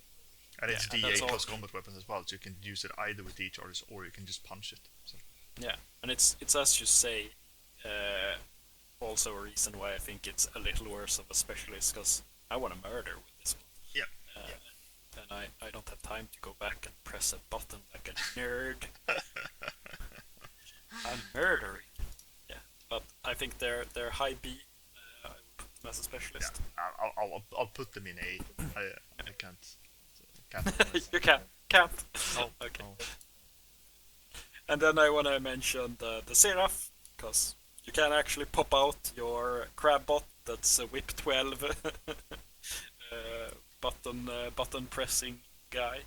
And it's Yeah, and DA that's all- plus combat weapons as well, so you can use it either with decharges or you can just punch it. So. Yeah, and it's as you say. Also a reason why I think it's a little worse of a specialist, because I want to murder with this one. Yeah. And I don't have time to go back and press a button like a nerd. I'm murdering. Yeah, but I think they're high B. I would put them as a specialist. Yeah, I'll put them in A. I can't. You can't. No, Okay. no. And then I want to mention the Seraph, because you can actually pop out your Crabbot. That's a whip 12 button pressing guy,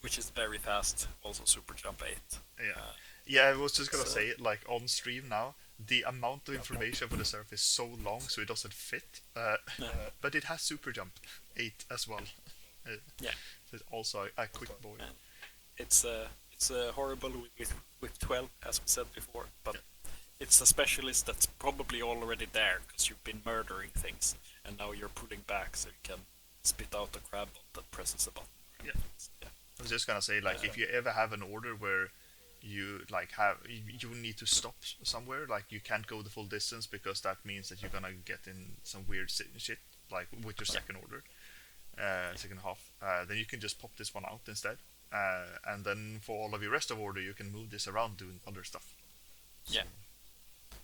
which is very fast. Also super jump 8. Yeah. Yeah, I was just gonna say, like on stream now, the amount of information for the Seraph is so long, so it doesn't fit. But it has super jump 8 as well. Yeah. It's also a quick boy. It's horrible with 12, as we said before, but it's a specialist that's probably already there because you've been murdering things, and now you're pulling back so you can spit out a Crabbot that presses a button. Yeah. I was just gonna say, like, if you ever have an order where you like you need to stop somewhere, like you can't go the full distance because that means that you're gonna get in some weird shit, like with your second order, second half. Then you can just pop this one out instead, and then for all of your rest of order, you can move this around doing other stuff. Yeah.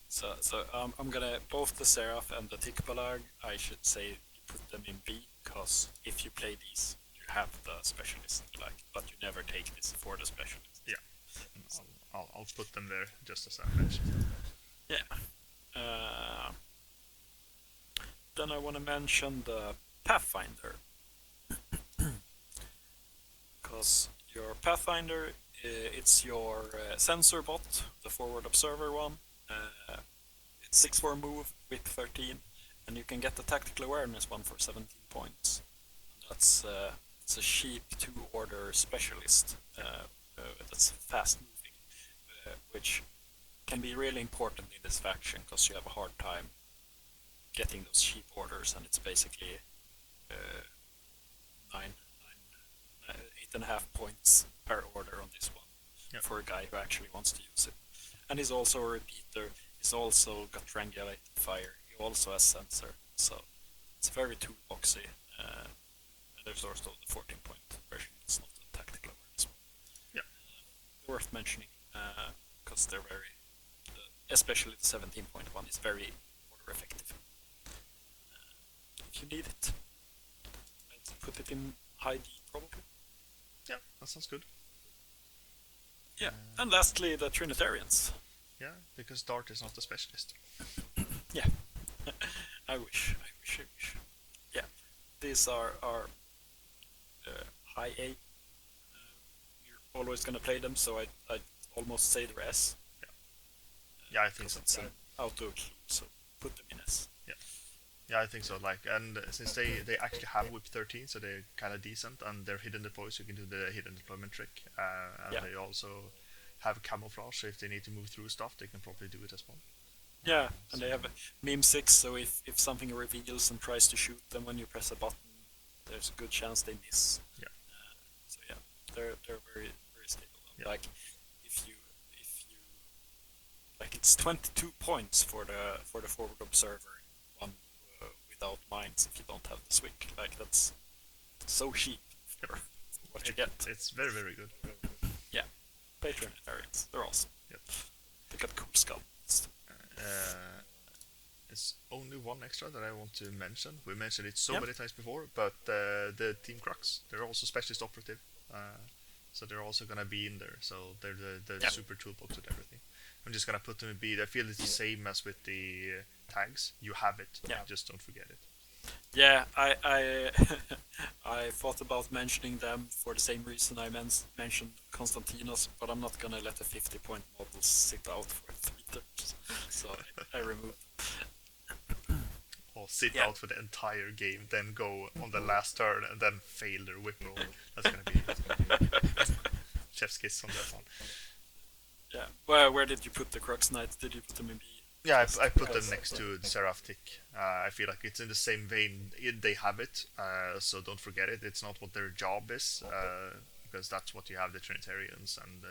So I'm gonna both the Seraph and the Tikbalag. I should say put them in B, because if you play these, you have the specialist, like, but you never take this for the specialist. Yeah. I'll put them there just as I mentioned. Yeah. Then I want to mention the Pathfinder, because your Pathfinder, it's your sensor bot, the forward observer one. It's 6-4 move with 13, and you can get the tactical awareness one for 17 points. That's it's a cheap 2-order specialist that's fast moving, which can be really important in this faction because you have a hard time getting those cheap orders, and it's basically 8.5 points per order on this one for a guy who actually wants to use it. And he's also a repeater. He's also got triangulated fire. He also has sensor, so it's very toolboxy. And there's also the 14-point version. It's not a tactical awareness one. Yeah. Worth mentioning, because they're very, especially the 17-point one is very order effective. If you need it, I'd put it in high D probably. Yeah, that sounds good. Yeah, and lastly the Trinitarians. Yeah, because Dart is not a specialist. Yeah, I wish. Yeah, these are high A. You're always gonna play them, so I almost say they're S. Yeah, I think so. It's an auto clue, so put them in S. Yeah, I think so. Like, and since they actually have whip 13, so they're kind of decent, and they're hidden deploys, so you can do the hidden deployment trick. And they also have camouflage, so if they need to move through stuff, they can probably do it as well. Yeah, and they have a meme 6, so if something reveals and tries to shoot them when you press a button, there's a good chance they miss. Yeah. So yeah, they're very very stable. Yeah. Like if you like, it's 22 points for the forward observer one without mines if you don't have the switch. Like that's so cheap for what you get. It's very, very good. Yeah, Patronitarians, they're awesome. Yep. They got cool skulls. It's only one extra that I want to mention. We mentioned it so many times before, but the Team Crux, they're also specialist operative, so they're also gonna be in there. So they're the super toolbox with everything. I'm just gonna put them in B. I feel it's the same as with the tags. You have it, just don't forget it. Yeah, I I thought about mentioning them for the same reason I mentioned Konstantinos, but I'm not gonna let a 50-point model sit out for 3 turns. So I removed. Or sit Yeah, out for the entire game, then go on the last turn and then fail their whip roll. That's gonna be chef's kiss on that one. yeah. Well, where did you put the Crux Knight? Did you put them in B? Yeah, Just I put them because- next to the Seraph Tick. I feel like it's in the same vein. They have it, so don't forget it. It's not what their job is, because that's what you have the Trinitarians and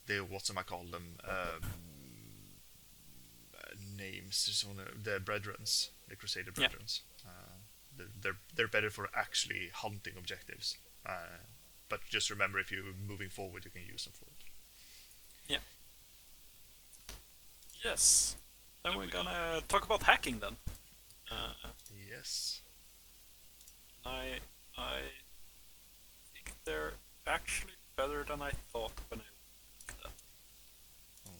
the what's I call them names. Just on the Brethrens, the Crusader Yeah. Brethrens. They're better for actually hunting objectives. But just remember, if you're moving forward, you can use them for it. Yeah. Yes. Then we're gonna talk about hacking then. Yes. I think they're actually better than I thought when I looked at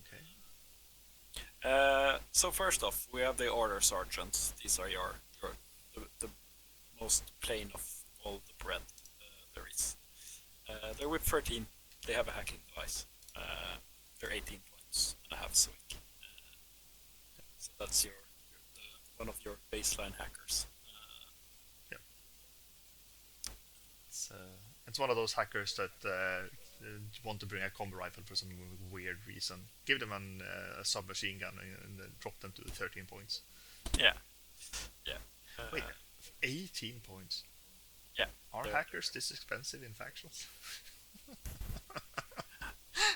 Okay. them. So first off, we have the Order Sergeants. These are the most plain of all the bread there is. They're with 13. They have a hacking device. They're 18 points and a half swing. So that's one of your baseline hackers. Yeah. It's one of those hackers that want to bring a combo rifle for some weird reason. Give them a submachine gun and then drop them to the 13 points. Yeah. Yeah. Wait, 18 points? Yeah. Are hackers this expensive in factions?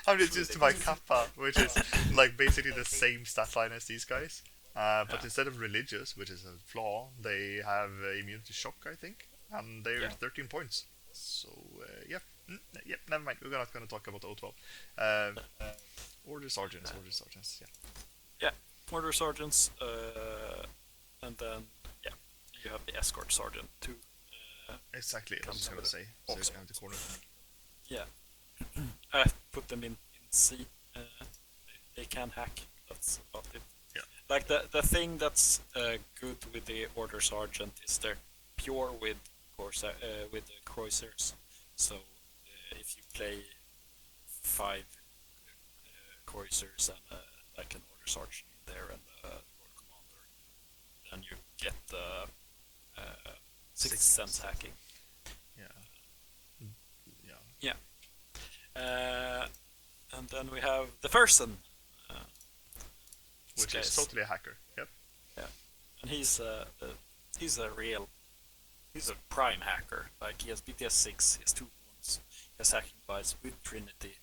I'm just used to my Kappa, which is like basically the same stat line as these guys. But instead of religious, which is a flaw, they have immunity shock, I think, and they're 13 points. So never mind. We're not going to talk about O12. Order sergeants, yeah. Yeah, Order Sergeants, and then you have the Escort Sergeant too. Exactly, I was just going to say. So you have the corner. Yeah, I put them in C. They can hack. That's about it. Yeah. Like the thing that's good with the Order Sergeant is they're pure with with the Croisers. So if you play 5 Croisers and like an Order Sergeant in there and Lord Commander, then you get the 6th Sense hacking. Yeah. And then we have the Fersen. Which is totally a hacker. Yep. Yeah, and he's a prime hacker. Like he has BTS 6, he has 2 wounds, he has hacking device with Trinity,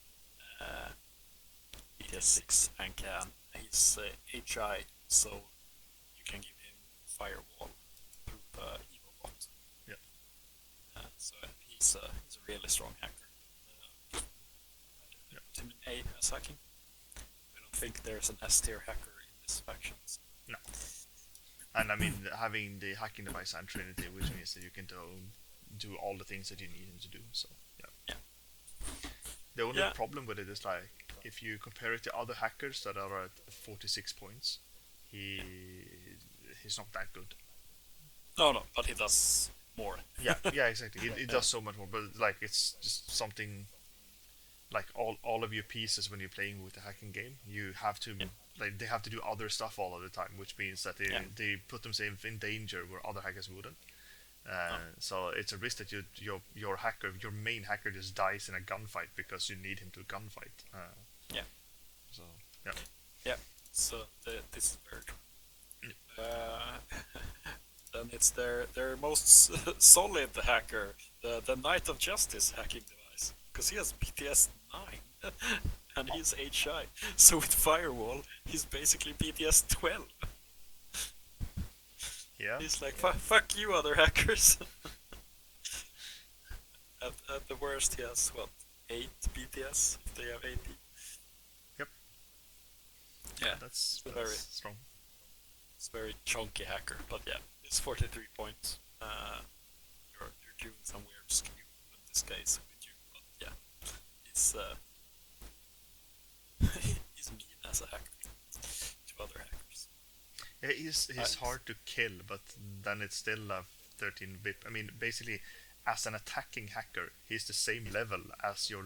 BTS 6 and can. He's HI, so you can give him firewall through EvoBot. Yeah. So he's a really strong hacker. Put him in A as hacking. I don't think there's an S tier hacker in this faction. No. And I mean, having the hacking device and Trinity, which means that you can do all the things that you need him to do. So yeah. The only problem with it is like if you compare it to other hackers that are at 46 points, he's not that good. No, but he does more. Yeah, exactly. It does so much more, but like it's just something like all of your pieces when you're playing with the hacking game, you have to like they have to do other stuff all of the time, which means that they put themselves in danger where other hackers wouldn't. So it's a risk that your main hacker just dies in a gunfight because you need him to gunfight. So So this is very true. Then it's their most solid hacker, the Knight of Justice hacking device, because he has BTS 9 and he's HI. So with firewall, he's basically BTS 12. yeah, He's like, fuck you, other hackers. At the worst, he has 8 BTS if they have 80. Yep. Yeah, that's very strong. It's a very chunky hacker, but yeah, it's 43 points. You're doing some weird skew in this case with you, but yeah, he's mean as a hacker to other hackers. Yeah, he's hard to kill, but then it's still a 13 VIP. I mean, basically, as an attacking hacker, he's the same level as your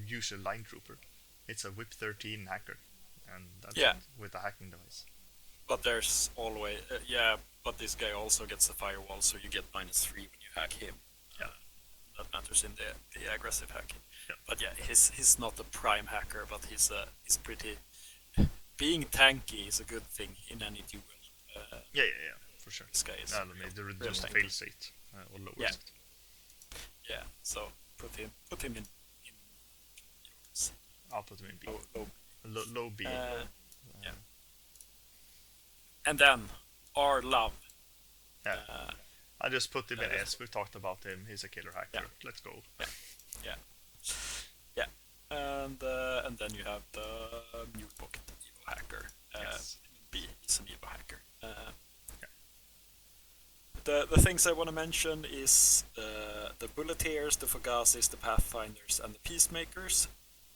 usual line trooper. It's a whip 13 hacker, and that's Yeah, it with a hacking device. but there's always yeah, but this guy also gets the firewall, so you get -3 when you hack him. Yeah, That matters in the aggressive hacking. yeah, But yeah, he's not a prime hacker, but he's pretty. Being tanky is a good thing in any duel. yeah, for sure. This guy is I mean, the real reduced tanky. fail state or lower Yeah, state. yeah. So put him in yours. I'll put him in B. Low. Low B. Yeah. And then our love. Yeah. Uh, I just put him in uh, S. We talked about him. He's a killer hacker. Yeah. Let's go. yeah, yeah, yeah. And then you have the new pocket Evo hacker. Yes. B is an Evo hacker. Yeah. The things I want to mention is the bulleteers, the Fugazis, the Pathfinders, and the Peacemakers.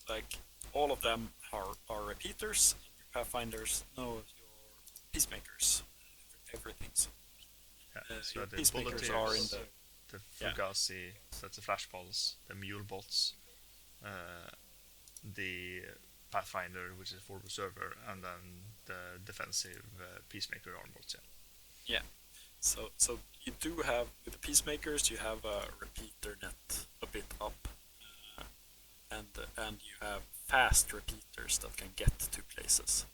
Like all of them are repeaters. Your Pathfinders, no, your Peacemakers, everything's. Yeah. So Your the Peacemakers are in bulleteers, the yeah. Fugazi, that's the flash balls, the mule bots, the Pathfinder, which is for server, and then the defensive Peacemaker arm bots. Yeah. So you do have with the Peacemakers, you have a repeater net a bit up, and you have fast repeaters that can get to places.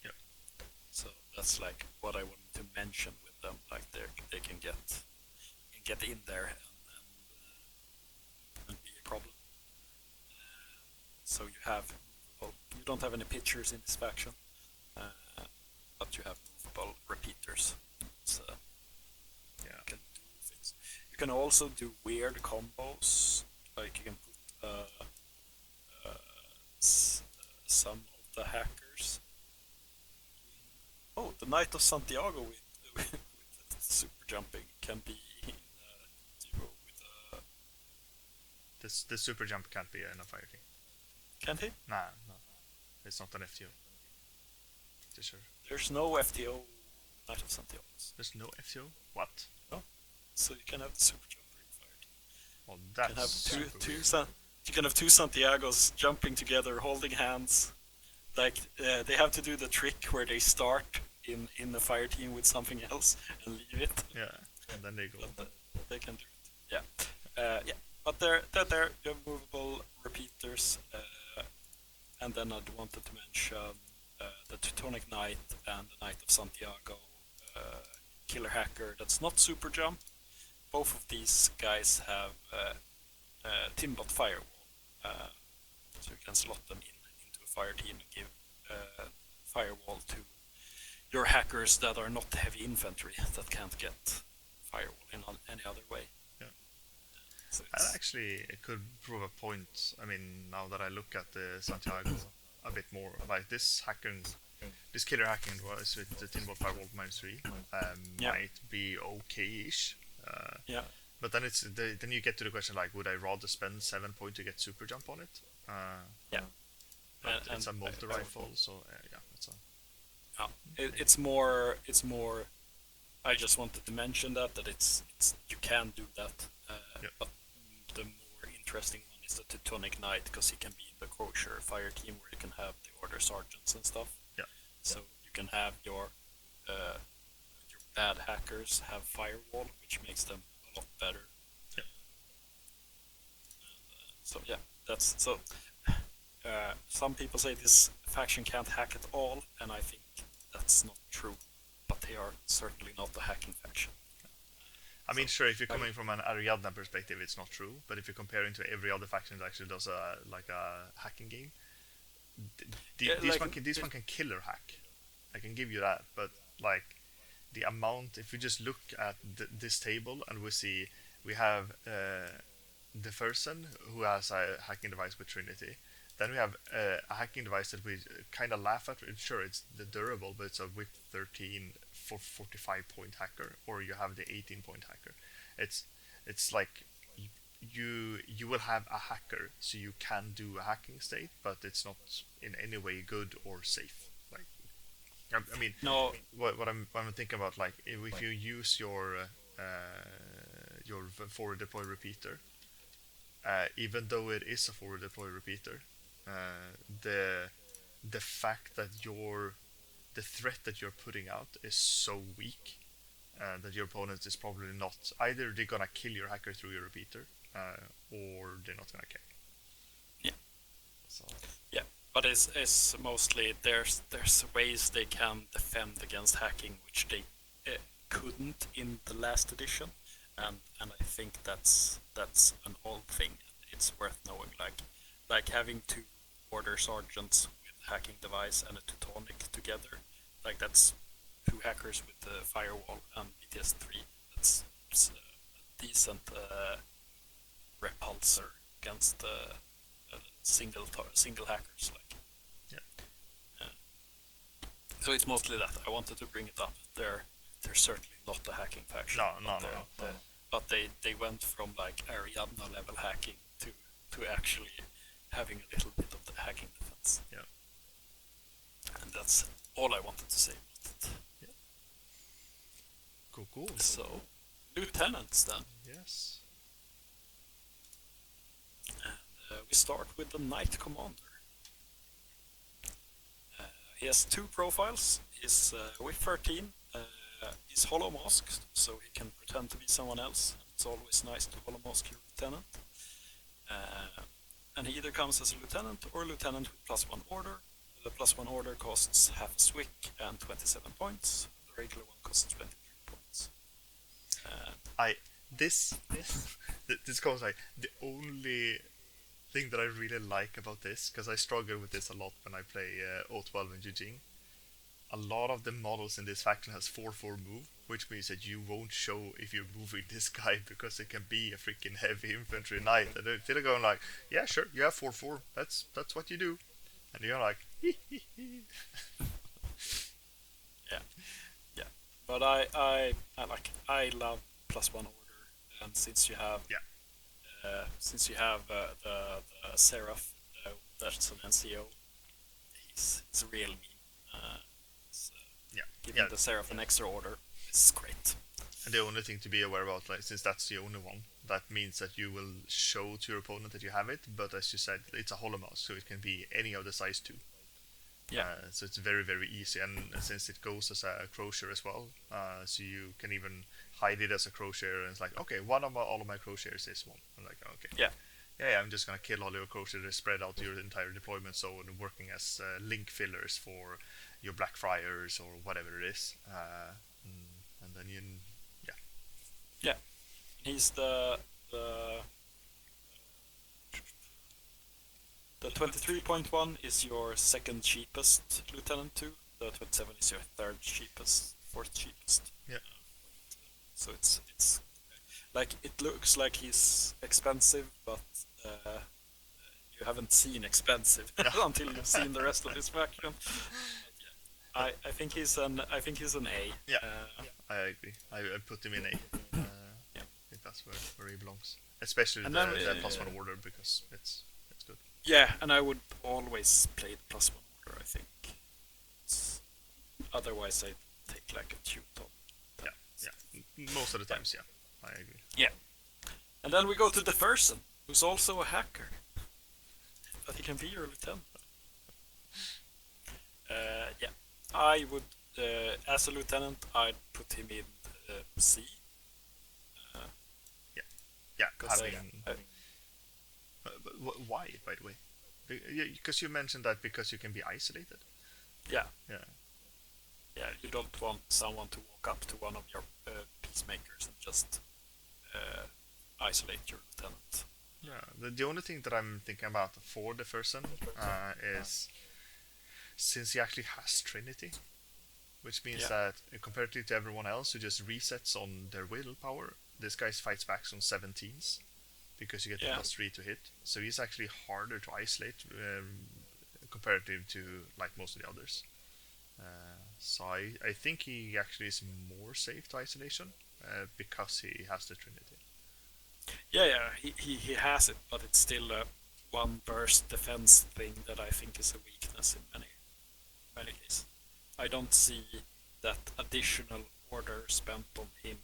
Yeah. So that's like what I wanted to mention with them. Like they can get in there and be a problem. So you have you don't have any pictures in this faction, but you have movable repeaters. So Yeah. you can do things. You can also do weird combos. Like you can put some of the hackers. Oh, the Knight of Santiago with super jumping can be in duo with The super jump can't be in a fire team. can he? Nah, no. It's not an FTO. For sure. There's no FTO Knight of Santiago. There's no FTO? What? No, so you can have the super jumper in fire team. Well, You that's can have super two weird. you can have two Santiagos jumping together, holding hands. Like they have to do the trick where they start in the fire team with something else and leave it. Yeah, and then they go. But they can do it. Yeah, yeah. But they're there. You have movable repeaters, and then I wanted to mention the Teutonic Knight and the Knight of Santiago killer hacker. That's not super jump. Both of these guys have Timbot firewall, so you can slot them into a fire team and give firewall to your hackers that are not heavy infantry that can't get firewall in any other way. Yeah. So And actually, it could prove a point. I mean, now that I look at the Santiago a bit more, like this killer hacking device with the Tinbot Firewall -3 Yeah. might be okay-ish. yeah, But then then you get to the question like, would I rather spend 7 points to get super jump on it? yeah. But it's a And multi rifle, so yeah, it's a it's more. I just wanted to mention that it's you can do that, Yep. but the more interesting one is the Teutonic Knight because he can be in the kosher fire team where you can have the order sergeants and stuff. Yeah. So you can have your bad hackers have firewall, which makes them a lot better. Yep. So yeah, that's so. Some people say this faction can't hack at all, and I think that's not true. But they are certainly not a hacking faction. I mean, So, sure, if you're coming from an Ariadna perspective, it's not true. But if you're comparing to every other faction that actually does a hacking game, Yeah, this one can killer hack. I can give you that. But like the amount, if we just look at this table and we have the person who has a hacking device with Trinity. Then we have a hacking device that we kind of laugh at. Sure, it's the durable, but it's a whip 13 for 45 point hacker, or you have the 18 point hacker. It's like you will have a hacker, so you can do a hacking state, but it's not in any way good or safe. Like, I mean, no, what I'm thinking about, like if you use your forward deploy repeater, even though it is a forward deploy repeater, the fact that the threat that you're putting out is so weak that your opponent is probably not, either they're gonna kill your hacker through your repeater, or they're not gonna care. Yeah. So Yeah, but it's mostly there's ways they can defend against hacking which they couldn't in the last edition, and I think that's an old thing. It's worth knowing, like having two order sergeants with hacking device and a Teutonic together, like that's two hackers with the firewall and BTS3. It's a decent repulsor against single hackers. Like, yeah, so it's mostly that I wanted to bring it up. They're certainly not a hacking faction. no. But they went from like Ariadna level hacking to actually having a little bit of the hacking defense. Yeah. And that's all I wanted to say about it. Yeah. Cool. So, lieutenants then. Yes. And we start with the Knight Commander. He has two profiles. He's with 13. He's hollow masked, so he can pretend to be someone else. It's always nice to hollow mask your lieutenant. And he either comes as a lieutenant or a lieutenant with +1 order. The +1 order costs half a Swick and 27 points. The regular one costs 23 points. This goes like the only thing that I really like about this, because I struggle with this a lot when I play O12 and Jujing. A lot of the models in this faction has 4/4 move, which means that you won't show if you're moving this guy because it can be a freaking heavy infantry knight, and they're going like, yeah, sure, you have 4/4. That's what you do, and you're like, yeah. But I love +1 order, and since you have the Seraph, that's an NCO. He's a real meme. Giving the Seraph an extra order is great. And the only thing to be aware about, like, since that's the only one, that means that you will show to your opponent that you have it, but as you said, it's a hollow mouse, so it can be any of the size 2. Yeah. So it's very, very easy, and since it goes as a crochet as well, so you can even hide it as a crochet, and it's like, okay, all of my crocheters is one. I'm like, okay. Yeah, I'm just gonna kill all your crocheters, spread out your entire deployment zone, working as link fillers for your Blackfriars or whatever it is, and then yeah. He's the 23.1 is your second cheapest lieutenant 2. The 27 is your third cheapest, fourth cheapest. Yeah. So it's like, it looks like he's expensive, but you haven't seen expensive until you've seen the rest of his faction. I think he's an A. Yeah, I agree. I put him in A. I think that's where he belongs, especially the +1 order, because it's good. Yeah, and I would always play the +1 order. I think. Otherwise, I take like a Teuton. Yeah. Most of the times, yeah, I agree. Yeah. And then we go to the person, who's also a hacker, but he can be your lieutenant. Yeah. I would, as a lieutenant, I'd put him in C. Yeah. But why, by the way? Because you mentioned that because you can be isolated. Yeah. Yeah. Yeah, you don't want someone to walk up to one of your peacemakers and just isolate your lieutenant. Yeah. The only thing that I'm thinking about for the person is, since he actually has Trinity, which means that comparatively to everyone else who just resets on their willpower, this guy fights back on 17s because you get the +3 to hit. So he's actually harder to isolate comparative to like most of the others. So I think he actually is more safe to isolation because he has the Trinity. Yeah, he has it, but it's still a one burst defense thing that I think is a weakness in many cases. I don't see that additional order spent on him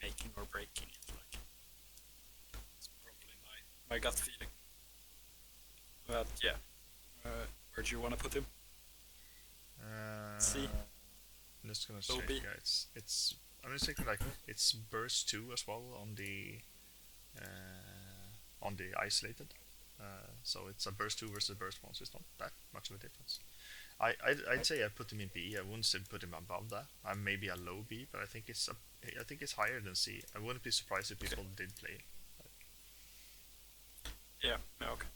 making or breaking it. Like, it's probably my gut feeling. But yeah, where do you want to put him? C, I'm just gonna low check. B. Yeah, it's. I'm just thinking like it's burst 2 as well on the isolated. So it's a burst 2 versus burst 1, so it's not that much of a difference. I'd say I put him in B. I wouldn't say put him above that. I'm maybe a low B, but I think it's higher than C. I wouldn't be surprised if people did play it. Yeah, yeah, okay.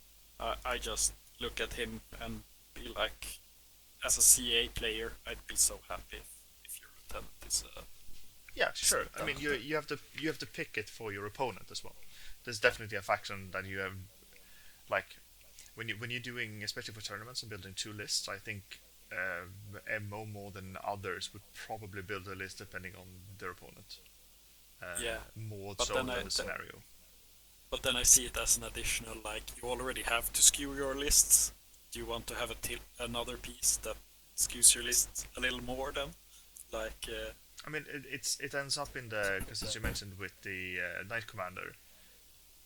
I just look at him and be like, as a CA player, I'd be so happy if your lieutenant is a Yeah, sure. I mean, lieutenant. you have to pick it for your opponent as well. There's definitely a faction that you have like when you're doing, especially for tournaments and building 2 lists. I think MO more than others would probably build a list depending on their opponent. Yeah, More but so then than the scenario. but then I see it as an additional, like, you already have to skew your lists. Do you want to have another piece that skews your lists a little more then? Like, I mean, it ends up in the, because as you mentioned with the Knight Commander,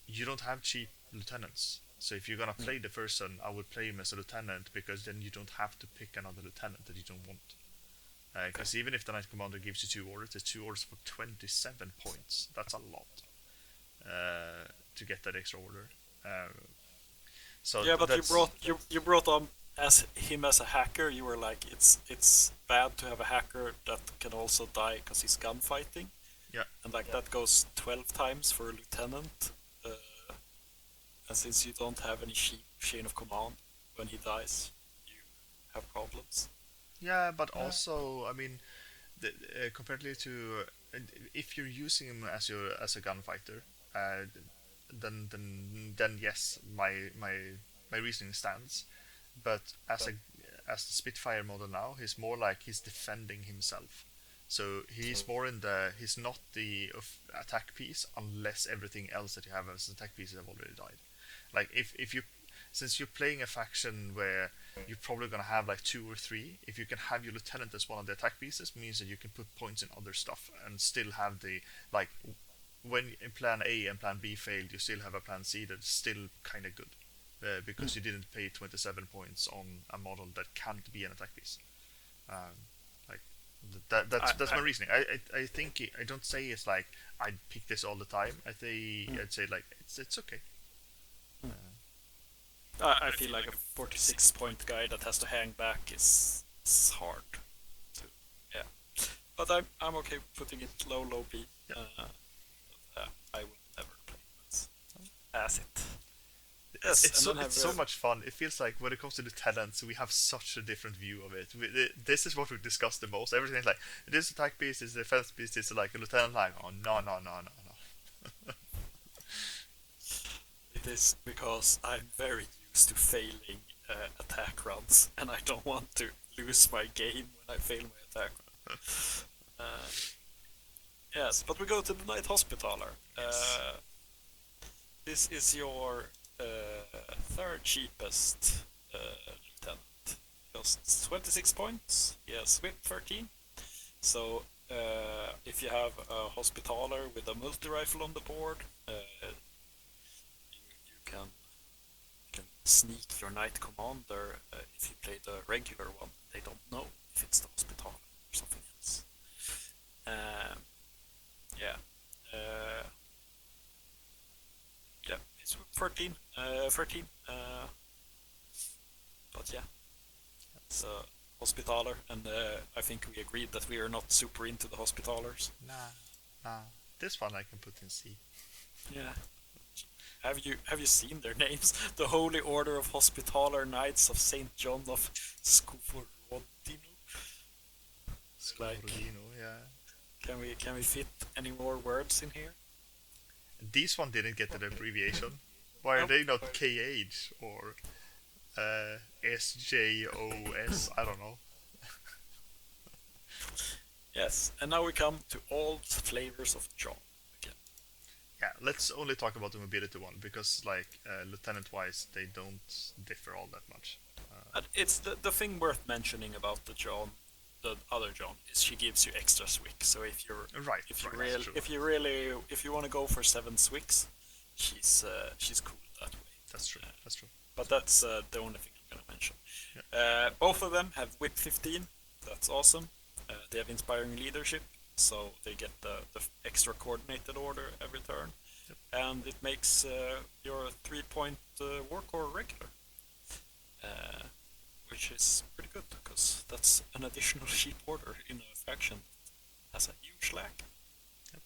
you don't have cheap lieutenants. So if you're gonna play the person, I would play him as a lieutenant, because then you don't have to pick another lieutenant that you don't want. Because even if the Knight Commander gives you 2 orders, it's 2 orders for 27 points. That's a lot to get that extra order. So yeah, but that's you brought on as him as a hacker. You were like, it's bad to have a hacker that can also die because he's gunfighting, yeah. and like that goes 12 times for a lieutenant. And since you don't have any chain of command when he dies, you have problems. Yeah, but also, I mean, comparatively to if you're using him as a gunfighter, then yes, my reasoning stands. But as the Spitfire model now, he's more like he's defending himself. So he's not the attack piece unless everything else that you have as attack pieces have already died. Like if you, since you're playing a faction where you're probably gonna have like 2 or 3, if you can have your lieutenant as one of the attack pieces, means that you can put points in other stuff and still have the, like, when plan A and plan B failed, you still have a plan C that's still kind of good, because you didn't pay 27 points on a model that can't be an attack piece. Like that's my reasoning. I think I don't say it's like I'd pick this all the time. I'd say like it's okay. I feel like a 46 point guy that has to hang back is hard. To, yeah, but I'm okay putting it low B. Yeah. I would never play it as it. Yes, It's so much fun. It feels like when it comes to the tenants, we have such a different view of it. This is what we discuss the most. Everything's like, this attack piece, this defense piece, this is like a lieutenant. Like, oh no. It is because I'm very used to failing attack runs, and I don't want to lose my game when I fail my attack run. Yes, but we go to the Night Hospitaller. Yes. This is your third cheapest lieutenant. Costs 26 points. He has whip 13. So if you have a Hospitaller with a multi-rifle on the board, you can sneak your Knight Commander if you play the regular one. They don't know if it's the Hospitaller or something else. Yeah. Yeah, it's 13. But yeah, it's a Hospitaller, and I think we agreed that we are not super into the Hospitallers. Nah. This one I can put in C. Yeah. Have you seen their names? The Holy Order of Hospitaller Knights of Saint John of Scovorodino. Scovorodino, yeah. Can we fit any more words in here? These one didn't get an abbreviation. Why are they not KH or SJOS? I don't know. Yes, and now we come to all flavors of John again. Yeah, let's only talk about the mobility one, because like lieutenant-wise, they don't differ all that much. And it's the thing worth mentioning about the John the other John is she gives you extra Swick. So Right, right, that's true. if you want to go for 7 Swicks, she's cool that way. That's true. That's true. But that's the only thing I'm gonna mention. Yeah. Both of them have Whip 15. That's awesome. They have Inspiring Leadership, so they get the extra coordinated order every turn, Yep. and it makes your 3-point War Core regular, uh, which is pretty good because that's an additional cheap order in a faction that has a huge lack. Yep.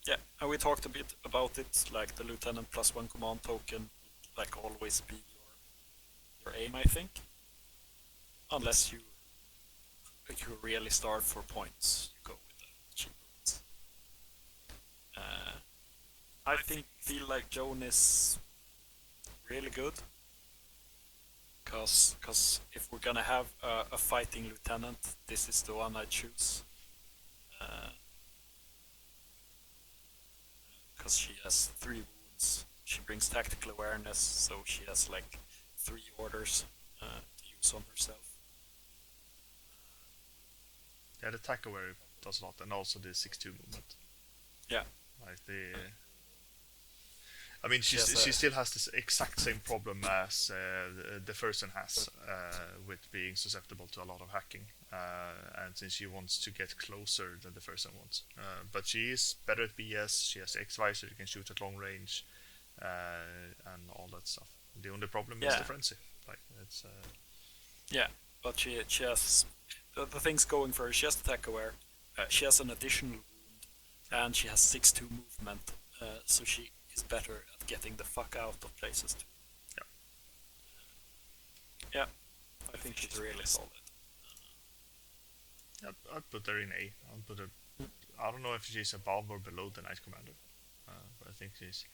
Yeah, and we talked a bit about it, like the Lieutenant +1 command token, like always be your aim, I think, unless you really starve for points, you go with the cheap ones. I feel like Joan is really good, cause if we're gonna have a fighting lieutenant, this is the one I choose. Because she has 3 wounds. She brings tactical awareness, so she has like 3 orders to use on herself. Yeah, the attack aware does a lot, and also the 6-2 movement. Yeah. Like I mean, she still has this exact same problem as the person has with being susceptible to a lot of hacking, and since she wants to get closer than the person wants. But she is better at BS. She has X-Visor, she can shoot at long range, and all that stuff. The only problem is the frenzy. Like it's. Yeah, but she has the things going for her. She has attack aware. She has an additional wound, and she has 6-2 movement. So she is better at getting the fuck out of places too. Yeah, I think she's really solid. I'd put her in A. I don't know if she's above or below the Knight Commander, but I think she's.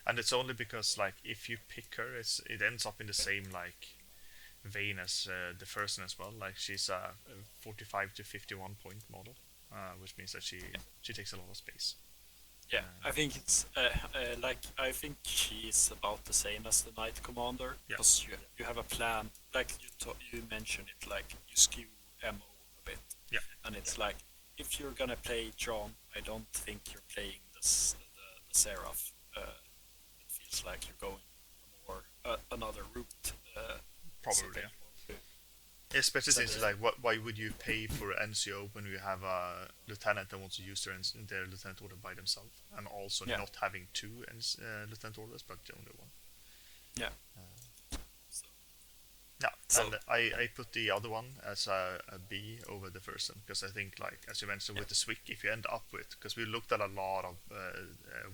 And it's only because like if you pick her, it ends up in the same like vein as the first one as well. Like she's a 45 to 51 point model, which means that she takes a lot of space. Yeah, I think it's I think she's about the same as the Knight Commander, because you have a plan. Like you mentioned it, like you skew ammo a bit. Yeah. And it's like if you're gonna play John, I don't think you're playing the Seraph. It feels like you're going more another route. Probably. Especially since like, why would you pay for NCO when you have a lieutenant that wants to use their lieutenant order by themselves, and also not having 2 lieutenant orders but only 1. Yeah. And I put the other one as a B over the first one, because I think, like as you mentioned with the Swick, if you end up with, because we looked at a lot of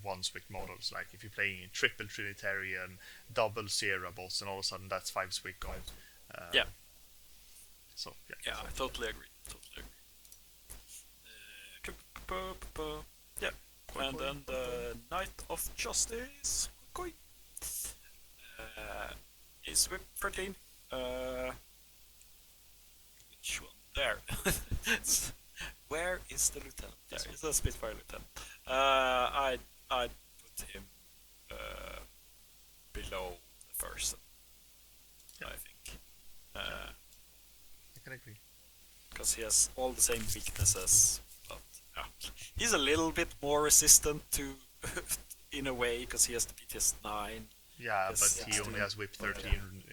1 Swick models, like if you're playing in triple Trinitarian, double Sierra boss, and all of a sudden that's 5 Swick gone. So yeah, I totally agree. Yeah, and then the Knight of Justice is Whip 13. Which one? There. Where is the lieutenant? There is a Spitfire lieutenant. I'd put him below the first. I think. I can agree. Because he has all the same weaknesses, but he's a little bit more resistant to, in a way, because he has the BTS 9. Yeah, but he only has Whip 13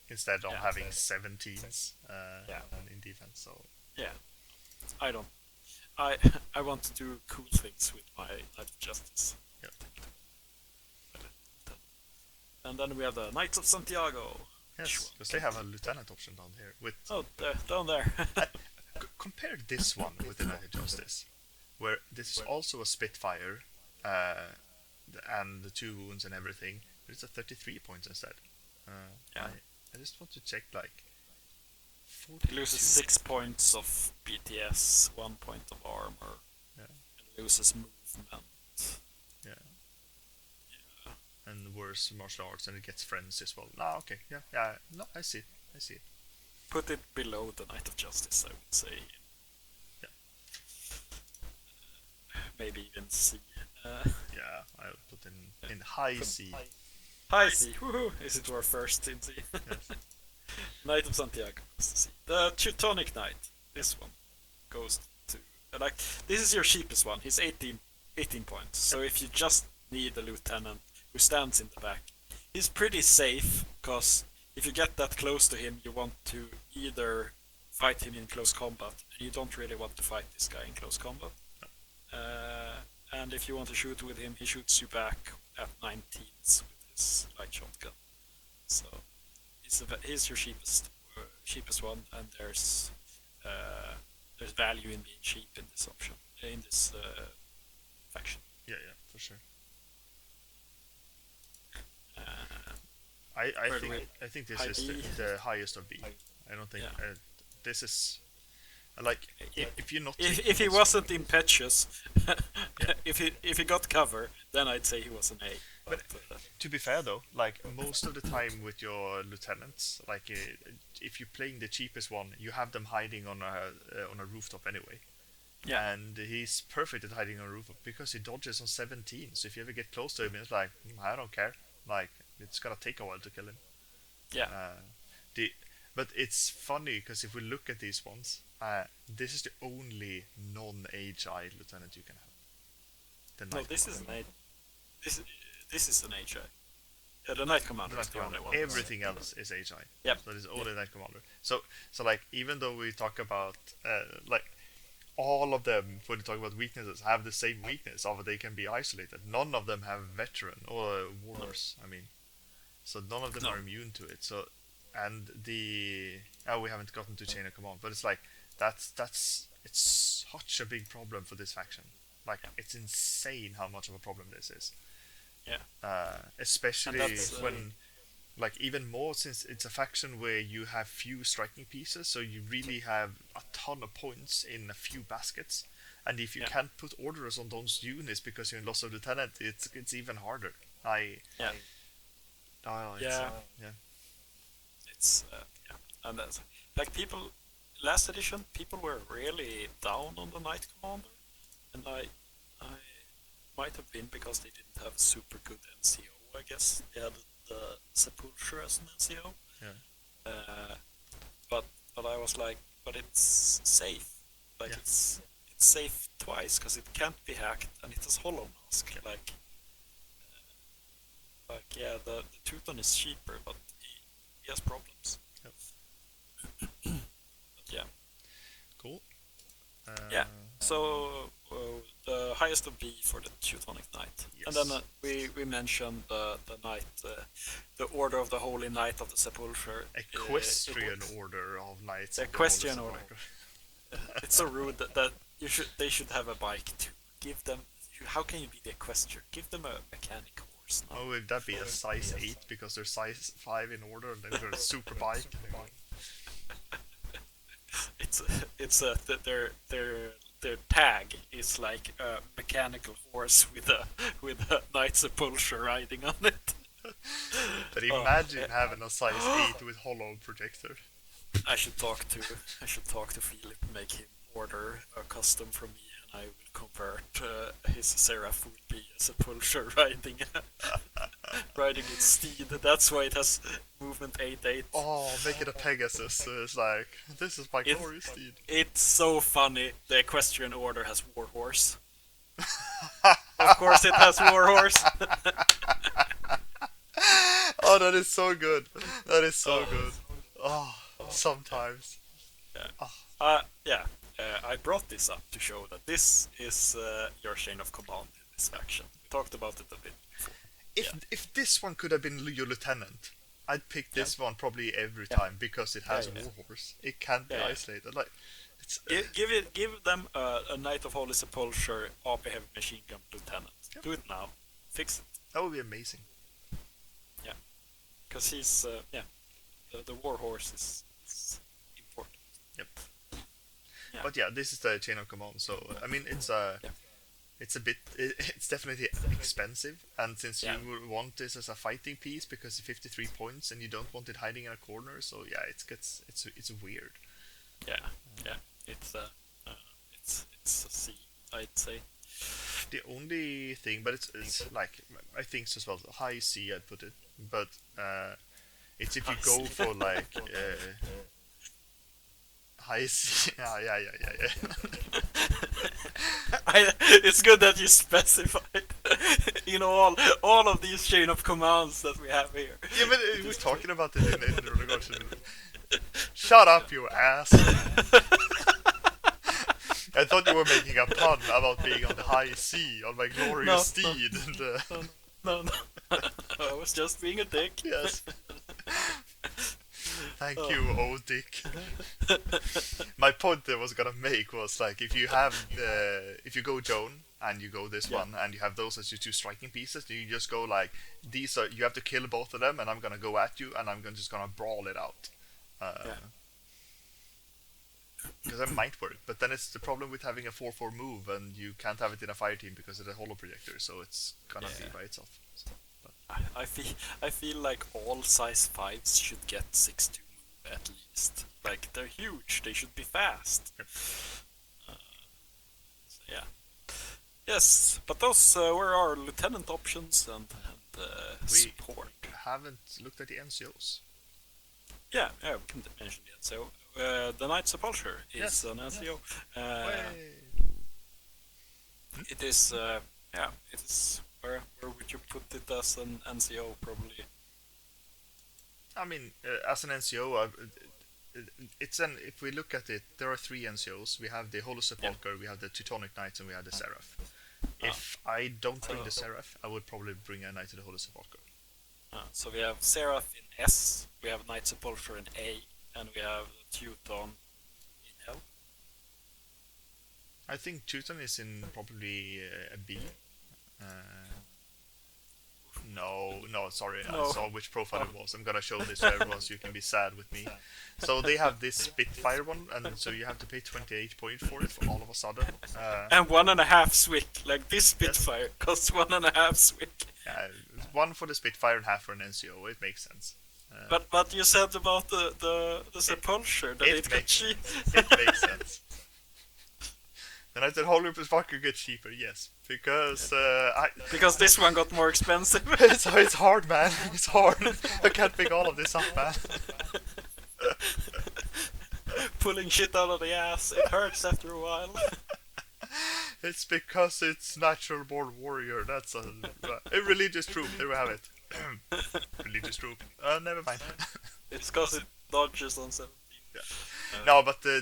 instead of having 17s in defense. So I don't. I want to do cool things with my Knight of Justice. Yep. And then we have the Knights of Santiago. Yes, because they have a lieutenant option down here. Down there. Compare this one with the Knight of Justice, where this is also a Spitfire, and the 2 wounds and everything. But it's a 33 points instead. I just want to check, like, he loses 6 points of BTS, 1 point of armor, and loses movement. And worse martial arts, and it gets friends as well. Okay, no, I see it. Put it below the Knight of Justice, I would say. Maybe even C. I would put in high C. High C, woohoo! Is it our first in C? Yes. Knight of Santiago goes to sea. The Teutonic Knight, this one, goes to like this is your cheapest one. He's 18 points. So if you just need a lieutenant who stands in the back, he's pretty safe because if you get that close to him, you want to either fight him in close combat, and you don't really want to fight this guy in close combat. And if you want to shoot with him, he shoots you back at 19s with his light shotgun. So he's your cheapest one, and there's value in being cheap in this option in this faction. Yeah, for sure. Uh, I think this is the highest of B. I don't think this is like if you're not if he wasn't impetuous, if he got cover, then I'd say he was an A. But to be fair though, like most of the time with your lieutenants, like if you're playing the cheapest one, you have them hiding on a rooftop anyway. Yeah. And he's perfect at hiding on a rooftop because he dodges on 17. So if you ever get close to him, it's like I don't care. Like it's gonna take a while to kill him. Yeah. But it's funny because if we look at these ones, this is the only non-HI lieutenant you can have. No, this is an A. This is an HI. Yeah, the Knight Commander is the only one. Everything else is HI. Yep. So it's only Knight Commander. So like even though we talk about like all of them when we talk about weaknesses have the same weakness, although they can be isolated. None of them have veteran or warriors. I mean, so none of them are immune to it. So and we haven't gotten to chain of command, but it's like it's such a big problem for this faction. Like it's insane how much of a problem this is. Yeah. Especially when, like, even more since it's a faction where you have few striking pieces, so you really have a ton of points in a few baskets. And if you can't put orders on those units because you're in loss of lieutenant, it's even harder. And that's like people. Last edition, people were really down on the Knight Commander, and I might have been because they didn't have a super good NCO. I guess they had the Sepulchre as an NCO. Yeah. But I was like, but it's safe. Like it's safe twice because it can't be hacked and it has hollow mask. Like the Teuton is cheaper, but he has problems. Yep. But yeah. Cool. So the highest of B for the Teutonic Knight, and then we mentioned the knight, the Order of the Holy Knight of the Sepulchre. Equestrian Order of Knights. Equestrian Order. It's so rude that they should have a bike to give them. How can you be the equestrian? Give them a mechanic horse. No? Oh, would that be a size 8 because they're size 5 in order and then they're a super bike? Their tag is like a mechanical horse with a Knight Sepulchre riding on it. But imagine having a size 8 with hollow projector. I should talk to Philip, make him order a custom from me, and I will convert his Seraph would be a Sepulchre riding its steed. That's why it has movement 8/8. Oh, make it a Pegasus. So it's like, this is my glorious steed. It's so funny. The Equestrian Order has Warhorse. Of course, it has Warhorse. Oh, that is so good. That is so good. Oh, sometimes. I brought this up to show that this is your chain of command in this faction. We talked about it a bit before. If this one could have been your lieutenant, I'd pick this one probably every time because it has Warhorse. It can't be isolated. Like, it's, give them a Knight of Holy Sepulchre AP Heavy Machine Gun Lieutenant. Do it now. Fix it. That would be amazing. Yeah, because he's the Warhorse is important. Yep. Yeah. But this is the chain of command. So I mean, it's it's definitely expensive, and since you would want this as a fighting piece because it's 53 points and you don't want it hiding in a corner, so it's weird. It's a C, I'd say. The only thing, but it's like I think as well high C I'd put it, but It's if you go for like high C. Yeah. It's good that you specified in all of these chain of commands that we have here. Yeah, but we're talking about it in regards to. Shut up, you ass! I thought you were making a pun about being on the high sea on my glorious steed. No. I was just being a dick. Yes. Thank you, old dick. My point I was gonna make was like if you go Joan and you go this one and you have those as your two striking pieces, you just go like you have to kill both of them and I'm gonna go at you and I'm just gonna brawl it out. Because that might work, but then it's the problem with having a 4/4 move and you can't have it in a fire team because of the holo projector, so it's gonna be by itself. So, I feel like all size 5s should get 6/2 move at least. Like they're huge, they should be fast. So yeah. Yes, but those were our lieutenant options and support. We haven't looked at the NCOs. Yeah, we can mention the NCO. The Knight Sepulcher is an NCO. It is, it is. Where would you put it as an NCO? Probably. I mean, as an NCO, if we look at it, there are 3 NCOs. We have the Holo Sepulcher, we have the Teutonic Knights, and we have the Seraph. If I don't bring the Seraph, I would probably bring a Knight to the Holo Sepulcher. So we have Seraph in S, we have Knight Sepulcher in A, and we have Teuton in L. I think Teuton is in probably a B. No, sorry. No. I saw which profile it was. I'm gonna show this to everyone so you can be sad with me. So they have this Spitfire one, and so you have to pay 28 points for it for all of a sudden. And 1.5 Swick, like this Spitfire costs 1.5 Swick. Yeah, 1 for the Spitfire and half for an NCO. It makes sense. But you said about the Sepulcher that it got cheap. It makes sense. And I said Holy Sepulcher gets cheaper, yes, because because this one got more expensive. So it's hard, man. It's hard. I can't pick all of this up, man. Pulling shit out of the ass, it hurts after a while. It's because it's natural born warrior. That's a religious troop. There we have it. Religious troop. Never mind. It's because it dodges on 17. Yeah. No, but the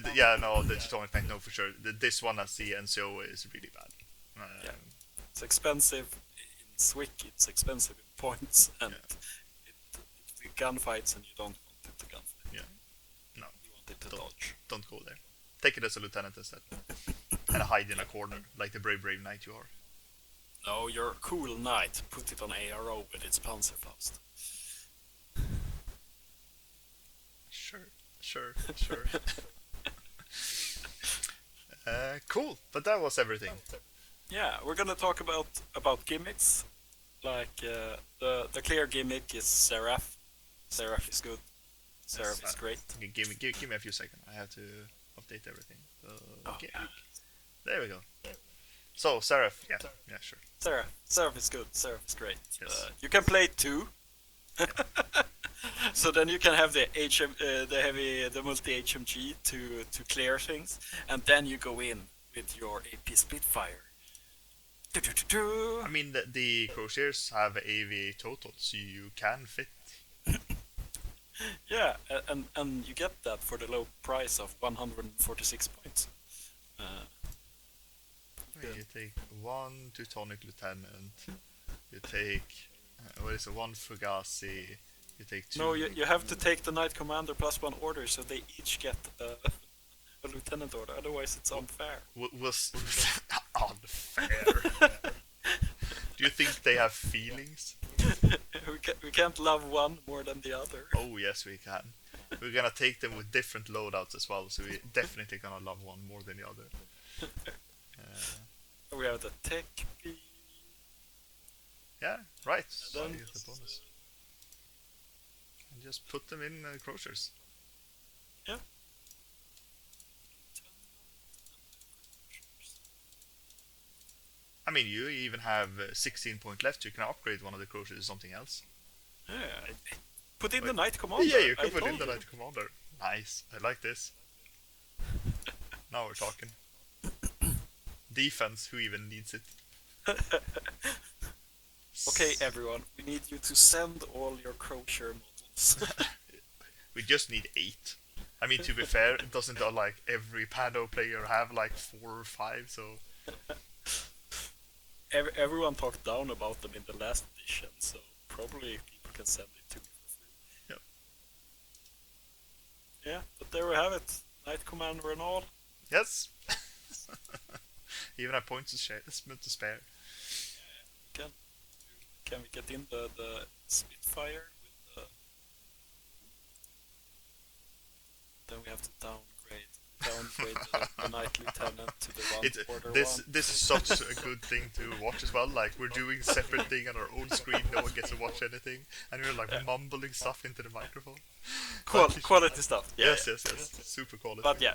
Teutonic Knight, no, for sure. This one as the NCO is really bad. Yeah. It's expensive in Swick, it's expensive in points, and it gunfights, and you don't want it to gunfight. Yeah. No. You want it to dodge. Don't go there. Take it as a lieutenant instead. And hide in a corner, like the brave knight you are. No, you're a cool knight. Put it on ARO with its Panzerfaust. Sure. Cool, but that was everything. Yeah, we're gonna talk about gimmicks. Like the clear gimmick is Seraph. Seraph is good. Seraph is great. Give me a few seconds. I have to update everything. Okay. Oh. There we go. So Seraph, yeah, sure. Seraph is good. Seraph is great. Yes. You can play 2. So then you can have the multi HMG to clear things, and then you go in with your AP Spitfire. I mean, the Crocheters have AV total, so you can fit. Yeah, and you get that for the low price of 146 points. You take 1 Teutonic Lieutenant, you take, one Fugazi, you take 2... No, you have to take the Knight Commander plus 1 order, so they each get a Lieutenant order, otherwise it's unfair. Unfair? Do you think they have feelings? We can't love one more than the other. Oh yes, we can. We're gonna take them with different loadouts as well, so we're definitely gonna love one more than the other. We have the Tech B. Yeah, right. Then So you get the bonus. And just put them in Crocheters. Yeah. I mean, you even have 16 points left. You can upgrade one of the Crocheters to something else. Yeah, put in the Wait. Knight Commander. Yeah, you I can put in told the you. Knight Commander. Nice. I like this. Now we're talking. Defense, who even needs it? Okay, everyone, we need you to send all your Crochet models. We just need 8. I mean, to be fair, it doesn't like every Pado player have like 4 or 5, so... Everyone talked down about them in the last edition, so probably people can send it to me for free. Yep. Yeah, but there we have it. Knight Commander and all. Yes! Even at points to spare. Can we get in the Spitfire with the... Then we have to downgrade the Knight Lieutenant to the one. This is such a good thing to watch as well. Like, we're doing separate thing on our own screen, no one gets to watch anything, and we're like mumbling stuff into the microphone. Quality stuff. Yeah, yes. Super quality. But yeah,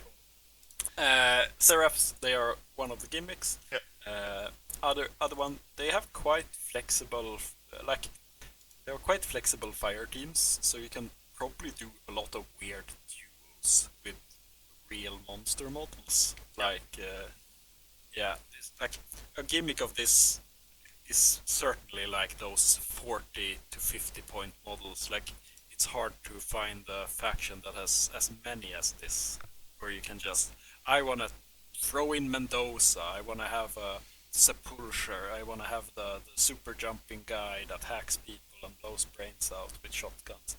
Seraphs, they are one of the gimmicks. Yeah. Other one, they have quite flexible, they're quite flexible fire teams, so you can probably do a lot of weird duos with real monster models. A gimmick of this is certainly like those 40 to 50 point models. Like, it's hard to find a faction that has as many as this, where you can just, I want to throw in Mendoza, I want to have a Sepulcher, I want to have the super jumping guy that hacks people and blows brains out with shotguns.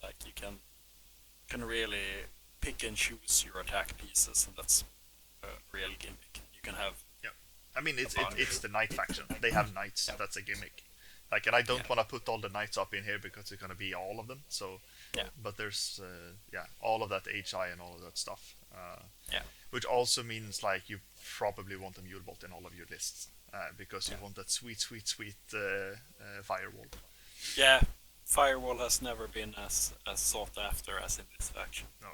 Like, you can really pick and choose your attack pieces, and that's a real gimmick. You can have... Yeah. I mean, it's the Knight faction. They have Knights, that's a gimmick. Like, and I don't want to put all the Knights up in here because it's going to be all of them, so... Yeah. But there's, all of that HI and all of that stuff. Yeah. Which also means, like, you probably want a Mulebot in all of your lists, because you want that sweet firewall. Yeah, firewall has never been as sought after as in this faction. No.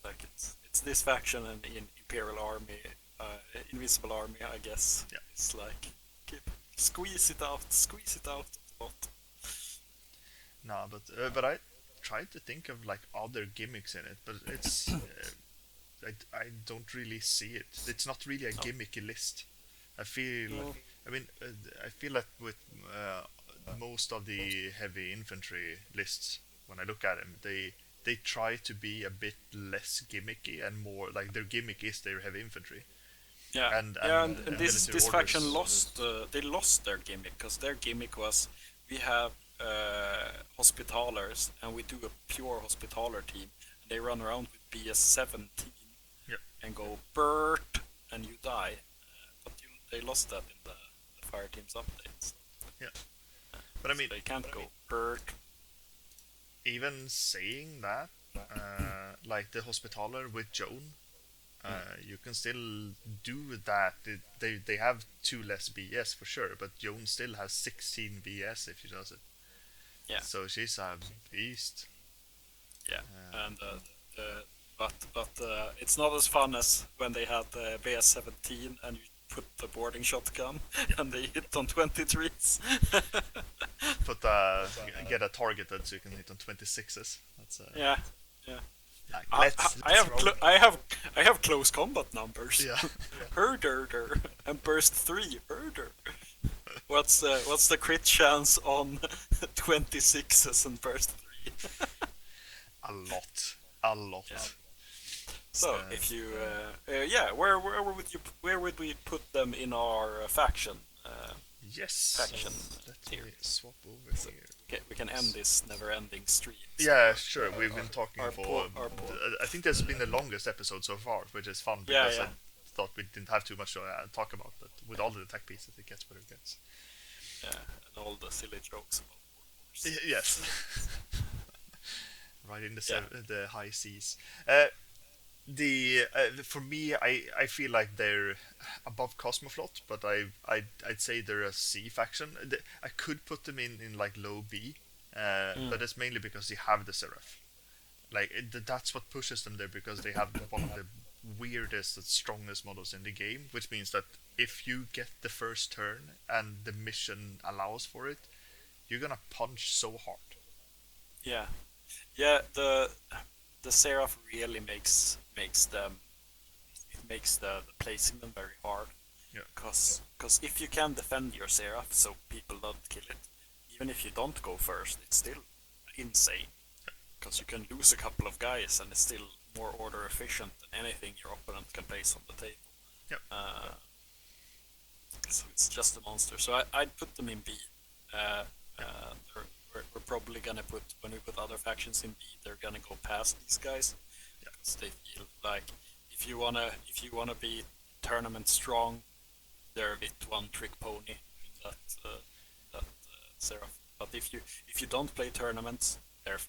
Like, it's this faction and in Imperial Army, Invisible Army, I guess. Yeah. It's like, squeeze it out a lot. No, but I tried to think of like other gimmicks in it, but it's I don't really see it. It's not really a gimmicky list. I feel I feel like with most of the heavy infantry lists, when I look at them, they try to be a bit less gimmicky and more like their gimmick is their heavy infantry. Yeah, and this faction lost they lost their gimmick, because their gimmick was, we have Hospitalers and we do a pure Hospitaler team, and they run around with BS-17 and go Bert and you die, but they lost that in the Fire Teams updates. But I mean, so they can't go Bert. Even saying that, like the Hospitaler with Joan, you can still do that. They have 2 less BS for sure, but Joan still has 16 BS if she does it. Yeah. So she's a beast. Yeah, and but it's not as fun as when they had the BS-17 and you put the boarding shotgun and they hit on 23s. Get a targeted so you can hit on 26s. That's yeah. Like, I have close combat numbers. Yeah. Herder and burst 3. Herder. What's the crit chance on 26s and burst 3? A lot. Yeah. So if you where would we put them in our faction? Faction. Let me swap over here. We can end this never-ending stream. Yeah, sure. We've been talking our for. poor. I think this has been the longest episode so far, which is fun because I thought we didn't have too much to talk about. But with all the attack pieces, it gets what it gets. Yeah, and all the silly jokes about warhorse. Yes. Right in the high seas. For me, I feel like they're above Cosmoflot, but I'd say they're a C faction. I could put them in like low B, but it's mainly because they have the Seraph. Like that's what pushes them there, because they have one of the weirdest and strongest models in the game, which means that if you get the first turn and the mission allows for it, you're gonna punch so hard. Yeah, yeah. The Seraph really makes them, it makes the placing them very hard. Yeah. Cause if you can defend your Seraph so people don't kill it, even if you don't go first, it's still insane. Because you can lose a couple of guys and it's still more order efficient than anything your opponent can place on the table. Yeah. So it's just a monster. So I'd put them in B. Uh, Yeah. we're probably gonna put, when we put other factions in B, they're gonna go past these guys. Yeah. Because they feel like if you wanna be tournament strong, they're a bit one trick pony in that Seraph. But if you don't play tournaments, they're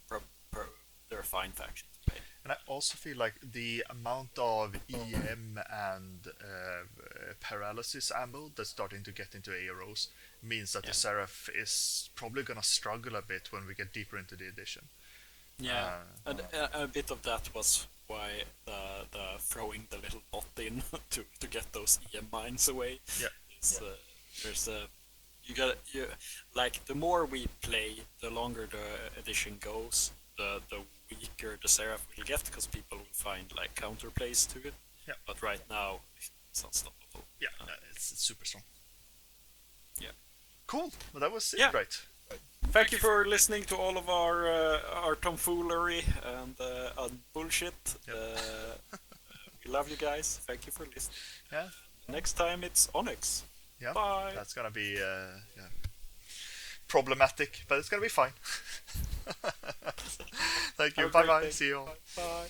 pro, pro, they're a fine faction to play. And I also feel like the amount of EM and paralysis ammo that's starting to get into AROs means that Yeah. the Seraph is probably gonna struggle a bit when we get deeper into the edition. Yeah, and a bit of that was why the throwing the little bot in to get those EM mines away. Yeah. Is, there's a you like, the more we play, the longer the edition goes, the weaker the Seraph will get because people will find like counterplays to it. Yeah. But right now it's unstoppable. Yeah, it's super strong. Yeah. Cool. Well, that was Yeah. it, right? Thank you for listening to all of our tomfoolery and bullshit. Yep. We love you guys. Thank you for listening. Yeah. Next time it's Onyx. Yeah. Bye. That's gonna be problematic, but it's gonna be fine. Thank you. Have a Bye great bye. day. See you all. Bye.